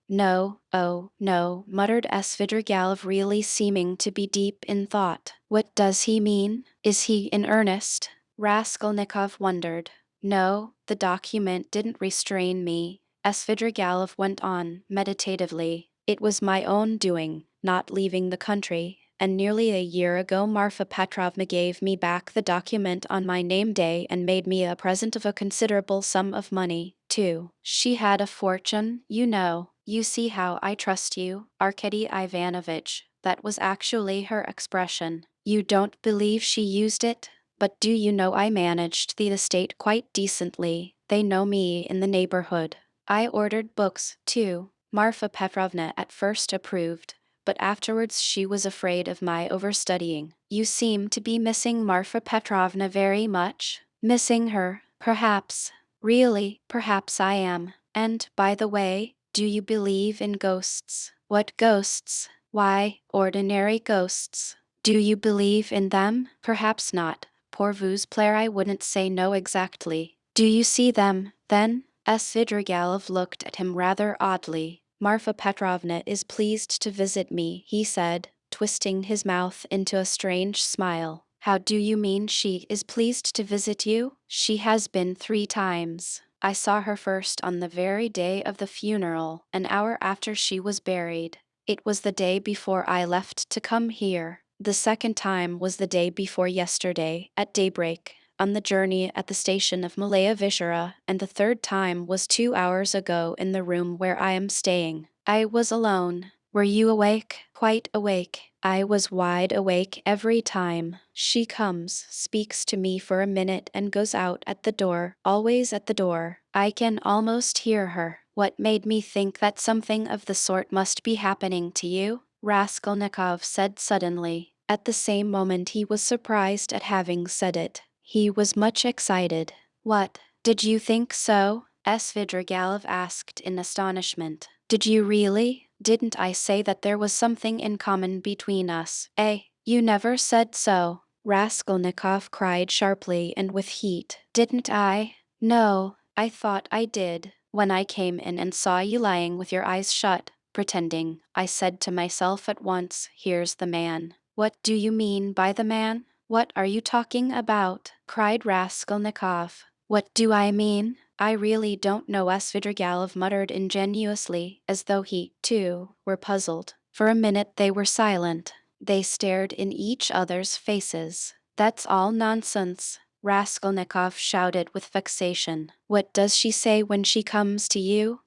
No, oh, no, muttered Svidrigailov, really seeming to be deep in thought. What does he mean? Is he in earnest? Raskolnikov wondered. No, the document didn't restrain me. Svidrigailov went on, meditatively. It was my own doing, not leaving the country, and nearly a year ago Marfa Petrovna gave me back the document on my name day and made me a present of a considerable sum of money, too. She had a fortune, you know. You see how I trust you, Arkady Ivanovitch. That was actually her expression. You don't believe she used it? But do you know I managed the estate quite decently. They know me in the neighborhood. I ordered books, too. Marfa Petrovna at first approved, but afterwards she was afraid of my overstudying. You seem to be missing Marfa Petrovna very much. Missing her, perhaps. Really, perhaps I am. And, by the way, do you believe in ghosts? What ghosts? Why, ordinary ghosts. Do you believe in them? Perhaps not. Pour vous plaire, I wouldn't say no exactly. Do you see them, then? Svidrigailov looked at him rather oddly. Marfa Petrovna is pleased to visit me, he said, twisting his mouth into a strange smile. How do you mean she is pleased to visit you? She has been 3 times. I saw her first on the very day of the funeral, an hour after she was buried. It was the day before I left to come here. The second time was the day before yesterday, at daybreak, on the journey at the station of Malaya Vishera, and the third time was 2 hours ago in the room where I am staying. I was alone. Were you awake? Quite awake. I was wide awake every time. She comes, speaks to me for a minute and goes out at the door, always at the door. I can almost hear her. What made me think that something of the sort must be happening to you? Raskolnikov said suddenly. At the same moment he was surprised at having said it. He was much excited. What? Did you think so? Svidrigailov asked in astonishment. Did you really? Didn't I say that there was something in common between us, eh? You never said so. Raskolnikov cried sharply and with heat. Didn't I? No, I thought I did. When I came in and saw you lying with your eyes shut, pretending, I said to myself at once, here's the man. What do you mean by the man? What are you talking about? Cried Raskolnikov. What do I mean? I really don't know, Svidrigailov muttered ingenuously, as though he, too, were puzzled. For a minute they were silent. They stared in each other's faces. That's all nonsense, Raskolnikov shouted with vexation. What does she say when she comes to you?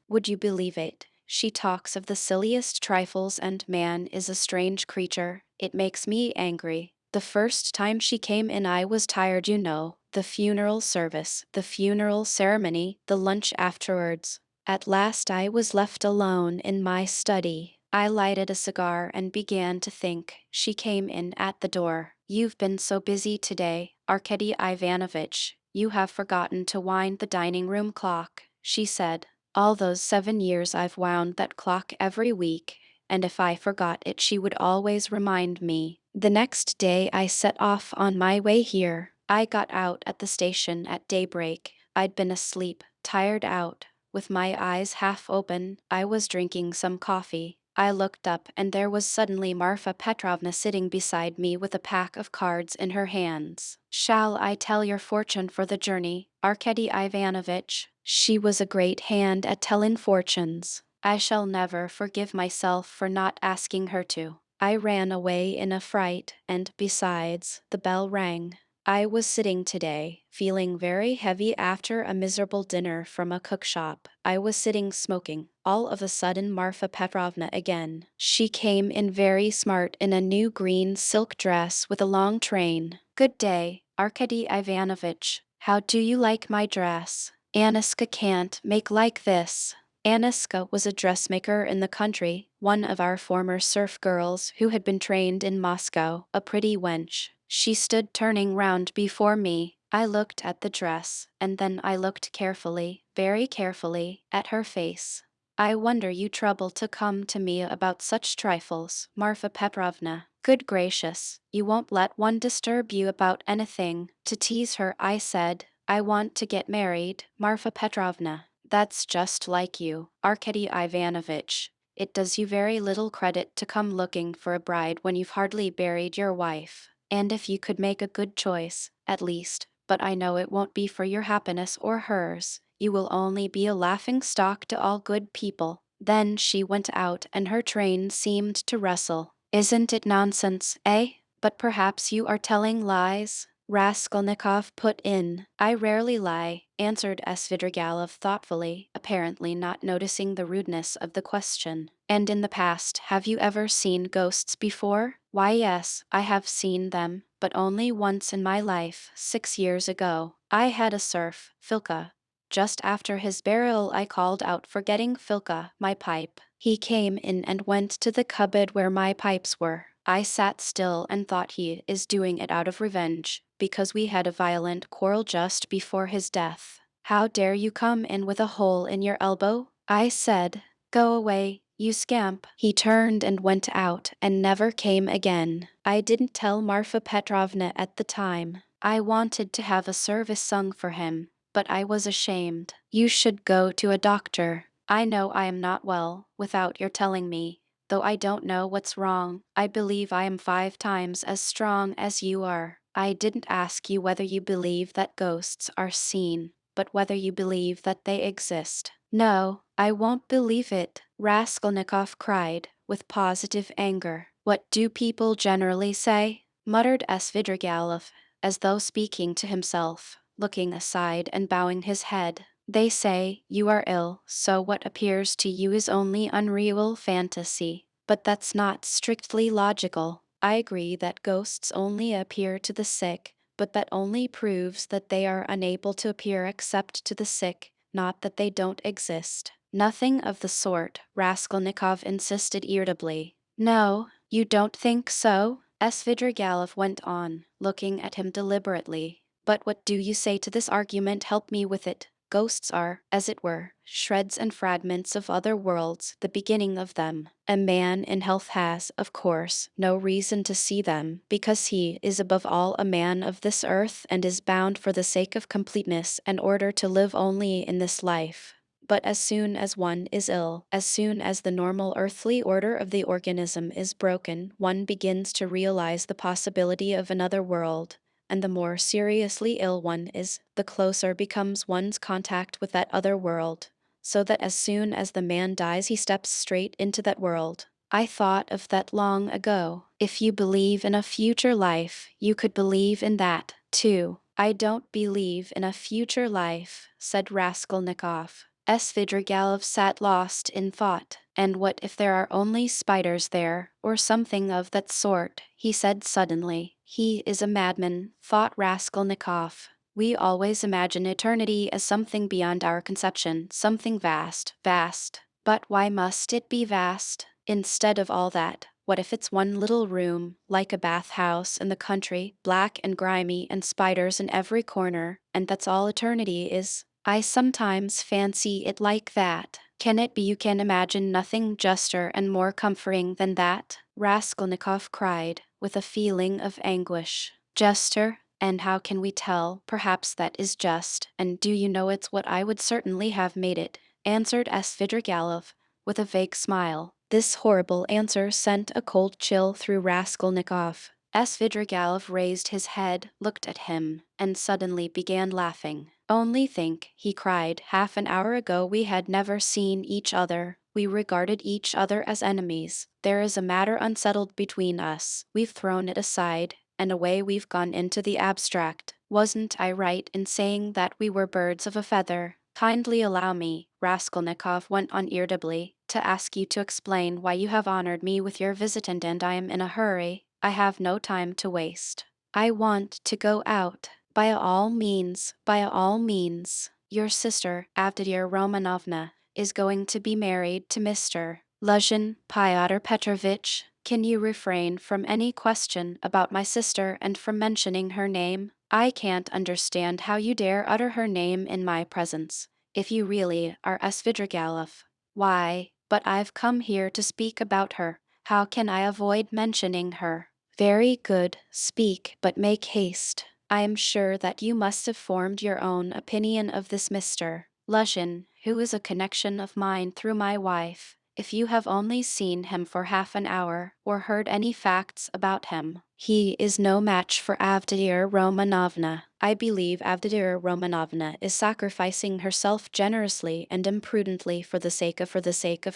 Would you believe it? She talks of the silliest trifles, and man is a strange creature. It makes me angry. The first time she came in I was tired, you know. The funeral service, the funeral ceremony, the lunch afterwards. At last I was left alone in my study. I lighted a cigar and began to think. She came in at the door. You've been so busy today, Arkady Ivanovitch. You have forgotten to wind the dining room clock, she said. All those 7 years I've wound that clock every week, and if I forgot it she would always remind me. The next day I set off on my way here. I got out at the station at daybreak. I'd been asleep, tired out. With my eyes half open, I was drinking some coffee. I looked up and there was suddenly Marfa Petrovna sitting beside me with a pack of cards in her hands. Shall I tell your fortune for the journey, Arkady Ivanovitch? She was a great hand at tellin' fortunes. I shall never forgive myself for not asking her to. I ran away in a fright, and besides, the bell rang. I was sitting today, feeling very heavy after a miserable dinner from a cookshop. I was sitting smoking. All of a sudden Marfa Petrovna again. She came in very smart in a new green silk dress with a long train. Good day, Arkady Ivanovitch. How do you like my dress? Aniska can't make like this. Aniska was a dressmaker in the country, one of our former serf girls who had been trained in Moscow, a pretty wench. She stood turning round before me. I looked at the dress, and then I looked carefully, very carefully, at her face. I wonder you trouble to come to me about such trifles, Marfa Petrovna. Good gracious, you won't let one disturb you about anything. To tease her, I said, I want to get married, Marfa Petrovna. That's just like you, Arkady Ivanovitch. It does you very little credit to come looking for a bride when you've hardly buried your wife. And if you could make a good choice, at least, but I know it won't be for your happiness or hers, you will only be a laughing stock to all good people. Then she went out and her train seemed to rustle. Isn't it nonsense, eh? But perhaps you are telling lies? Raskolnikov put in. I rarely lie, answered Svidrigailov thoughtfully, apparently not noticing the rudeness of the question. And in the past, have you ever seen ghosts before? Why yes, I have seen them, but only once in my life, 6 years ago. I had a serf, Filka. Just after his burial I called out for getting Filka, my pipe. He came in and went to the cupboard where my pipes were. I sat still and thought he is doing it out of revenge, because we had a violent quarrel just before his death. How dare you come in with a hole in your elbow? I said. Go away, you scamp. He turned and went out and never came again. I didn't tell Marfa Petrovna at the time. I wanted to have a service sung for him, but I was ashamed. You should go to a doctor. I know I am not well, without your telling me. Though I don't know what's wrong, I believe I am 5 times as strong as you are. I didn't ask you whether you believe that ghosts are seen, but whether you believe that they exist. No, I won't believe it, Raskolnikov cried, with positive anger. What do people generally say? Muttered Svidrigailov, as though speaking to himself, looking aside and bowing his head. They say you are ill, so what appears to you is only unreal fantasy. But that's not strictly logical. I agree that ghosts only appear to the sick, but that only proves that they are unable to appear except to the sick, not that they don't exist. Nothing of the sort, Raskolnikov insisted irritably. No, you don't think so? Svidrigailov went on, looking at him deliberately. But what do you say to this argument? Help me with it. Ghosts are, as it were, shreds and fragments of other worlds, the beginning of them. A man in health has, of course, no reason to see them, because he is above all a man of this earth and is bound for the sake of completeness and order to live only in this life. But as soon as one is ill, as soon as the normal earthly order of the organism is broken, one begins to realize the possibility of another world. And the more seriously ill one is, the closer becomes one's contact with that other world, so that as soon as the man dies he steps straight into that world. I thought of that long ago. If you believe in a future life, you could believe in that, too. I don't believe in a future life, said Raskolnikov. Svidrigailov sat lost in thought. And what if there are only spiders there, or something of that sort, he said suddenly. He is a madman, thought Raskolnikov. We always imagine eternity as something beyond our conception, something vast, vast. But why must it be vast? Instead of all that, what if it's one little room, like a bathhouse in the country, black and grimy and spiders in every corner, and that's all eternity is? I sometimes fancy it like that. Can it be you can imagine nothing juster and more comforting than that? Raskolnikov cried, with a feeling of anguish. Juster? And how can we tell? Perhaps that is just, and do you know it's what I would certainly have made it, answered Svidrigailov, with a vague smile. This horrible answer sent a cold chill through Raskolnikov. Svidrigailov raised his head, looked at him, and suddenly began laughing. Only think, he cried, half an hour ago we had never seen each other. We regarded each other as enemies. There is a matter unsettled between us. We've thrown it aside, and away we've gone into the abstract. Wasn't I right in saying that we were birds of a feather? Kindly allow me, Raskolnikov went on irritably, to ask you to explain why you have honored me with your visit and I am in a hurry. I have no time to waste. I want to go out. By all means, by all means. Your sister, Avdiya Romanovna, is going to be married to Mr. Luzhin, Pyotr Petrovitch. Can you refrain from any question about my sister and from mentioning her name? I can't understand how you dare utter her name in my presence. If you really are Svidrigailov. Why, but I've come here to speak about her. How can I avoid mentioning her? Very good, speak, but make haste. I am sure that you must have formed your own opinion of this Mr. Luzhin, who is a connection of mine through my wife. If you have only seen him for half an hour, or heard any facts about him, he is no match for Avdiya Romanovna. I believe Avdiya Romanovna is sacrificing herself generously and imprudently for the sake of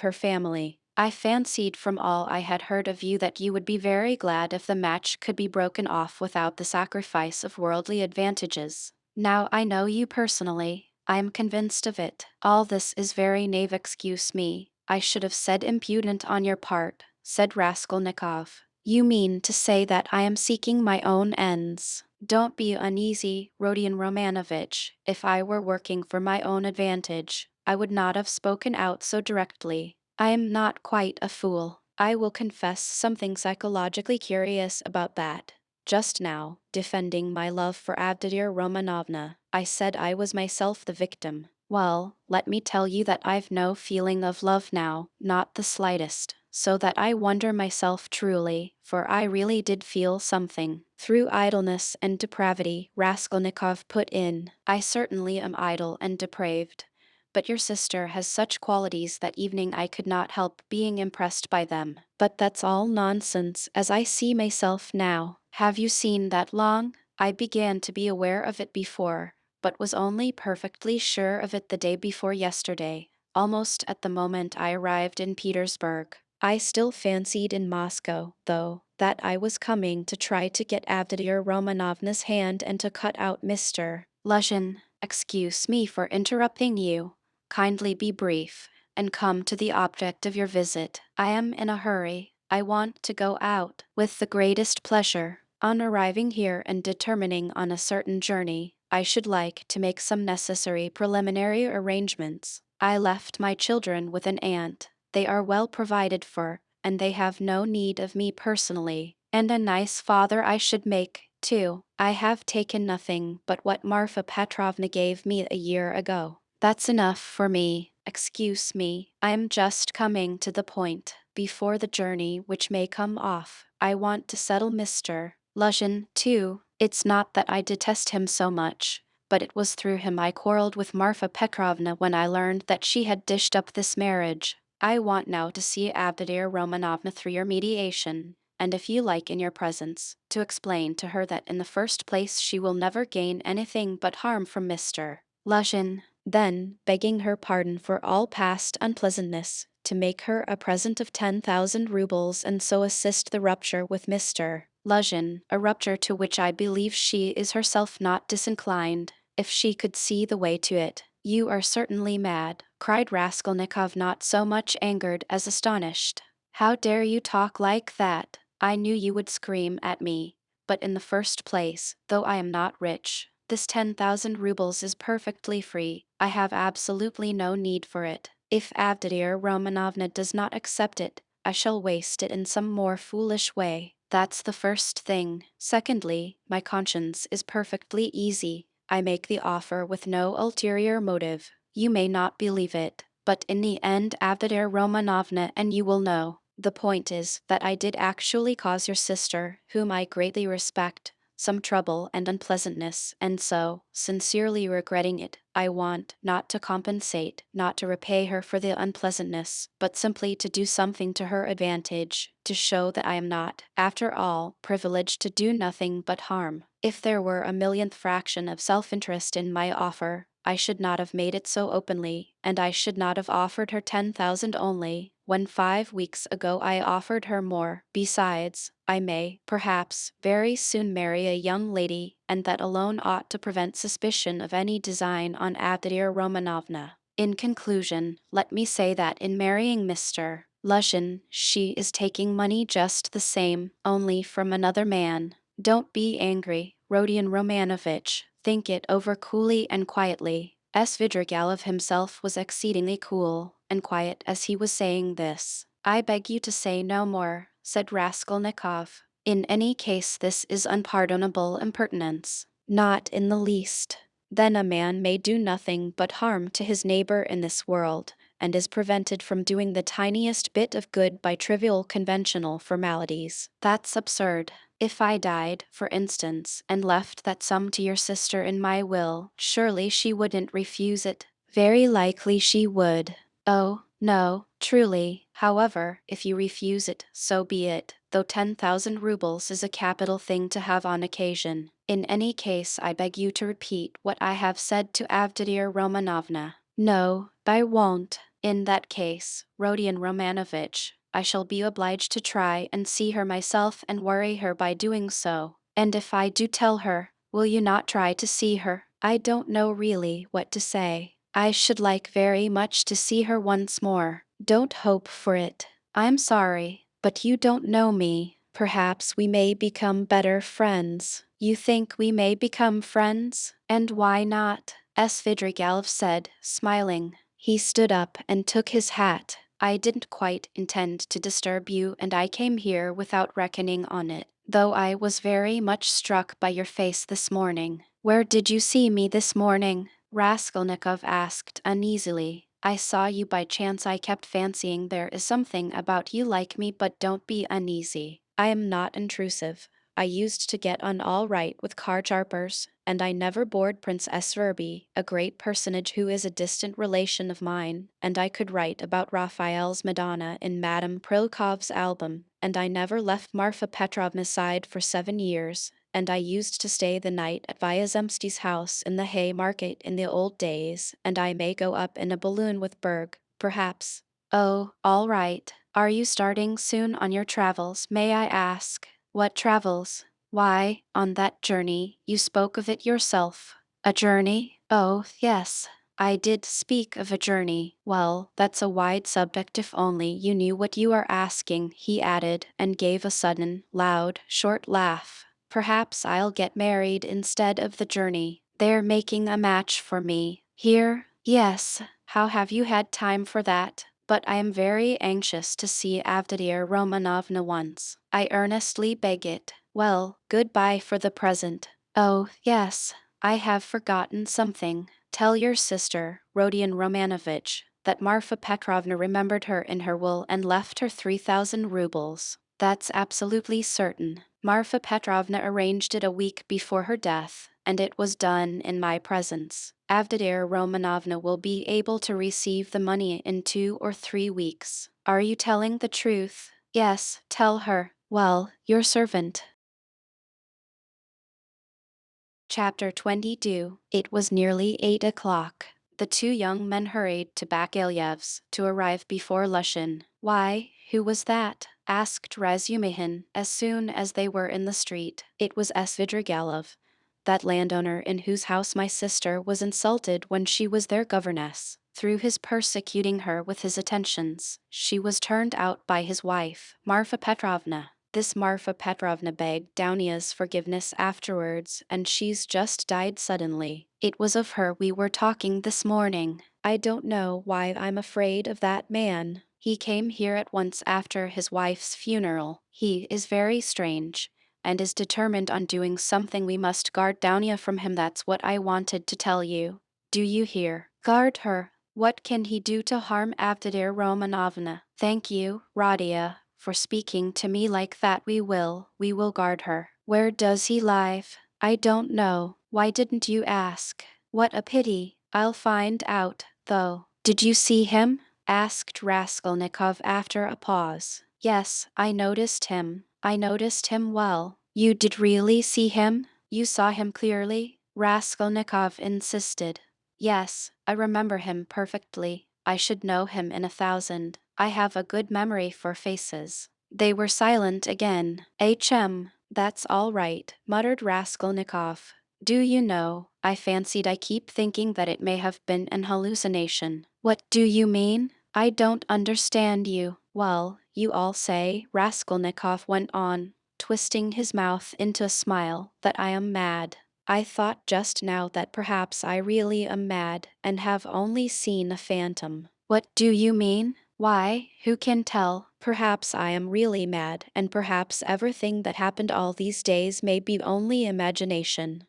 her family. I fancied from all I had heard of you that you would be very glad if the match could be broken off without the sacrifice of worldly advantages. Now I know you personally. I am convinced of it. All this is very naive, excuse me. I should have said impudent on your part, said Raskolnikov. You mean to say that I am seeking my own ends. Don't be uneasy, Rodion Romanovitch. If I were working for my own advantage, I would not have spoken out so directly. I am not quite a fool. I will confess something psychologically curious about that. Just now, defending my love for Avdiya Romanovna, I said I was myself the victim. Well, let me tell you that I've no feeling of love now, not the slightest, so that I wonder myself truly, for I really did feel something. Through idleness and depravity, Raskolnikov put in. I certainly am idle and depraved. But your sister has such qualities that evening I could not help being impressed by them. But that's all nonsense, as I see myself now. Have you seen that long? I began to be aware of it before, but was only perfectly sure of it the day before yesterday, almost at the moment I arrived in Petersburg. I still fancied in Moscow, though, that I was coming to try to get Avdiya Romanovna's hand and to cut out Mr. Luzhin. Excuse me for interrupting you. Kindly be brief, and come to the object of your visit. I am in a hurry. I want to go out with the greatest pleasure. On arriving here and determining on a certain journey, I should like to make some necessary preliminary arrangements. I left my children with an aunt. They are well provided for, and they have no need of me personally. And a nice father I should make, too. I have taken nothing but what Marfa Petrovna gave me a year ago. That's enough for me. Excuse me, I am just coming to the point. Before the journey which may come off, I want to settle Mr. Luzhin, too. It's not that I detest him so much, but it was through him I quarreled with Marfa Petrovna when I learned that she had dished up this marriage. I want now to see Abdidir Romanovna through your mediation, and if you like in your presence, to explain to her that in the first place she will never gain anything but harm from Mr. Luzhin. Then, begging her pardon for all past unpleasantness, to make her a present of 10,000 rubles and so assist the rupture with Mr. Luzhin, a rupture to which I believe she is herself not disinclined, if she could see the way to it. You are certainly mad, cried Raskolnikov, not so much angered as astonished. How dare you talk like that? I knew you would scream at me. But in the first place, though I am not rich, this 10,000 rubles is perfectly free. I have absolutely no need for it. If Avdidir Romanovna does not accept it, I shall waste it in some more foolish way. That's the first thing. Secondly, my conscience is perfectly easy. I make the offer with no ulterior motive. You may not believe it, but in the end Avdidir Romanovna and you will know. The point is that I did actually cause your sister, whom I greatly respect, some trouble and unpleasantness, and so, sincerely regretting it, I want not to compensate, not to repay her for the unpleasantness, but simply to do something to her advantage, to show that I am not, after all, privileged to do nothing but harm. If there were a millionth fraction of self-interest in my offer, I should not have made it so openly, and I should not have offered her 10,000 only, when 5 weeks ago I offered her more. Besides, I may, perhaps, very soon marry a young lady, and that alone ought to prevent suspicion of any design on Avdidir Romanovna. In conclusion, let me say that in marrying Mr. Luzhin, she is taking money just the same, only from another man. Don't be angry, Rodion Romanovitch. Think it over coolly and quietly. Svidrigailov himself was exceedingly cool and quiet as he was saying this. I beg you to say no more, said Raskolnikov. In any case this is unpardonable impertinence. Not in the least. Then a man may do nothing but harm to his neighbor in this world, and is prevented from doing the tiniest bit of good by trivial conventional formalities. That's absurd. If I died, for instance, and left that sum to your sister in my will, surely she wouldn't refuse it. Very likely she would. Oh, no, truly. However, if you refuse it, so be it, though 10,000 rubles is a capital thing to have on occasion. In any case, I beg you to repeat what I have said to Avdidir Romanovna. No, I won't. In that case, Rodion Romanovitch, I shall be obliged to try and see her myself and worry her by doing so. And if I do tell her, will you not try to see her? I don't know really what to say. I should like very much to see her once more. Don't hope for it. I'm sorry, but you don't know me. Perhaps we may become better friends. You think we may become friends? And why not? Svidrigailov said, smiling. He stood up and took his hat. I didn't quite intend to disturb you, and I came here without reckoning on it, though I was very much struck by your face this morning. Where did you see me this morning? Raskolnikov asked uneasily. I saw you by chance. I kept fancying there is something about you like me, but don't be uneasy. I am not intrusive. I used to get on all right with car-sharpers, and I never bored Prince Esverby, a great personage who is a distant relation of mine, and I could write about Raphael's Madonna in Madame Prilkov's album, and I never left Marfa Petrovna's side for 7 years, and I used to stay the night at Vyazemsky's house in the Hay Market in the old days, and I may go up in a balloon with Berg, perhaps. Oh, all right. Are you starting soon on your travels, may I ask? What travels? Why, on that journey, you spoke of it yourself. A journey? Oh, yes. I did speak of a journey. Well, that's a wide subject if only you knew what you are asking, he added, and gave a sudden, loud, short laugh. Perhaps I'll get married instead of the journey. They're making a match for me. Here? Yes. How have you had time for that? But I am very anxious to see Avdiya Romanovna once. I earnestly beg it. Well, goodbye for the present. Oh, yes. I have forgotten something. Tell your sister, Rodion Romanovich, that Marfa Petrovna remembered her in her will and left her 3,000 rubles. That's absolutely certain. Marfa Petrovna arranged it a week before her death, and it was done in my presence. Avdiya Romanovna will be able to receive the money in 2 or 3 weeks. Are you telling the truth? Yes, tell her. Well, your servant. Chapter 22. It was nearly 8 o'clock. The two young men hurried to Bakilyev's to arrive before Lushin. Why, who was that? Asked Razumihin as soon as they were in the street. It was Svidrigailov, that landowner in whose house my sister was insulted when she was their governess. Through his persecuting her with his attentions, she was turned out by his wife, Marfa Petrovna. This Marfa Petrovna begged Dounia's forgiveness afterwards, and she's just died suddenly. It was of her we were talking this morning. I don't know why I'm afraid of that man. He came here at once after his wife's funeral. He is very strange, and is determined on doing something. We must guard Daunia from him. That's what I wanted to tell you. Do you hear? Guard her. What can he do to harm Avdiya Romanovna? Thank you, Radia, for speaking to me like that. We will guard her. Where does he live? I don't know. Why didn't you ask? What a pity. I'll find out, though. Did you see him? Asked Raskolnikov after a pause. Yes, I noticed him. I noticed him well. You did really see him? You saw him clearly? Raskolnikov insisted. Yes, I remember him perfectly. I should know him in 1,000. I have a good memory for faces. They were silent again. That's all right, muttered Raskolnikov. Do you know, I fancied I keep thinking that it may have been an hallucination. What do you mean? I don't understand you. Well, you all say, Raskolnikov went on, twisting his mouth into a smile, that I am mad. I thought just now that perhaps I really am mad and have only seen a phantom. What do you mean? Why, who can tell? Perhaps I am really mad, and perhaps everything that happened all these days may be only imagination.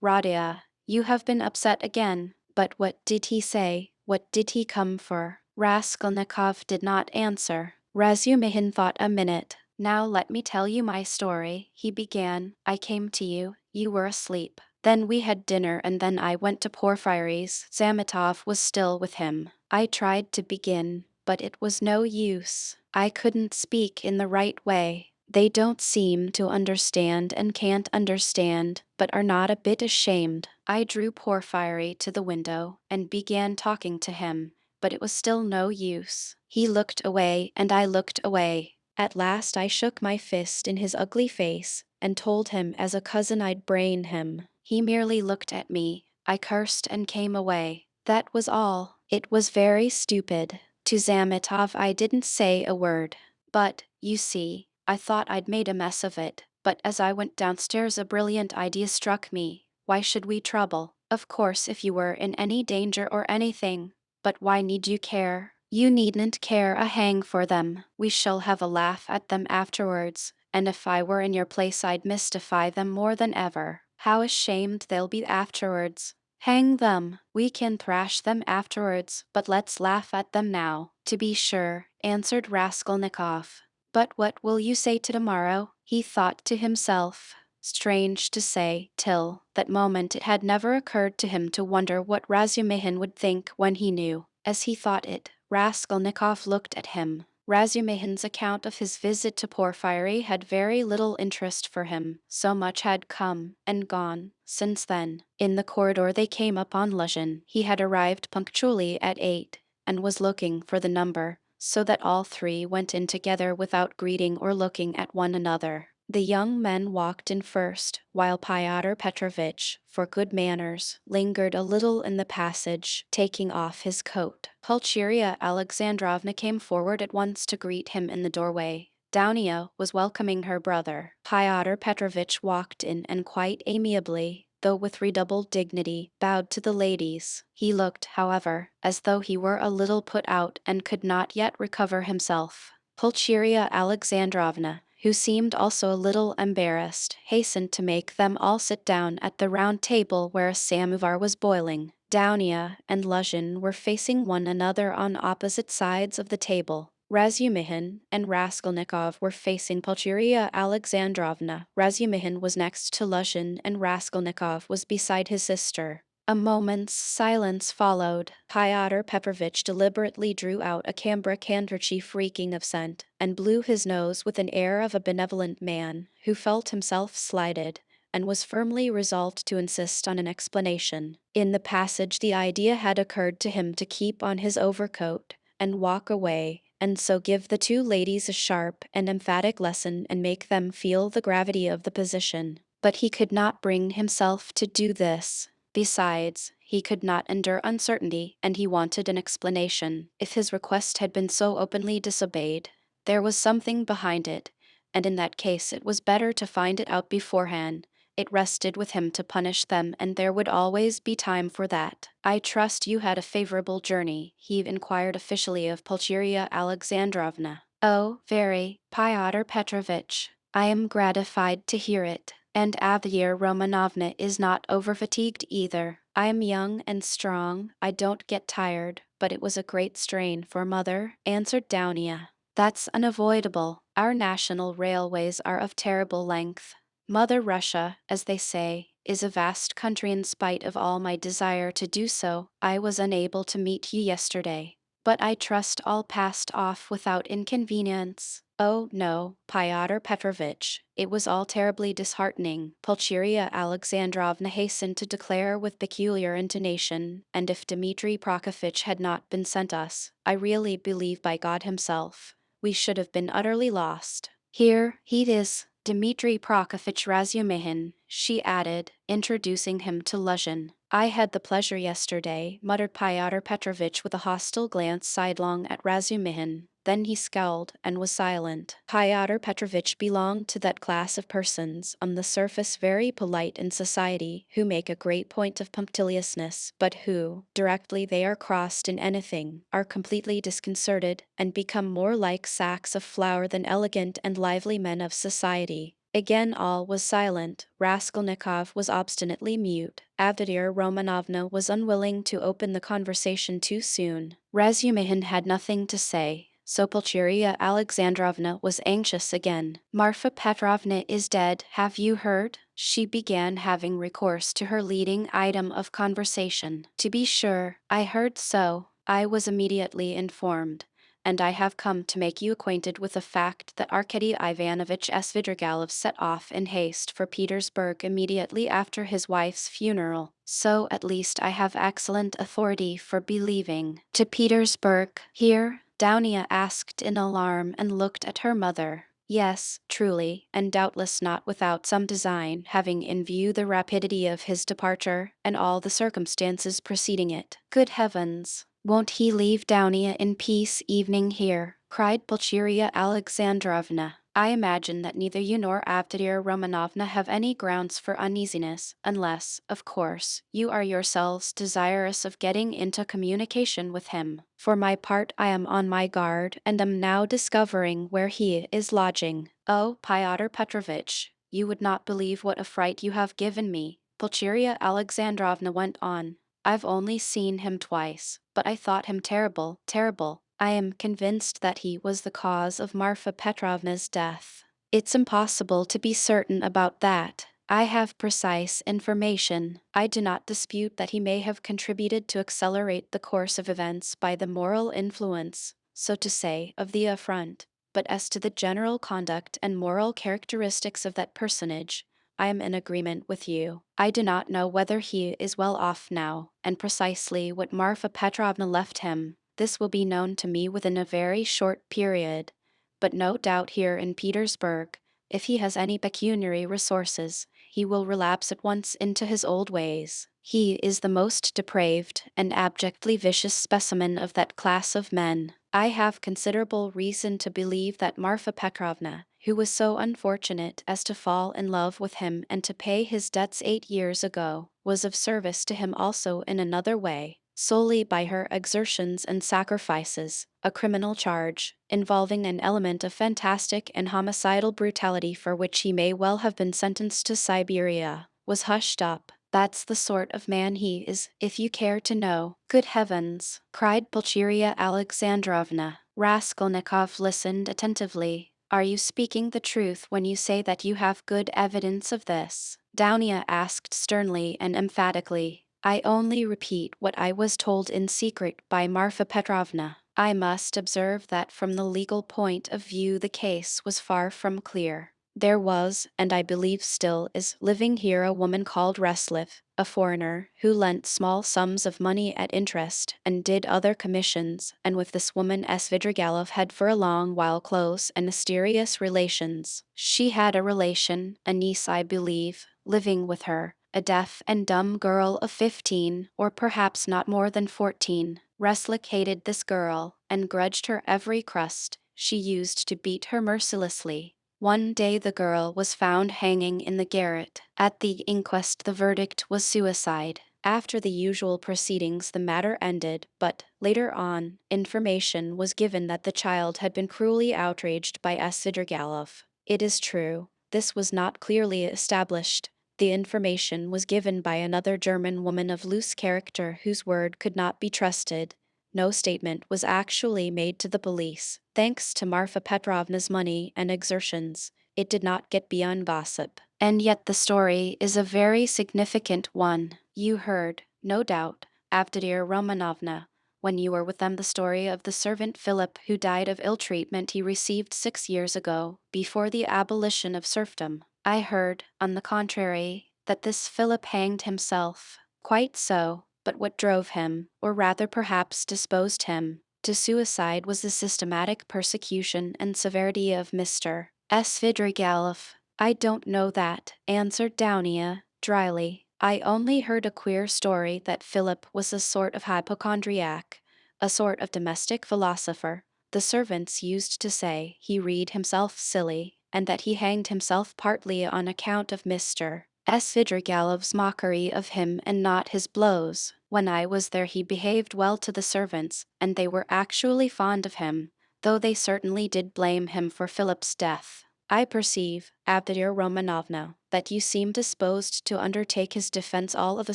Radia, you have been upset again. But what did he say? What did he come for? Raskolnikov did not answer. Razumihin thought a minute. Now let me tell you my story, he began. I came to you. You were asleep. Then we had dinner and then I went to Porfiry's. Zametov was still with him. I tried to begin, but it was no use. I couldn't speak in the right way. They don't seem to understand and can't understand, but are not a bit ashamed. I drew Porfiry to the window and began talking to him, but it was still no use. He looked away and I looked away. At last I shook my fist in his ugly face and told him as a cousin I'd brain him. He merely looked at me. I cursed and came away. That was all. It was very stupid. To Zametov I didn't say a word. But, you see, I thought I'd made a mess of it. But as I went downstairs a brilliant idea struck me. Why should we trouble? Of course if you were in any danger or anything. But why need you care? You needn't care a hang for them. We shall have a laugh at them afterwards, and if I were in your place I'd mystify them more than ever. How ashamed they'll be afterwards. Hang them. We can thrash them afterwards, but let's laugh at them now. To be sure, answered Raskolnikov. But what will you say to tomorrow? He thought to himself. Strange to say, till that moment it had never occurred to him to wonder what Razumihin would think when he knew. As he thought it, Raskolnikov looked at him. Razumihin's account of his visit to Porfiry had very little interest for him. So much had come and gone since then. In the corridor they came upon Lushin. He had arrived punctually at 8 and was looking for the number, so that all three went in together without greeting or looking at one another. The young men walked in first, while Pyotr Petrovitch, for good manners, lingered a little in the passage, taking off his coat. Pulcheria Alexandrovna came forward at once to greet him in the doorway. Dounia was welcoming her brother. Pyotr Petrovitch walked in and quite amiably, though with redoubled dignity, bowed to the ladies. He looked, however, as though he were a little put out and could not yet recover himself. Pulcheria Alexandrovna, who seemed also a little embarrassed, hastened to make them all sit down at the round table where a samovar was boiling. Dounia and Luzhin were facing one another on opposite sides of the table. Razumihin and Raskolnikov were facing Pulcheria Alexandrovna. Razumihin was next to Luzhin and Raskolnikov was beside his sister. A moment's silence followed. Pyotr Petrovitch deliberately drew out a cambric handkerchief reeking of scent, and blew his nose with an air of a benevolent man who felt himself slighted, and was firmly resolved to insist on an explanation. In the passage the idea had occurred to him to keep on his overcoat, and walk away, and so give the two ladies a sharp and emphatic lesson and make them feel the gravity of the position. But he could not bring himself to do this. Besides, he could not endure uncertainty, and he wanted an explanation. If his request had been so openly disobeyed, there was something behind it, and in that case it was better to find it out beforehand. It rested with him to punish them, and there would always be time for that. "I trust you had a favorable journey," he inquired officially of Pulcheria Alexandrovna. "Oh, very, Pyotr Petrovitch. I am gratified to hear it. And Avdir Romanovna is not overfatigued either. I am young and strong, I don't get tired, but it was a great strain for Mother," answered Dounia. "That's unavoidable. Our national railways are of terrible length. Mother Russia, as they say, is a vast country. In spite of all my desire to do so, I was unable to meet you yesterday. But I trust all passed off without inconvenience." "Oh, no, Pyotr Petrovitch, it was all terribly disheartening," Pulcheria Alexandrovna hastened to declare with peculiar intonation, "and if Dmitri Prokofitch had not been sent us, I really believe by God himself, we should have been utterly lost. Here he is, Dmitri Prokofitch Razumihin," she added, introducing him to Luzhin. "I had the pleasure yesterday," muttered Pyotr Petrovitch with a hostile glance sidelong at Razumihin. Then he scowled and was silent. Pyotr Petrovitch belonged to that class of persons, on the surface very polite in society, who make a great point of punctiliousness, but who, directly they are crossed in anything, are completely disconcerted, and become more like sacks of flour than elegant and lively men of society. Again all was silent. Raskolnikov was obstinately mute. Avdir Romanovna was unwilling to open the conversation too soon. Razumihin had nothing to say, so Pulcheria Alexandrovna was anxious again. "Marfa Petrovna is dead, have you heard?" She began, having recourse to her leading item of conversation. "To be sure, I heard so. I was immediately informed. And I have come to make you acquainted with the fact that Arkady Ivanovitch Svidrigailov set off in haste for Petersburg immediately after his wife's funeral. So at least I have excellent authority for believing." "To Petersburg, here?" Dounia asked in alarm and looked at her mother. "Yes, truly, and doubtless not without some design, having in view the rapidity of his departure, and all the circumstances preceding it." "Good heavens! Won't he leave Dounia in peace evening here?" cried Pulcheria Alexandrovna. "I imagine that neither you nor Avdir Romanovna have any grounds for uneasiness, unless, of course, you are yourselves desirous of getting into communication with him. For my part, I am on my guard, and am now discovering where he is lodging." "Oh, Pyotr Petrovitch, you would not believe what a fright you have given me," Pulcheria Alexandrovna went on. "I've only seen him twice, but I thought him terrible, terrible. I am convinced that he was the cause of Marfa Petrovna's death. It's impossible to be certain about that. I have precise information. I do not dispute that he may have contributed to accelerate the course of events by the moral influence, so to say, of the affront. But as to the general conduct and moral characteristics of that personage, I am in agreement with you. I do not know whether he is well off now, and precisely what Marfa Petrovna left him. This will be known to me within a very short period. But no doubt here in Petersburg, If he has any pecuniary resources, he will relapse at once into his old ways. He is the most depraved and abjectly vicious specimen of that class of men. I have considerable reason to believe that Marfa Petrovna, who was so unfortunate as to fall in love with him and to pay his debts 8 years ago, was of service to him also in another way, solely by her exertions and sacrifices. A criminal charge, involving an element of fantastic and homicidal brutality for which he may well have been sentenced to Siberia, was hushed up. That's the sort of man he is, if you care to know. Good heavens, cried Pulcheria Alexandrovna. Raskolnikov listened attentively. Are you speaking the truth when you say that you have good evidence of this? Downia asked sternly and emphatically. I only repeat what I was told in secret by Marfa Petrovna. I must observe that from the legal point of view the case was far from clear. There was, and I believe still is, living here a woman called Resliff, a foreigner, who lent small sums of money at interest and did other commissions, and with this woman Svidrigailov had for a long while close and mysterious relations. She had a relation, a niece I believe, living with her, a deaf and dumb girl of 15, or perhaps not more than 14. Reslick hated this girl, and grudged her every crust. She used to beat her mercilessly. One day the girl was found hanging in the garret. At the inquest the verdict was suicide. After the usual proceedings the matter ended, but, later on, information was given that the child had been cruelly outraged by Svidrigailov. It is true, this was not clearly established. The information was given by another German woman of loose character whose word could not be trusted. No statement was actually made to the police. Thanks to Marfa Petrovna's money and exertions, it did not get beyond gossip. And yet the story is a very significant one. You heard, no doubt, Avdotya Romanovna, when you were with them, the story of the servant Philip who died of ill treatment he received 6 years ago, before the abolition of serfdom. I heard, on the contrary, that this Philip hanged himself. Quite so, but what drove him, or rather perhaps disposed him, to suicide was the systematic persecution and severity of Mr. Svidrigailov. I don't know that, answered Downia, dryly. I only heard a queer story that Philip was a sort of hypochondriac, a sort of domestic philosopher. The servants used to say he read himself silly, and that he hanged himself partly on account of Mr. Svidrigailov's mockery of him and not his blows. When I was there he behaved well to the servants, and they were actually fond of him, though they certainly did blame him for Philip's death. I perceive, Avdotya Romanovna, that you seem disposed to undertake his defense all of a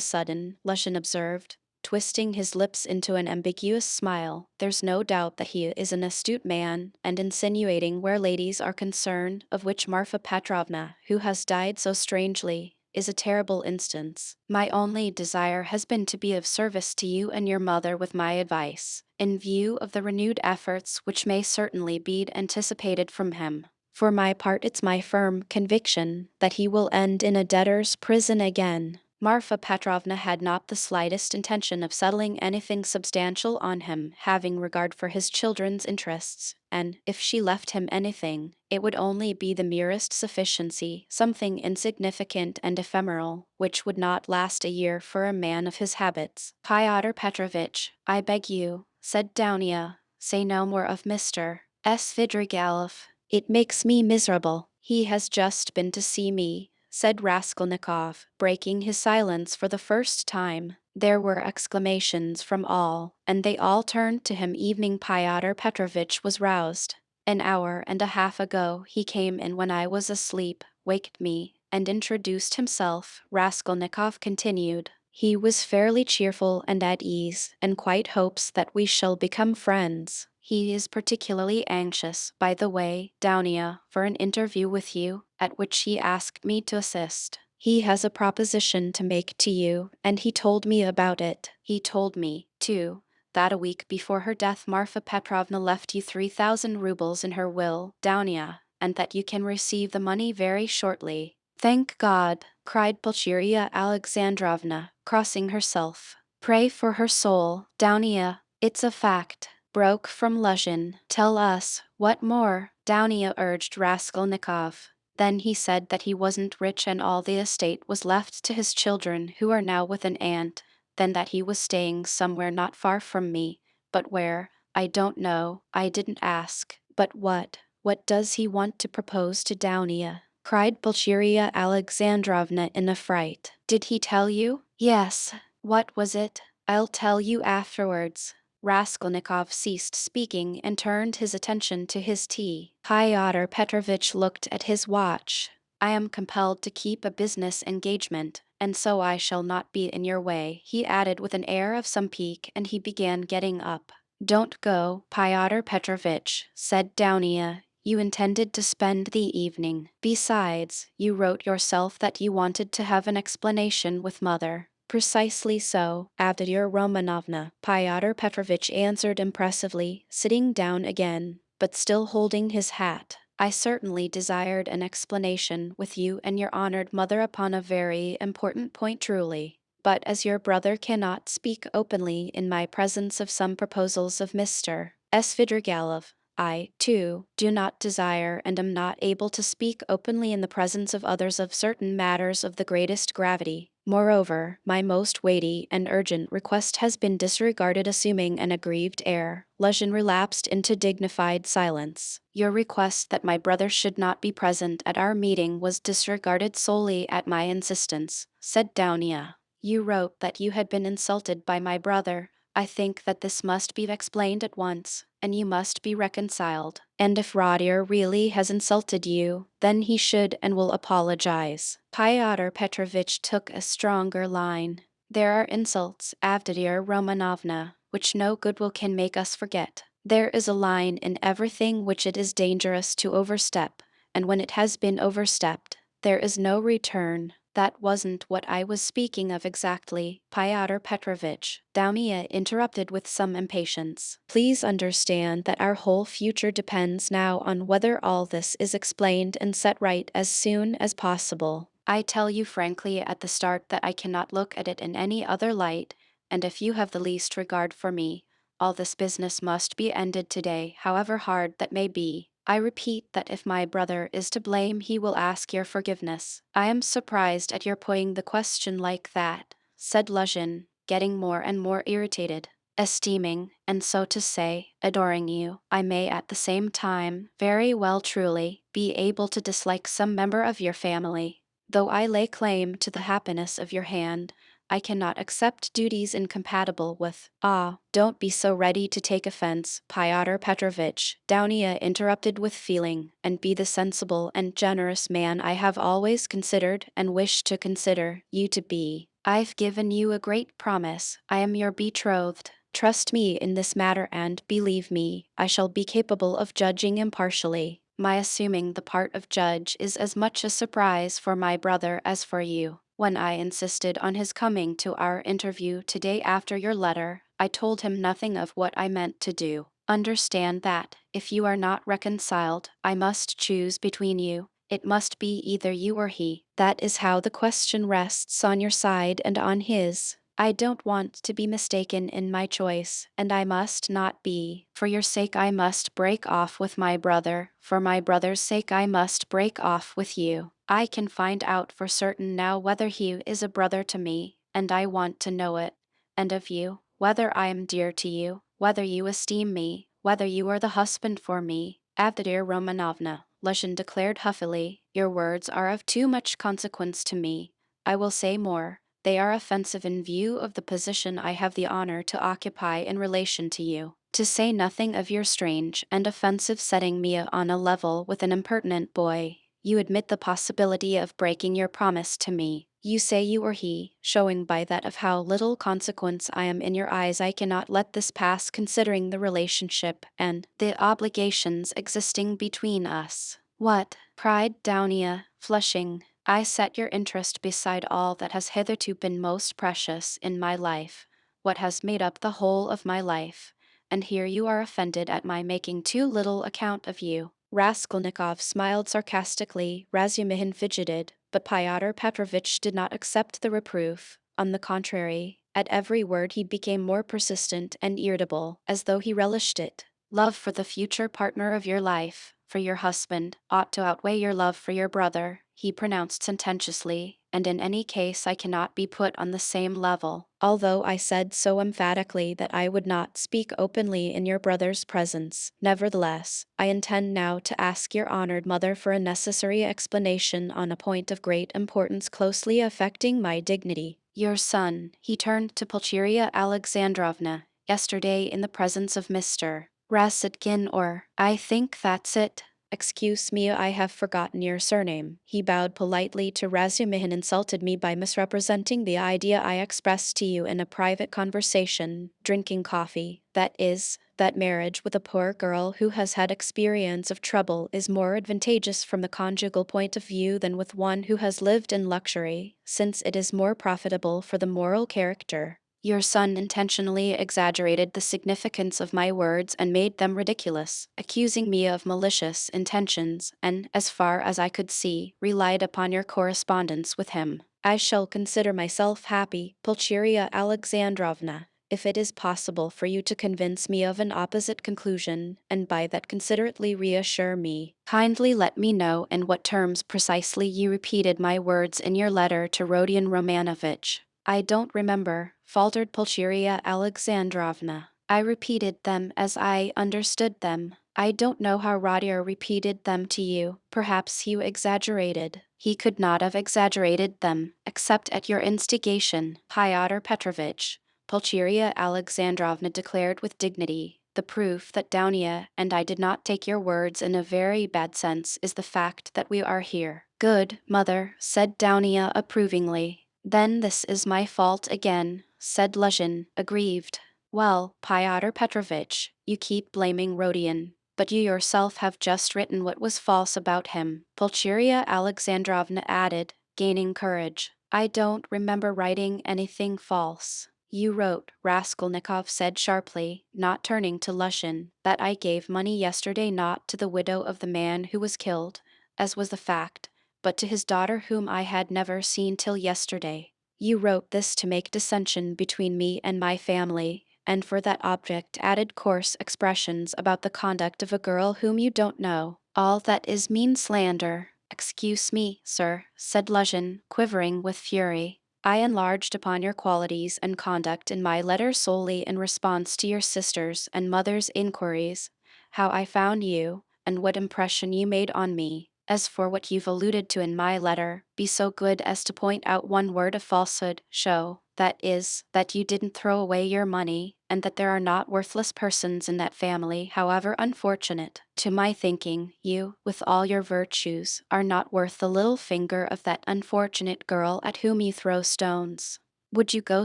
sudden, Lushin observed, twisting his lips into an ambiguous smile. There's no doubt that he is an astute man, and insinuating where ladies are concerned, of which Marfa Petrovna, who has died so strangely, is a terrible instance. My only desire has been to be of service to you and your mother with my advice, in view of the renewed efforts which may certainly be anticipated from him. For my part, it's my firm conviction that he will end in a debtor's prison again. Marfa Petrovna had not the slightest intention of settling anything substantial on him, having regard for his children's interests, and, if she left him anything, it would only be the merest sufficiency, something insignificant and ephemeral, which would not last a year for a man of his habits. Fyodor Petrovitch, I beg you, said Downia, say no more of Mr. Svidrigailov. It makes me miserable. He has just been to see me, said Raskolnikov, breaking his silence for the first time. There were exclamations from all, and they all turned to him. Evening. Fyodor Petrovitch was roused. An hour and a half ago he came in when I was asleep, waked me, and introduced himself, Raskolnikov continued. He was fairly cheerful and at ease, and quite hopes that we shall become friends. He is particularly anxious, by the way, Downia, for an interview with you, at which he asked me to assist. He has a proposition to make to you, and he told me about it. He told me, too, that a week before her death Marfa Petrovna left you 3,000 rubles in her will, Downia, and that you can receive the money very shortly. Thank God, cried Pulcheria Alexandrovna, crossing herself. Pray for her soul, Downia, it's a fact. Broke from Lushin. Tell us, what more? Downia urged Raskolnikov. Then he said that he wasn't rich and all the estate was left to his children who are now with an aunt, then that he was staying somewhere not far from me, but where, I don't know, I didn't ask. But what does he want to propose to Downia? Cried Pulcheria Alexandrovna in a fright. Did he tell you? Yes. What was it? I'll tell you afterwards. Raskolnikov ceased speaking and turned his attention to his tea. Pyotr Petrovitch looked at his watch. I am compelled to keep a business engagement, and so I shall not be in your way, he added with an air of some pique, and he began getting up. Don't go, Pyotr Petrovitch, said Downia. You intended to spend the evening. Besides, you wrote yourself that you wanted to have an explanation with mother. Precisely so, Avdotya Romanovna, Pyotr Petrovitch answered impressively, sitting down again, but still holding his hat. I certainly desired an explanation with you and your honored mother upon a very important point truly. But as your brother cannot speak openly in my presence of some proposals of Mr. Svidrigailov, I, too, do not desire and am not able to speak openly in the presence of others of certain matters of the greatest gravity. Moreover, my most weighty and urgent request has been disregarded. Assuming an aggrieved air, Luzhin relapsed into dignified silence. Your request that my brother should not be present at our meeting was disregarded solely at my insistence, said Downia. You wrote that you had been insulted by my brother. I think that this must be explained at once, and you must be reconciled. And if Rodir really has insulted you, then he should and will apologize. Pyotr Petrovitch took a stronger line. There are insults, Avdotya Romanovna, which no goodwill can make us forget. There is a line in everything which it is dangerous to overstep, and when it has been overstepped, there is no return. That wasn't what I was speaking of exactly, Pyotr Petrovitch, Downia interrupted with some impatience. Please understand that our whole future depends now on whether all this is explained and set right as soon as possible. I tell you frankly at the start that I cannot look at it in any other light, and if you have the least regard for me, all this business must be ended today, however hard that may be. I repeat that if my brother is to blame, he will ask your forgiveness. I am surprised at your putting the question like that, said Luzhin, getting more and more irritated. Esteeming, and so to say, adoring you, I may at the same time, very well truly, be able to dislike some member of your family. Though I lay claim to the happiness of your hand, I cannot accept duties incompatible with. Ah, don't be so ready to take offense, Pyotr Petrovitch, Downia interrupted with feeling, and be the sensible and generous man I have always considered and wished to consider you to be. I've given you a great promise. I am your betrothed. Trust me in this matter and, believe me, I shall be capable of judging impartially. My assuming the part of judge is as much a surprise for my brother as for you. When I insisted on his coming to our interview today after your letter, I told him nothing of what I meant to do. Understand that, if you are not reconciled, I must choose between you. It must be either you or he. That is how the question rests on your side and on his. I don't want to be mistaken in my choice, and I must not be. For your sake I must break off with my brother. For my brother's sake I must break off with you. I can find out for certain now whether he is a brother to me, and I want to know it. And of you, whether I am dear to you, whether you esteem me, whether you are the husband for me. Avdotya Romanovna, Luzhin declared huffily, your words are of too much consequence to me. I will say more. They are offensive in view of the position I have the honor to occupy in relation to you. To say nothing of your strange and offensive setting me on a level with an impertinent boy, you admit the possibility of breaking your promise to me. You say you or he, showing by that of how little consequence I am in your eyes. I cannot let this pass considering the relationship and the obligations existing between us. What? Cried Downia, flushing. I set your interest beside all that has hitherto been most precious in my life, what has made up the whole of my life, and here you are offended at my making too little account of you. Raskolnikov smiled sarcastically, Razumihin fidgeted, but Pyotr Petrovitch did not accept the reproof. On the contrary, at every word he became more persistent and irritable, as though he relished it. Love for the future partner of your life, for your husband ought to outweigh your love for your brother, he pronounced sententiously, and in any case I cannot be put on the same level. Although I said so emphatically that I would not speak openly in your brother's presence, nevertheless, I intend now to ask your honored mother for a necessary explanation on a point of great importance closely affecting my dignity. Your son, he turned to Pulcheria Alexandrovna, yesterday in the presence of Mr. Rasitkin, or I think that's it. Excuse me, I have forgotten your surname. He bowed politely to Razumihin, insulted me by misrepresenting the idea I expressed to you in a private conversation, drinking coffee. That is, that marriage with a poor girl who has had experience of trouble is more advantageous from the conjugal point of view than with one who has lived in luxury, since it is more profitable for the moral character. Your son intentionally exaggerated the significance of my words and made them ridiculous, accusing me of malicious intentions, and, as far as I could see, relied upon your correspondence with him. I shall consider myself happy, Pulcheria Alexandrovna, if it is possible for you to convince me of an opposite conclusion, and by that considerately reassure me. Kindly let me know in what terms precisely you repeated my words in your letter to Rodion Romanovich. I don't remember, faltered Pulcheria Alexandrovna. I repeated them as I understood them. I don't know how Rodion repeated them to you. Perhaps he exaggerated. He could not have exaggerated them, except at your instigation, Fyodor Petrovitch, Pulcheria Alexandrovna declared with dignity. The proof that Dounia and I did not take your words in a very bad sense is the fact that we are here. Good, mother, said Dounia approvingly. Then this is my fault again, said Luzhin, aggrieved. Well, Pyotr Petrovitch, you keep blaming Rodion, but you yourself have just written what was false about him, Pulcheria Alexandrovna added, gaining courage. I don't remember writing anything false. You wrote, Raskolnikov said sharply, not turning to Luzhin, that I gave money yesterday not to the widow of the man who was killed, as was the fact, but to his daughter whom I had never seen till yesterday. You wrote this to make dissension between me and my family, and for that object added coarse expressions about the conduct of a girl whom you don't know. All that is mean slander. Excuse me, sir, said Luzhin, quivering with fury. I enlarged upon your qualities and conduct in my letter solely in response to your sister's and mother's inquiries, how I found you, and what impression you made on me. As for what you've alluded to in my letter, be so good as to point out one word of falsehood, show, that is, that you didn't throw away your money, and that there are not worthless persons in that family, however unfortunate. To my thinking, you, with all your virtues, are not worth the little finger of that unfortunate girl at whom you throw stones. Would you go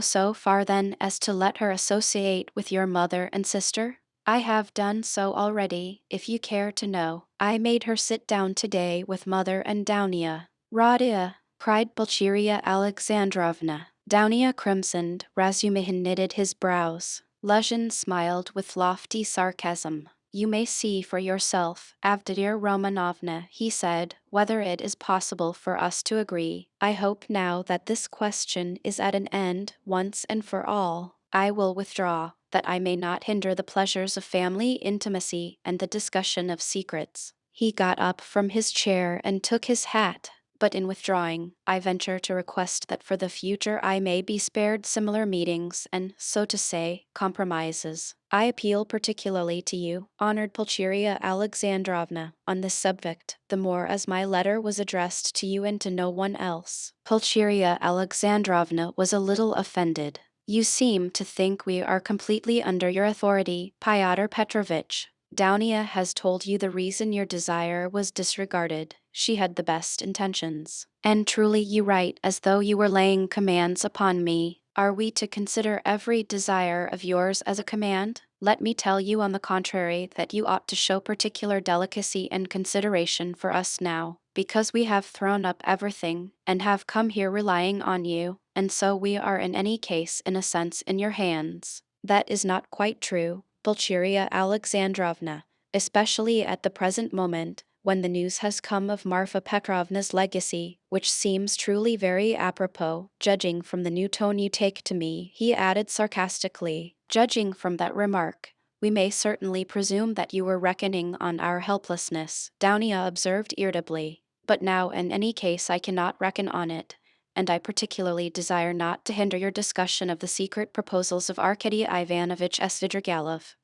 so far then as to let her associate with your mother and sister? I have done so already, if you care to know. I made her sit down today with mother and Dounia. Radia, cried Pulcheria Alexandrovna. Dounia crimsoned, Razumihin knitted his brows. Luzhin smiled with lofty sarcasm. You may see for yourself, Avdotya Romanovna, he said, whether it is possible for us to agree. I hope now that this question is at an end once and for all. I will withdraw, that I may not hinder the pleasures of family intimacy and the discussion of secrets. He got up from his chair and took his hat. But in withdrawing, I venture to request that for the future I may be spared similar meetings and, so to say, compromises. I appeal particularly to you, honored Pulcheria Alexandrovna, on this subject, the more as my letter was addressed to you and to no one else. Pulcheria Alexandrovna was a little offended. You seem to think we are completely under your authority, Pyotr Petrovitch. Dounia has told you the reason your desire was disregarded. She had the best intentions. And truly you write as though you were laying commands upon me. Are we to consider every desire of yours as a command? Let me tell you on the contrary that you ought to show particular delicacy and consideration for us now, because we have thrown up everything, and have come here relying on you, and so we are in any case in a sense in your hands. That is not quite true, Pulcheria Alexandrovna, especially at the present moment, when the news has come of Marfa Petrovna's legacy, which seems truly very apropos, judging from the new tone you take to me, he added sarcastically. Judging from that remark, We may certainly presume that you were reckoning on our helplessness, Downia observed irritably. But now in any case I cannot reckon on it, and I particularly desire not to hinder your discussion of the secret proposals of Arkady Ivanovich Svidrigailov,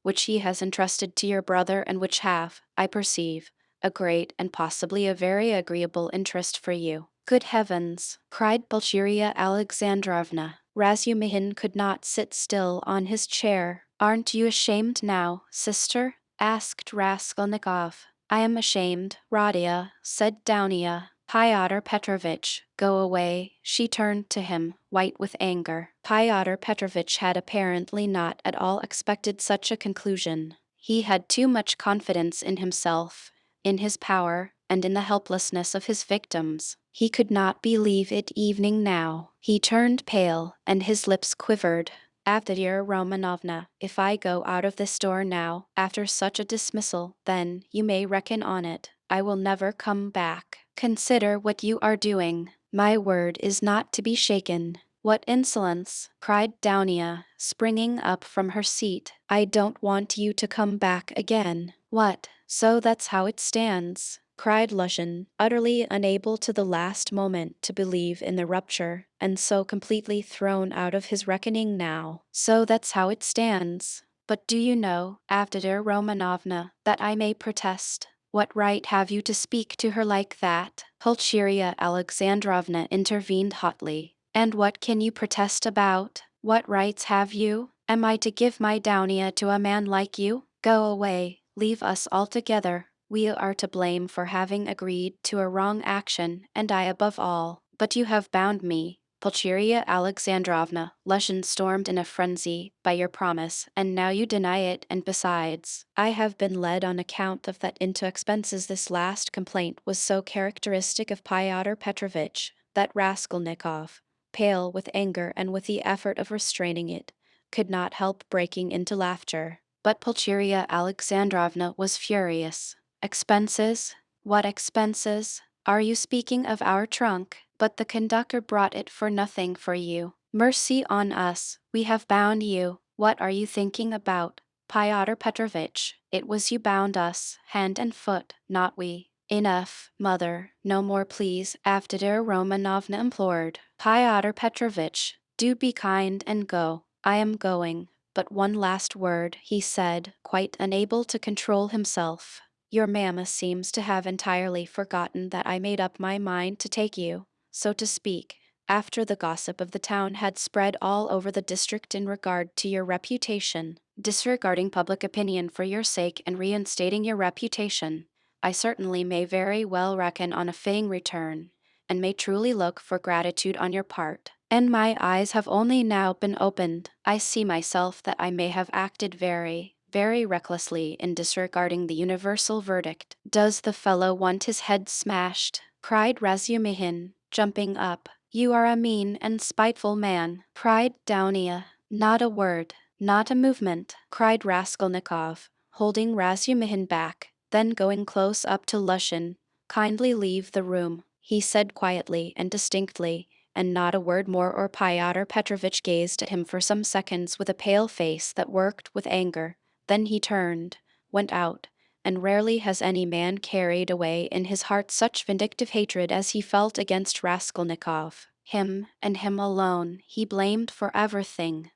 which he has entrusted to your brother and which have, I perceive, a great and possibly a very agreeable interest for you. Good heavens! Cried Pulcheria Alexandrovna. Razumihin could not sit still on his chair. Aren't you ashamed now, sister? Asked Raskolnikov. I am ashamed, Radia, said Downia. Pyotr Petrovitch, go away. She turned to him, white with anger. Pyotr Petrovitch had apparently not at all expected such a conclusion. He had too much confidence in himself, in his power, and in the helplessness of his victims. He could not believe it evening now. He turned pale, and his lips quivered. Avdotya Romanovna, if I go out of this door now, after such a dismissal, then, you may reckon on it, I will never come back. Consider what you are doing. My word is not to be shaken. What insolence! Cried Downia, springing up from her seat. I don't want you to come back again. What? So that's how it stands? Cried Lushin, utterly unable to the last moment to believe in the rupture, and so completely thrown out of his reckoning now. So that's how it stands. But do you know, Avdotya Romanovna, that I may protest? What right have you to speak to her like that? Pulcheria Alexandrovna intervened hotly. And what can you protest about? What rights have you? Am I to give my Downia to a man like you? Go away, leave us altogether. We are to blame for having agreed to a wrong action, and I above all. But you have bound me, Pulcheria Alexandrovna, Lushin stormed in a frenzy, by your promise, and now you deny it, and besides, I have been led on account of that into expenses. This last complaint was so characteristic of Pyotr Petrovitch that Raskolnikov, pale with anger and with the effort of restraining it, could not help breaking into laughter. But Pulcheria Alexandrovna was furious. Expenses? What expenses? Are you speaking of our trunk? But the conductor brought it for nothing for you. Mercy on us, we have bound you. What are you thinking about? Pyotr Petrovitch, it was you bound us, hand and foot, not we. Enough, mother, no more please, Avdotya Romanovna implored. Pyotr Petrovitch, do be kind and go. I am going. But one last word, he said, quite unable to control himself. Your mamma seems to have entirely forgotten that I made up my mind to take you, so to speak, after the gossip of the town had spread all over the district in regard to your reputation. Disregarding public opinion for your sake and reinstating your reputation, I certainly may very well reckon on a fitting return, and may truly look for gratitude on your part. And my eyes have only now been opened. I see myself that I may have acted very recklessly in disregarding the universal verdict. Does the fellow want his head smashed? Cried Razumihin, jumping up. You are a mean and spiteful man, cried Downia. Not a word, not a movement, cried Raskolnikov, holding Razumihin back, then going close up to Lushin. Kindly leave the room, he said quietly and distinctly, and not a word more, or Pyotr Petrovitch gazed at him for some seconds with a pale face that worked with anger. Then he turned, went out, and rarely has any man carried away in his heart such vindictive hatred as he felt against Raskolnikov. Him, and him alone, he blamed for everything.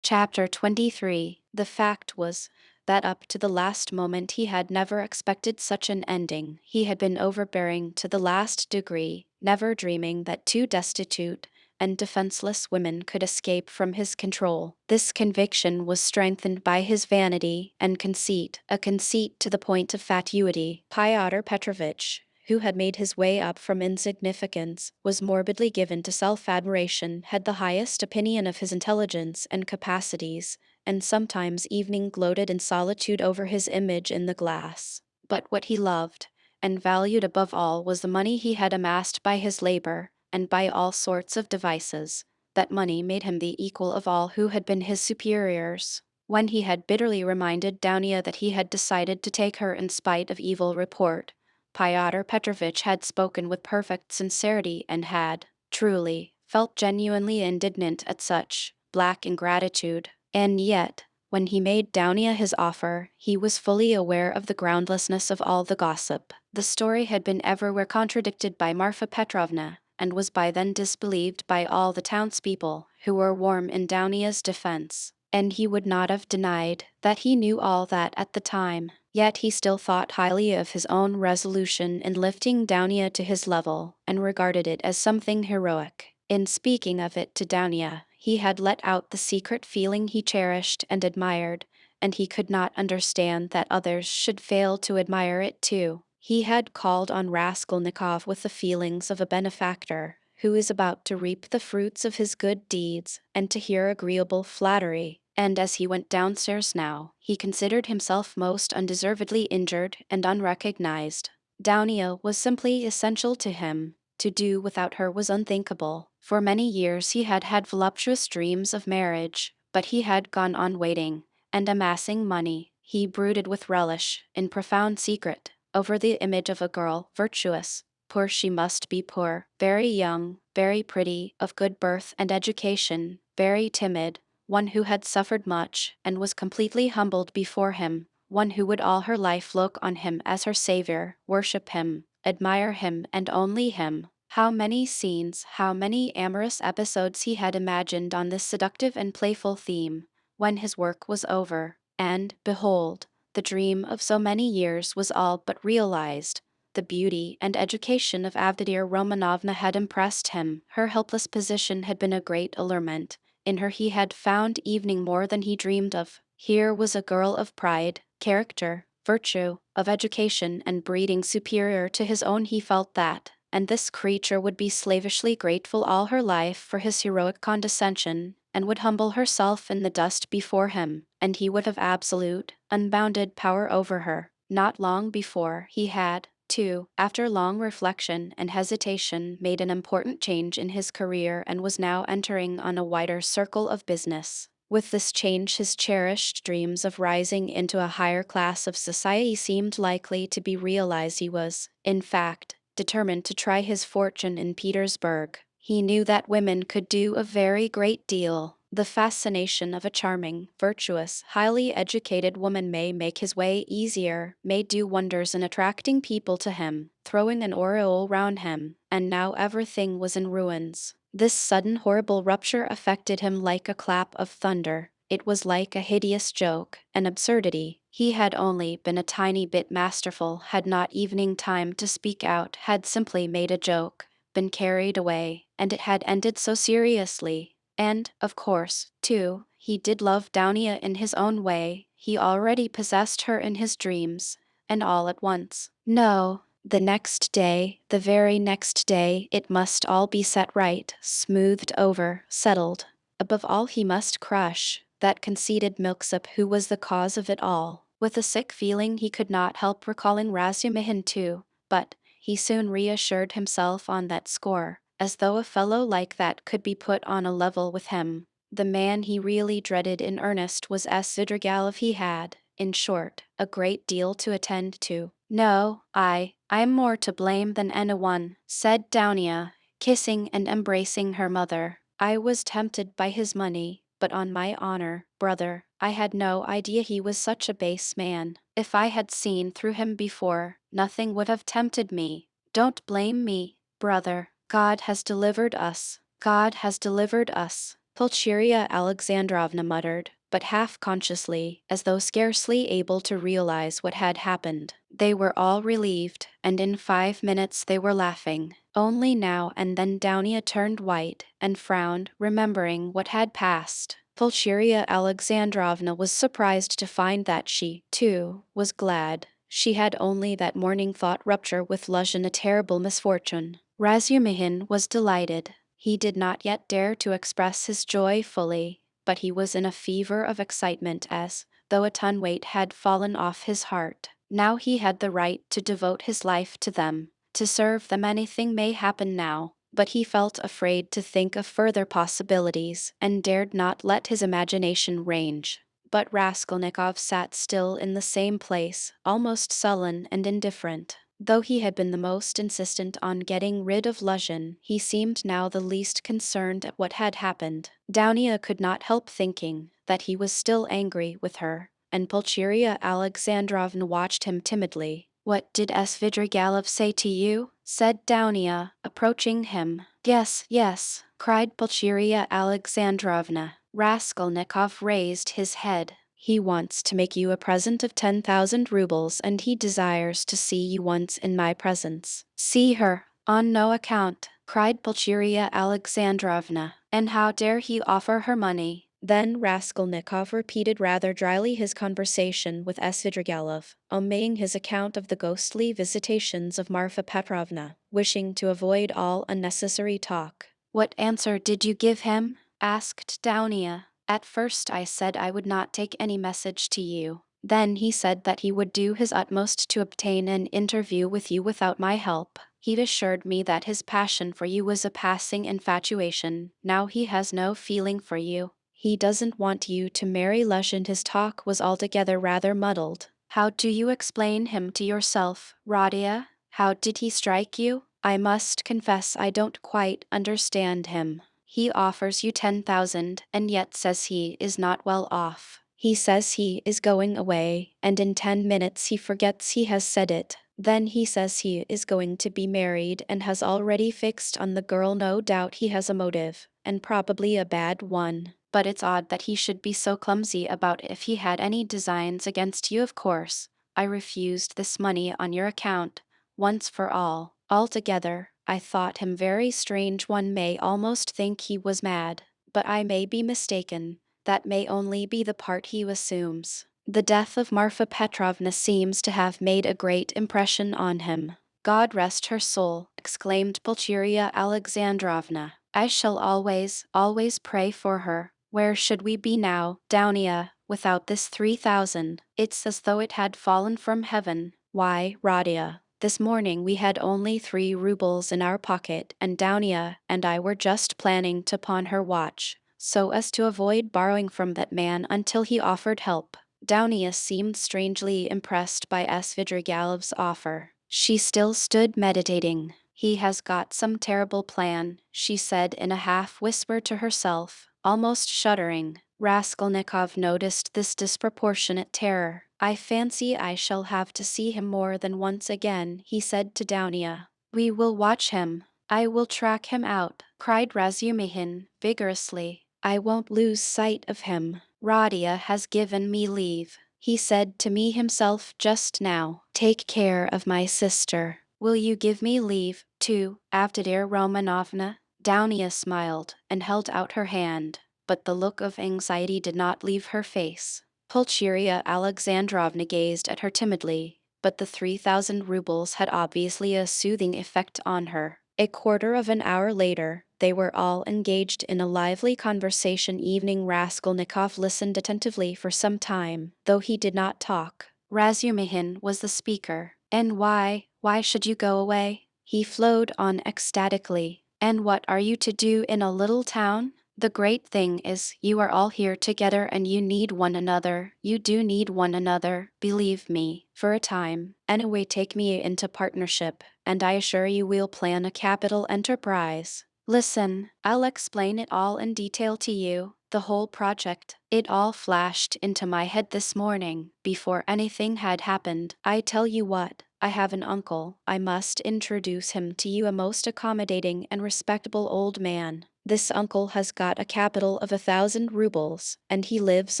Chapter 23. The fact was that up to the last moment he had never expected such an ending. He had been overbearing to the last degree, never dreaming that two destitute and defenseless women could escape from his control. This conviction was strengthened by his vanity and conceit, a conceit to the point of fatuity. Pyotr Petrovitch, who had made his way up from insignificance, was morbidly given to self-admiration, had the highest opinion of his intelligence and capacities, and sometimes even gloated in solitude over his image in the glass. But what he loved, and valued above all, was the money he had amassed by his labor, and by all sorts of devices. That money made him the equal of all who had been his superiors. When he had bitterly reminded Downia that he had decided to take her in spite of evil report, Pyotr Petrovitch had spoken with perfect sincerity and had, truly, felt genuinely indignant at such black ingratitude. And yet, when he made Daunia his offer, he was fully aware of the groundlessness of all the gossip. The story had been everywhere contradicted by Marfa Petrovna, and was by then disbelieved by all the townspeople, who were warm in Daunia's defense. And he would not have denied that he knew all that at the time. Yet he still thought highly of his own resolution in lifting Daunia to his level, and regarded it as something heroic. In speaking of it to Daunia, he had let out the secret feeling he cherished and admired, and he could not understand that others should fail to admire it too. He had called on Raskolnikov with the feelings of a benefactor who is about to reap the fruits of his good deeds, and to hear agreeable flattery. And as he went downstairs now, he considered himself most undeservedly injured and unrecognized. Daunia was simply essential to him. To do without her was unthinkable. For many years he had had voluptuous dreams of marriage, but he had gone on waiting, and amassing money. He brooded with relish, in profound secret, over the image of a girl, virtuous. Poor she must be poor, very young, very pretty, of good birth and education, very timid, one who had suffered much, and was completely humbled before him, one who would all her life look on him as her savior, worship him, admire him and only him. How many scenes, how many amorous episodes he had imagined on this seductive and playful theme, when his work was over, and, behold, the dream of so many years was all but realized. The beauty and education of Avdidir Romanovna had impressed him. Her helpless position had been a great allurement. In her he had found evening more than he dreamed of. Here was a girl of pride, character, virtue, of education and breeding superior to his own. He felt that, and this creature would be slavishly grateful all her life for his heroic condescension, and would humble herself in the dust before him, and he would have absolute, unbounded power over her. Not long before, he had, too, after long reflection and hesitation, made an important change in his career and was now entering on a wider circle of business. With this change his cherished dreams of rising into a higher class of society seemed likely to be realized. He was, in fact, determined to try his fortune in Petersburg. He knew that women could do a very great deal. The fascination of a charming, virtuous, highly educated woman may make his way easier, may do wonders in attracting people to him, throwing an aureole round him, and now everything was in ruins. This sudden horrible rupture affected him like a clap of thunder. It was like a hideous joke, an absurdity. He had only been a tiny bit masterful, had not evening time to speak out, had simply made a joke, been carried away, and it had ended so seriously. And, of course, too, he did love Daunia in his own way. He already possessed her in his dreams, and all at once. No, the next day, the very next day, it must all be set right, smoothed over, settled. Above all he must crush that conceited milksop who was the cause of it all. With a sick feeling he could not help recalling Razumihin too, but he soon reassured himself on that score, as though a fellow like that could be put on a level with him. The man he really dreaded in earnest was Svidrigaïlov. He had, in short, a great deal to attend to. No, I'm more to blame than anyone, said Daunia, kissing and embracing her mother. I was tempted by his money, but on my honor, brother, I had no idea he was such a base man. If I had seen through him before, nothing would have tempted me. Don't blame me, brother. God has delivered us. God has delivered us, Pulcheria Alexandrovna muttered, but half-consciously, as though scarcely able to realize what had happened. They were all relieved, and in 5 minutes they were laughing. Only now and then Daunia turned white and frowned, remembering what had passed. Pulcheria Alexandrovna was surprised to find that she, too, was glad. She had only that morning thought rupture with Luzhin a terrible misfortune. Razumihin was delighted. He did not yet dare to express his joy fully, but he was in a fever of excitement as though a ton weight had fallen off his heart. Now he had the right to devote his life to them, to serve them. Anything may happen now, but he felt afraid to think of further possibilities and dared not let his imagination range. But Raskolnikov sat still in the same place, almost sullen and indifferent. Though he had been the most insistent on getting rid of Lushan, he seemed now the least concerned at what had happened. Downia could not help thinking that he was still angry with her, and Pulcheria Alexandrovna watched him timidly. "What did Svidrigailov say to you?" said Downia, approaching him. "Yes, yes," cried Pulcheria Alexandrovna. Raskolnikov raised his head. "He wants to make you a present of 10,000 rubles, and he desires to see you once in my presence." "See her? On no account," cried Pulcheria Alexandrovna. "And how dare he offer her money?" Then Raskolnikov repeated rather dryly his conversation with Svidrigailov, omitting his account of the ghostly visitations of Marfa Petrovna, wishing to avoid all unnecessary talk. "What answer did you give him?" asked Downia. "At first I said I would not take any message to you. Then he said that he would do his utmost to obtain an interview with you without my help. He assured me that his passion for you was a passing infatuation. Now he has no feeling for you. He doesn't want you to marry Lushan." His talk was altogether rather muddled. "How do you explain him to yourself, Radia? How did he strike you? I must confess I don't quite understand him. He offers you 10,000 and yet says he is not well off. He says he is going away, and in 10 minutes he forgets he has said it. Then he says he is going to be married and has already fixed on the girl. No doubt he has a motive, and probably a bad one. But it's odd that he should be so clumsy about if he had any designs against you. Of course, I refused this money on your account, once for all. Altogether, I thought him very strange. One may almost think he was mad, but I may be mistaken. That may only be the part he assumes. The death of Marfa Petrovna seems to have made a great impression on him." "God rest her soul," exclaimed Pulcheria Alexandrovna. "I shall always, always pray for her. Where should we be now, Downia, without this 3,000? It's as though it had fallen from heaven. Why, Radia, this morning we had only 3 rubles in our pocket, and Downia and I were just planning to pawn her watch, so as to avoid borrowing from that man until he offered help." Downia seemed strangely impressed by Svidrigailov's offer. She still stood meditating. "He has got some terrible plan," she said in a half-whisper to herself, almost shuddering. Raskolnikov noticed this disproportionate terror. "I fancy I shall have to see him more than once again," he said to Downia. "We will watch him. I will track him out," cried Razumihin vigorously. "I won't lose sight of him. Radia has given me leave. He said to me himself just now, 'Take care of my sister.' Will you give me leave, too, Avdotya Romanovna?" Downia smiled and held out her hand, but the look of anxiety did not leave her face. Pulcheria Alexandrovna gazed at her timidly, but the 3,000 rubles had obviously a soothing effect on her. A quarter of an hour later, they were all engaged in a lively conversation. Evening. Raskolnikov listened attentively for some time, though he did not talk. Razumihin was the speaker. "And why should you go away?" he flowed on ecstatically. "And what are you to do in a little town? The great thing is, you are all here together and you need one another. You do need one another, believe me, for a time. Anyway, take me into partnership, and I assure you we'll plan a capital enterprise. Listen, I'll explain it all in detail to you, the whole project. It all flashed into my head this morning, before anything had happened. I tell you what, I have an uncle. I must introduce him to you, a most accommodating and respectable old man. This uncle has got a capital of 1,000 rubles, and he lives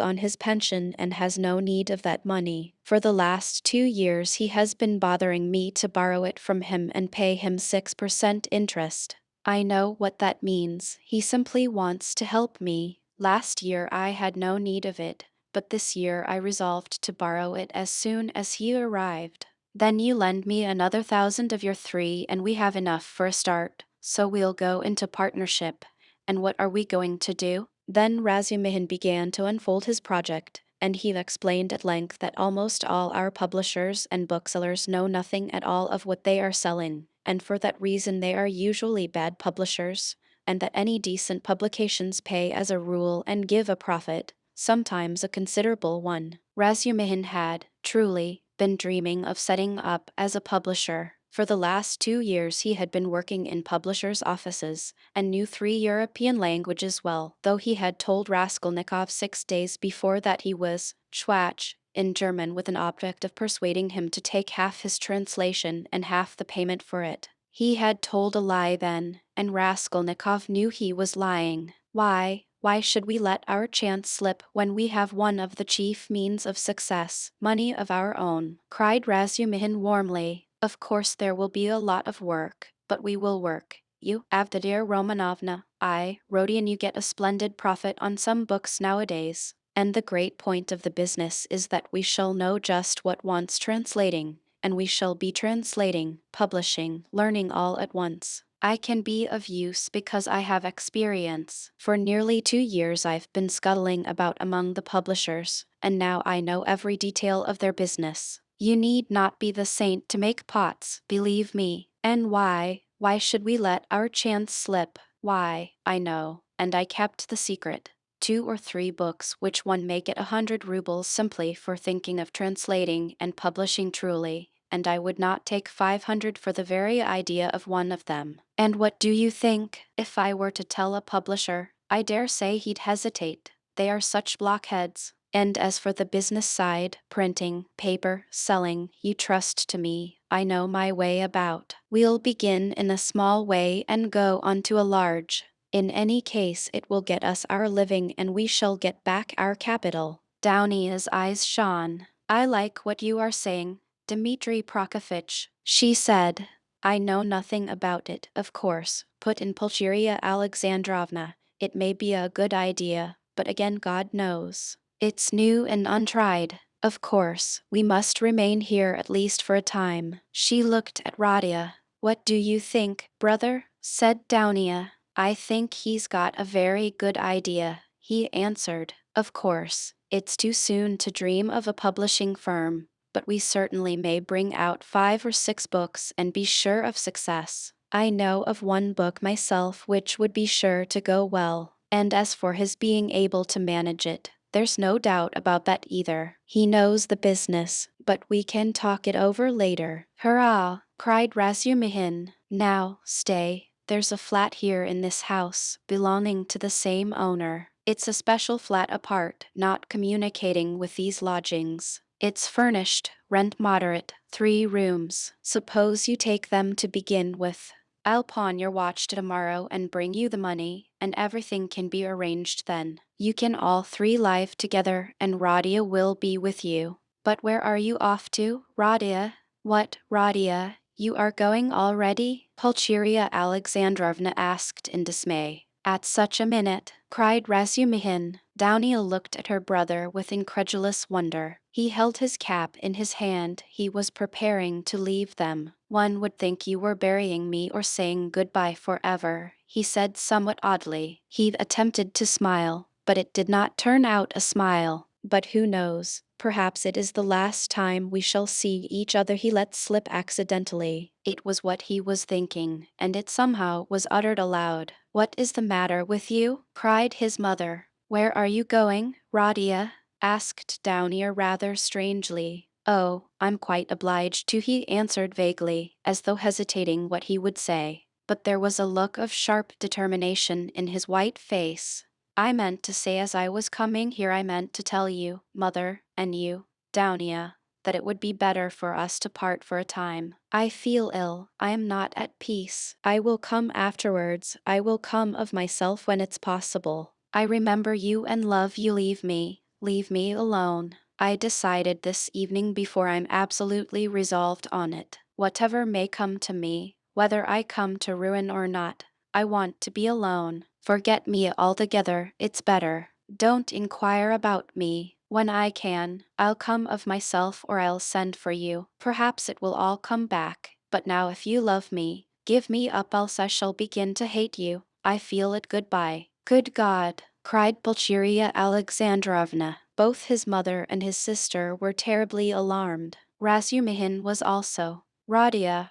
on his pension and has no need of that money. For the last 2 years he has been bothering me to borrow it from him and pay him 6% interest. I know what that means. He simply wants to help me. Last year I had no need of it, but this year I resolved to borrow it as soon as he arrived. Then you lend me another 1,000 of your 3 and we have enough for a start, so we'll go into partnership. And what are we going to do?" Then Razumihin began to unfold his project, and he explained at length that almost all our publishers and booksellers know nothing at all of what they are selling, and for that reason they are usually bad publishers, and that any decent publications pay as a rule and give a profit, sometimes a considerable one. Razumihin had, truly, been dreaming of setting up as a publisher. For the last 2 years he had been working in publishers' offices, and knew 3 European languages well, though he had told Raskolnikov 6 days before that he was Schwach in German, with an object of persuading him to take half his translation and half the payment for it. He had told a lie then, and Raskolnikov knew he was lying. Why should we let our chance slip when we have one of the chief means of success, money of our own? Cried Razumihin warmly. Of course there will be a lot of work, but we will work. You, Avdotya Romanovna, I, Rodion, you get a splendid profit on some books nowadays. And the great point of the business is that we shall know just what wants translating, and we shall be translating, publishing, learning all at once. I can be of use because I have experience. For nearly 2 years I've been scuttling about among the publishers, and now I know every detail of their business. You need not be the saint to make pots, believe me. And why should we let our chance slip? Why, I know, and I kept the secret. 2 or 3 books which one may get 100 rubles simply for thinking of translating and publishing truly, and I would not take 500 for the very idea of one of them. And what do you think? If I were to tell a publisher, I dare say he'd hesitate. They are such blockheads. And as for the business side, printing, paper, selling, you trust to me. I know my way about. We'll begin in a small way and go on to a large. In any case it will get us our living and we shall get back our capital. Downia's eyes shone. I like what you are saying, Dmitri Prokofitch, she said. I know nothing about it, of course, put in Pulcheria Alexandrovna. It may be a good idea, but again God knows. It's new and untried. Of course, we must remain here at least for a time. She looked at Radia. What do you think, brother? Said Downia. I think he's got a very good idea, he answered. Of course, it's too soon to dream of a publishing firm, but we certainly may bring out 5 or 6 books and be sure of success. I know of one book myself which would be sure to go well, and as for his being able to manage it, there's no doubt about that either. He knows the business, but we can talk it over later. Hurrah! Cried Razumihin. Now, stay. There's a flat here in this house, belonging to the same owner. It's a special flat apart, not communicating with these lodgings. It's furnished, rent moderate, 3 rooms. Suppose you take them to begin with. I'll pawn your watch tomorrow and bring you the money, and everything can be arranged then. You can all 3 live together, and Radia will be with you. But where are you off to, Radia? What, Radia? You are going already? Pulcheria Alexandrovna asked in dismay. At such a minute, cried Razumihin. Downia looked at her brother with incredulous wonder. He held his cap in his hand. He was preparing to leave them. One would think you were burying me or saying goodbye forever, he said somewhat oddly. He attempted to smile, but it did not turn out a smile. But who knows? Perhaps it is the last time we shall see each other, he let slip accidentally. It was what he was thinking, and it somehow was uttered aloud. What is the matter with you? Cried his mother. Where are you going, Radia? Asked Downia rather strangely. Oh, I'm quite obliged to, he answered vaguely, as though hesitating what he would say. But there was a look of sharp determination in his white face. I meant to say as I was coming here, I meant to tell you, mother, and you, Downia, that it would be better for us to part for a time. I feel ill. I am not at peace. I will come afterwards. I will come of myself when it's possible. I remember you and love you. Leave me. Leave me alone. I decided this evening before. I'm absolutely resolved on it. Whatever may come to me, whether I come to ruin or not, I want to be alone. Forget me altogether, it's better. Don't inquire about me. When I can, I'll come of myself or I'll send for you. Perhaps it will all come back. But now if you love me, give me up, else I shall begin to hate you. I feel it. Goodbye. Good God! Cried Pulcheria Alexandrovna. Both his mother and his sister were terribly alarmed. Razumihin was also. Radia,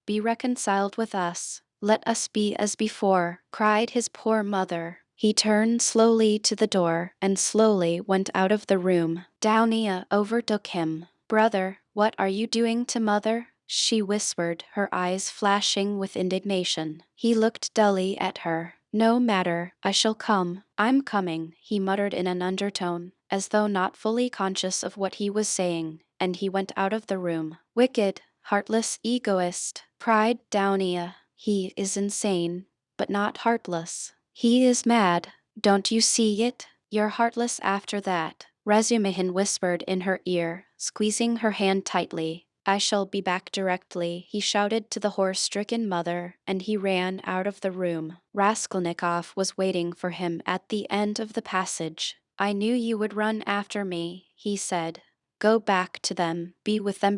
be reconciled with us. Let us be as before, cried his poor mother. He turned slowly to the door and slowly went out of the room. Downia overtook him. Brother, what are you doing to mother? She whispered, her eyes flashing with indignation. He looked dully at her. No matter, I shall come. I'm coming, he muttered in an undertone, as though not fully conscious of what he was saying, and he went out of the room. Wicked, heartless egoist, cried Downia. He is insane, but not heartless. He is mad. Don't you see it? You're heartless after that. Razumihin whispered in her ear, squeezing her hand tightly. I shall be back directly, he shouted to the horror-stricken mother, and he ran out of the room. Raskolnikov was waiting for him at the end of the passage. I knew you would run after me, he said. Go back to them, be with them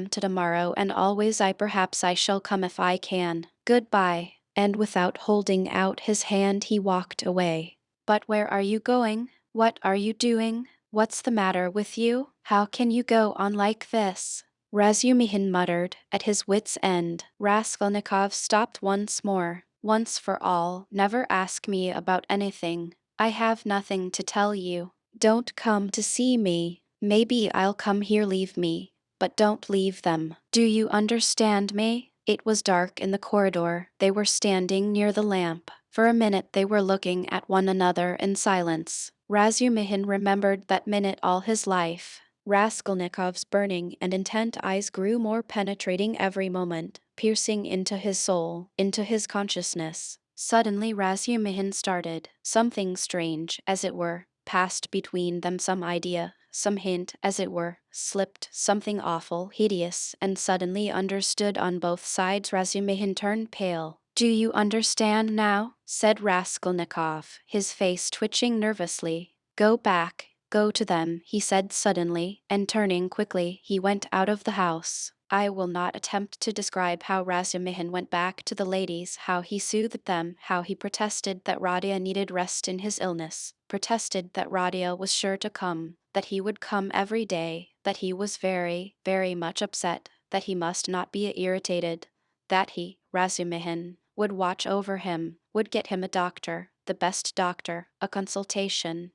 to tomorrow, and always perhaps I shall come if I can. Goodbye. And without holding out his hand he walked away. But where are you going? What are you doing? What's the matter with you? How can you go on like this? Razumihin muttered, at his wits' end. Raskolnikov stopped once more. Once for all, never ask me about anything. I have nothing to tell you. Don't come to see me. Maybe I'll come here, leave me. But don't leave them. Do you understand me? It was dark in the corridor. They were standing near the lamp. For a minute they were looking at one another in silence. Razumihin remembered that minute all his life. Raskolnikov's burning and intent eyes grew more penetrating every moment, piercing into his soul, into his consciousness. Suddenly Razumihin started. Something strange, as it were, passed between them, some idea, some hint, as it were, slipped, something awful, hideous, and suddenly understood on both sides. Razumihin turned pale. Do you understand now? Said Raskolnikov, his face twitching nervously. Go back. Go to them, he said suddenly, and turning quickly, he went out of the house. I will not attempt to describe how Razumihin went back to the ladies, how he soothed them, how he protested that Radia needed rest in his illness, protested that Radia was sure to come, that he would come every day, that he was very, very much upset, that he must not be irritated, that he, Razumihin, would watch over him, would get him a doctor, the best doctor, a consultation.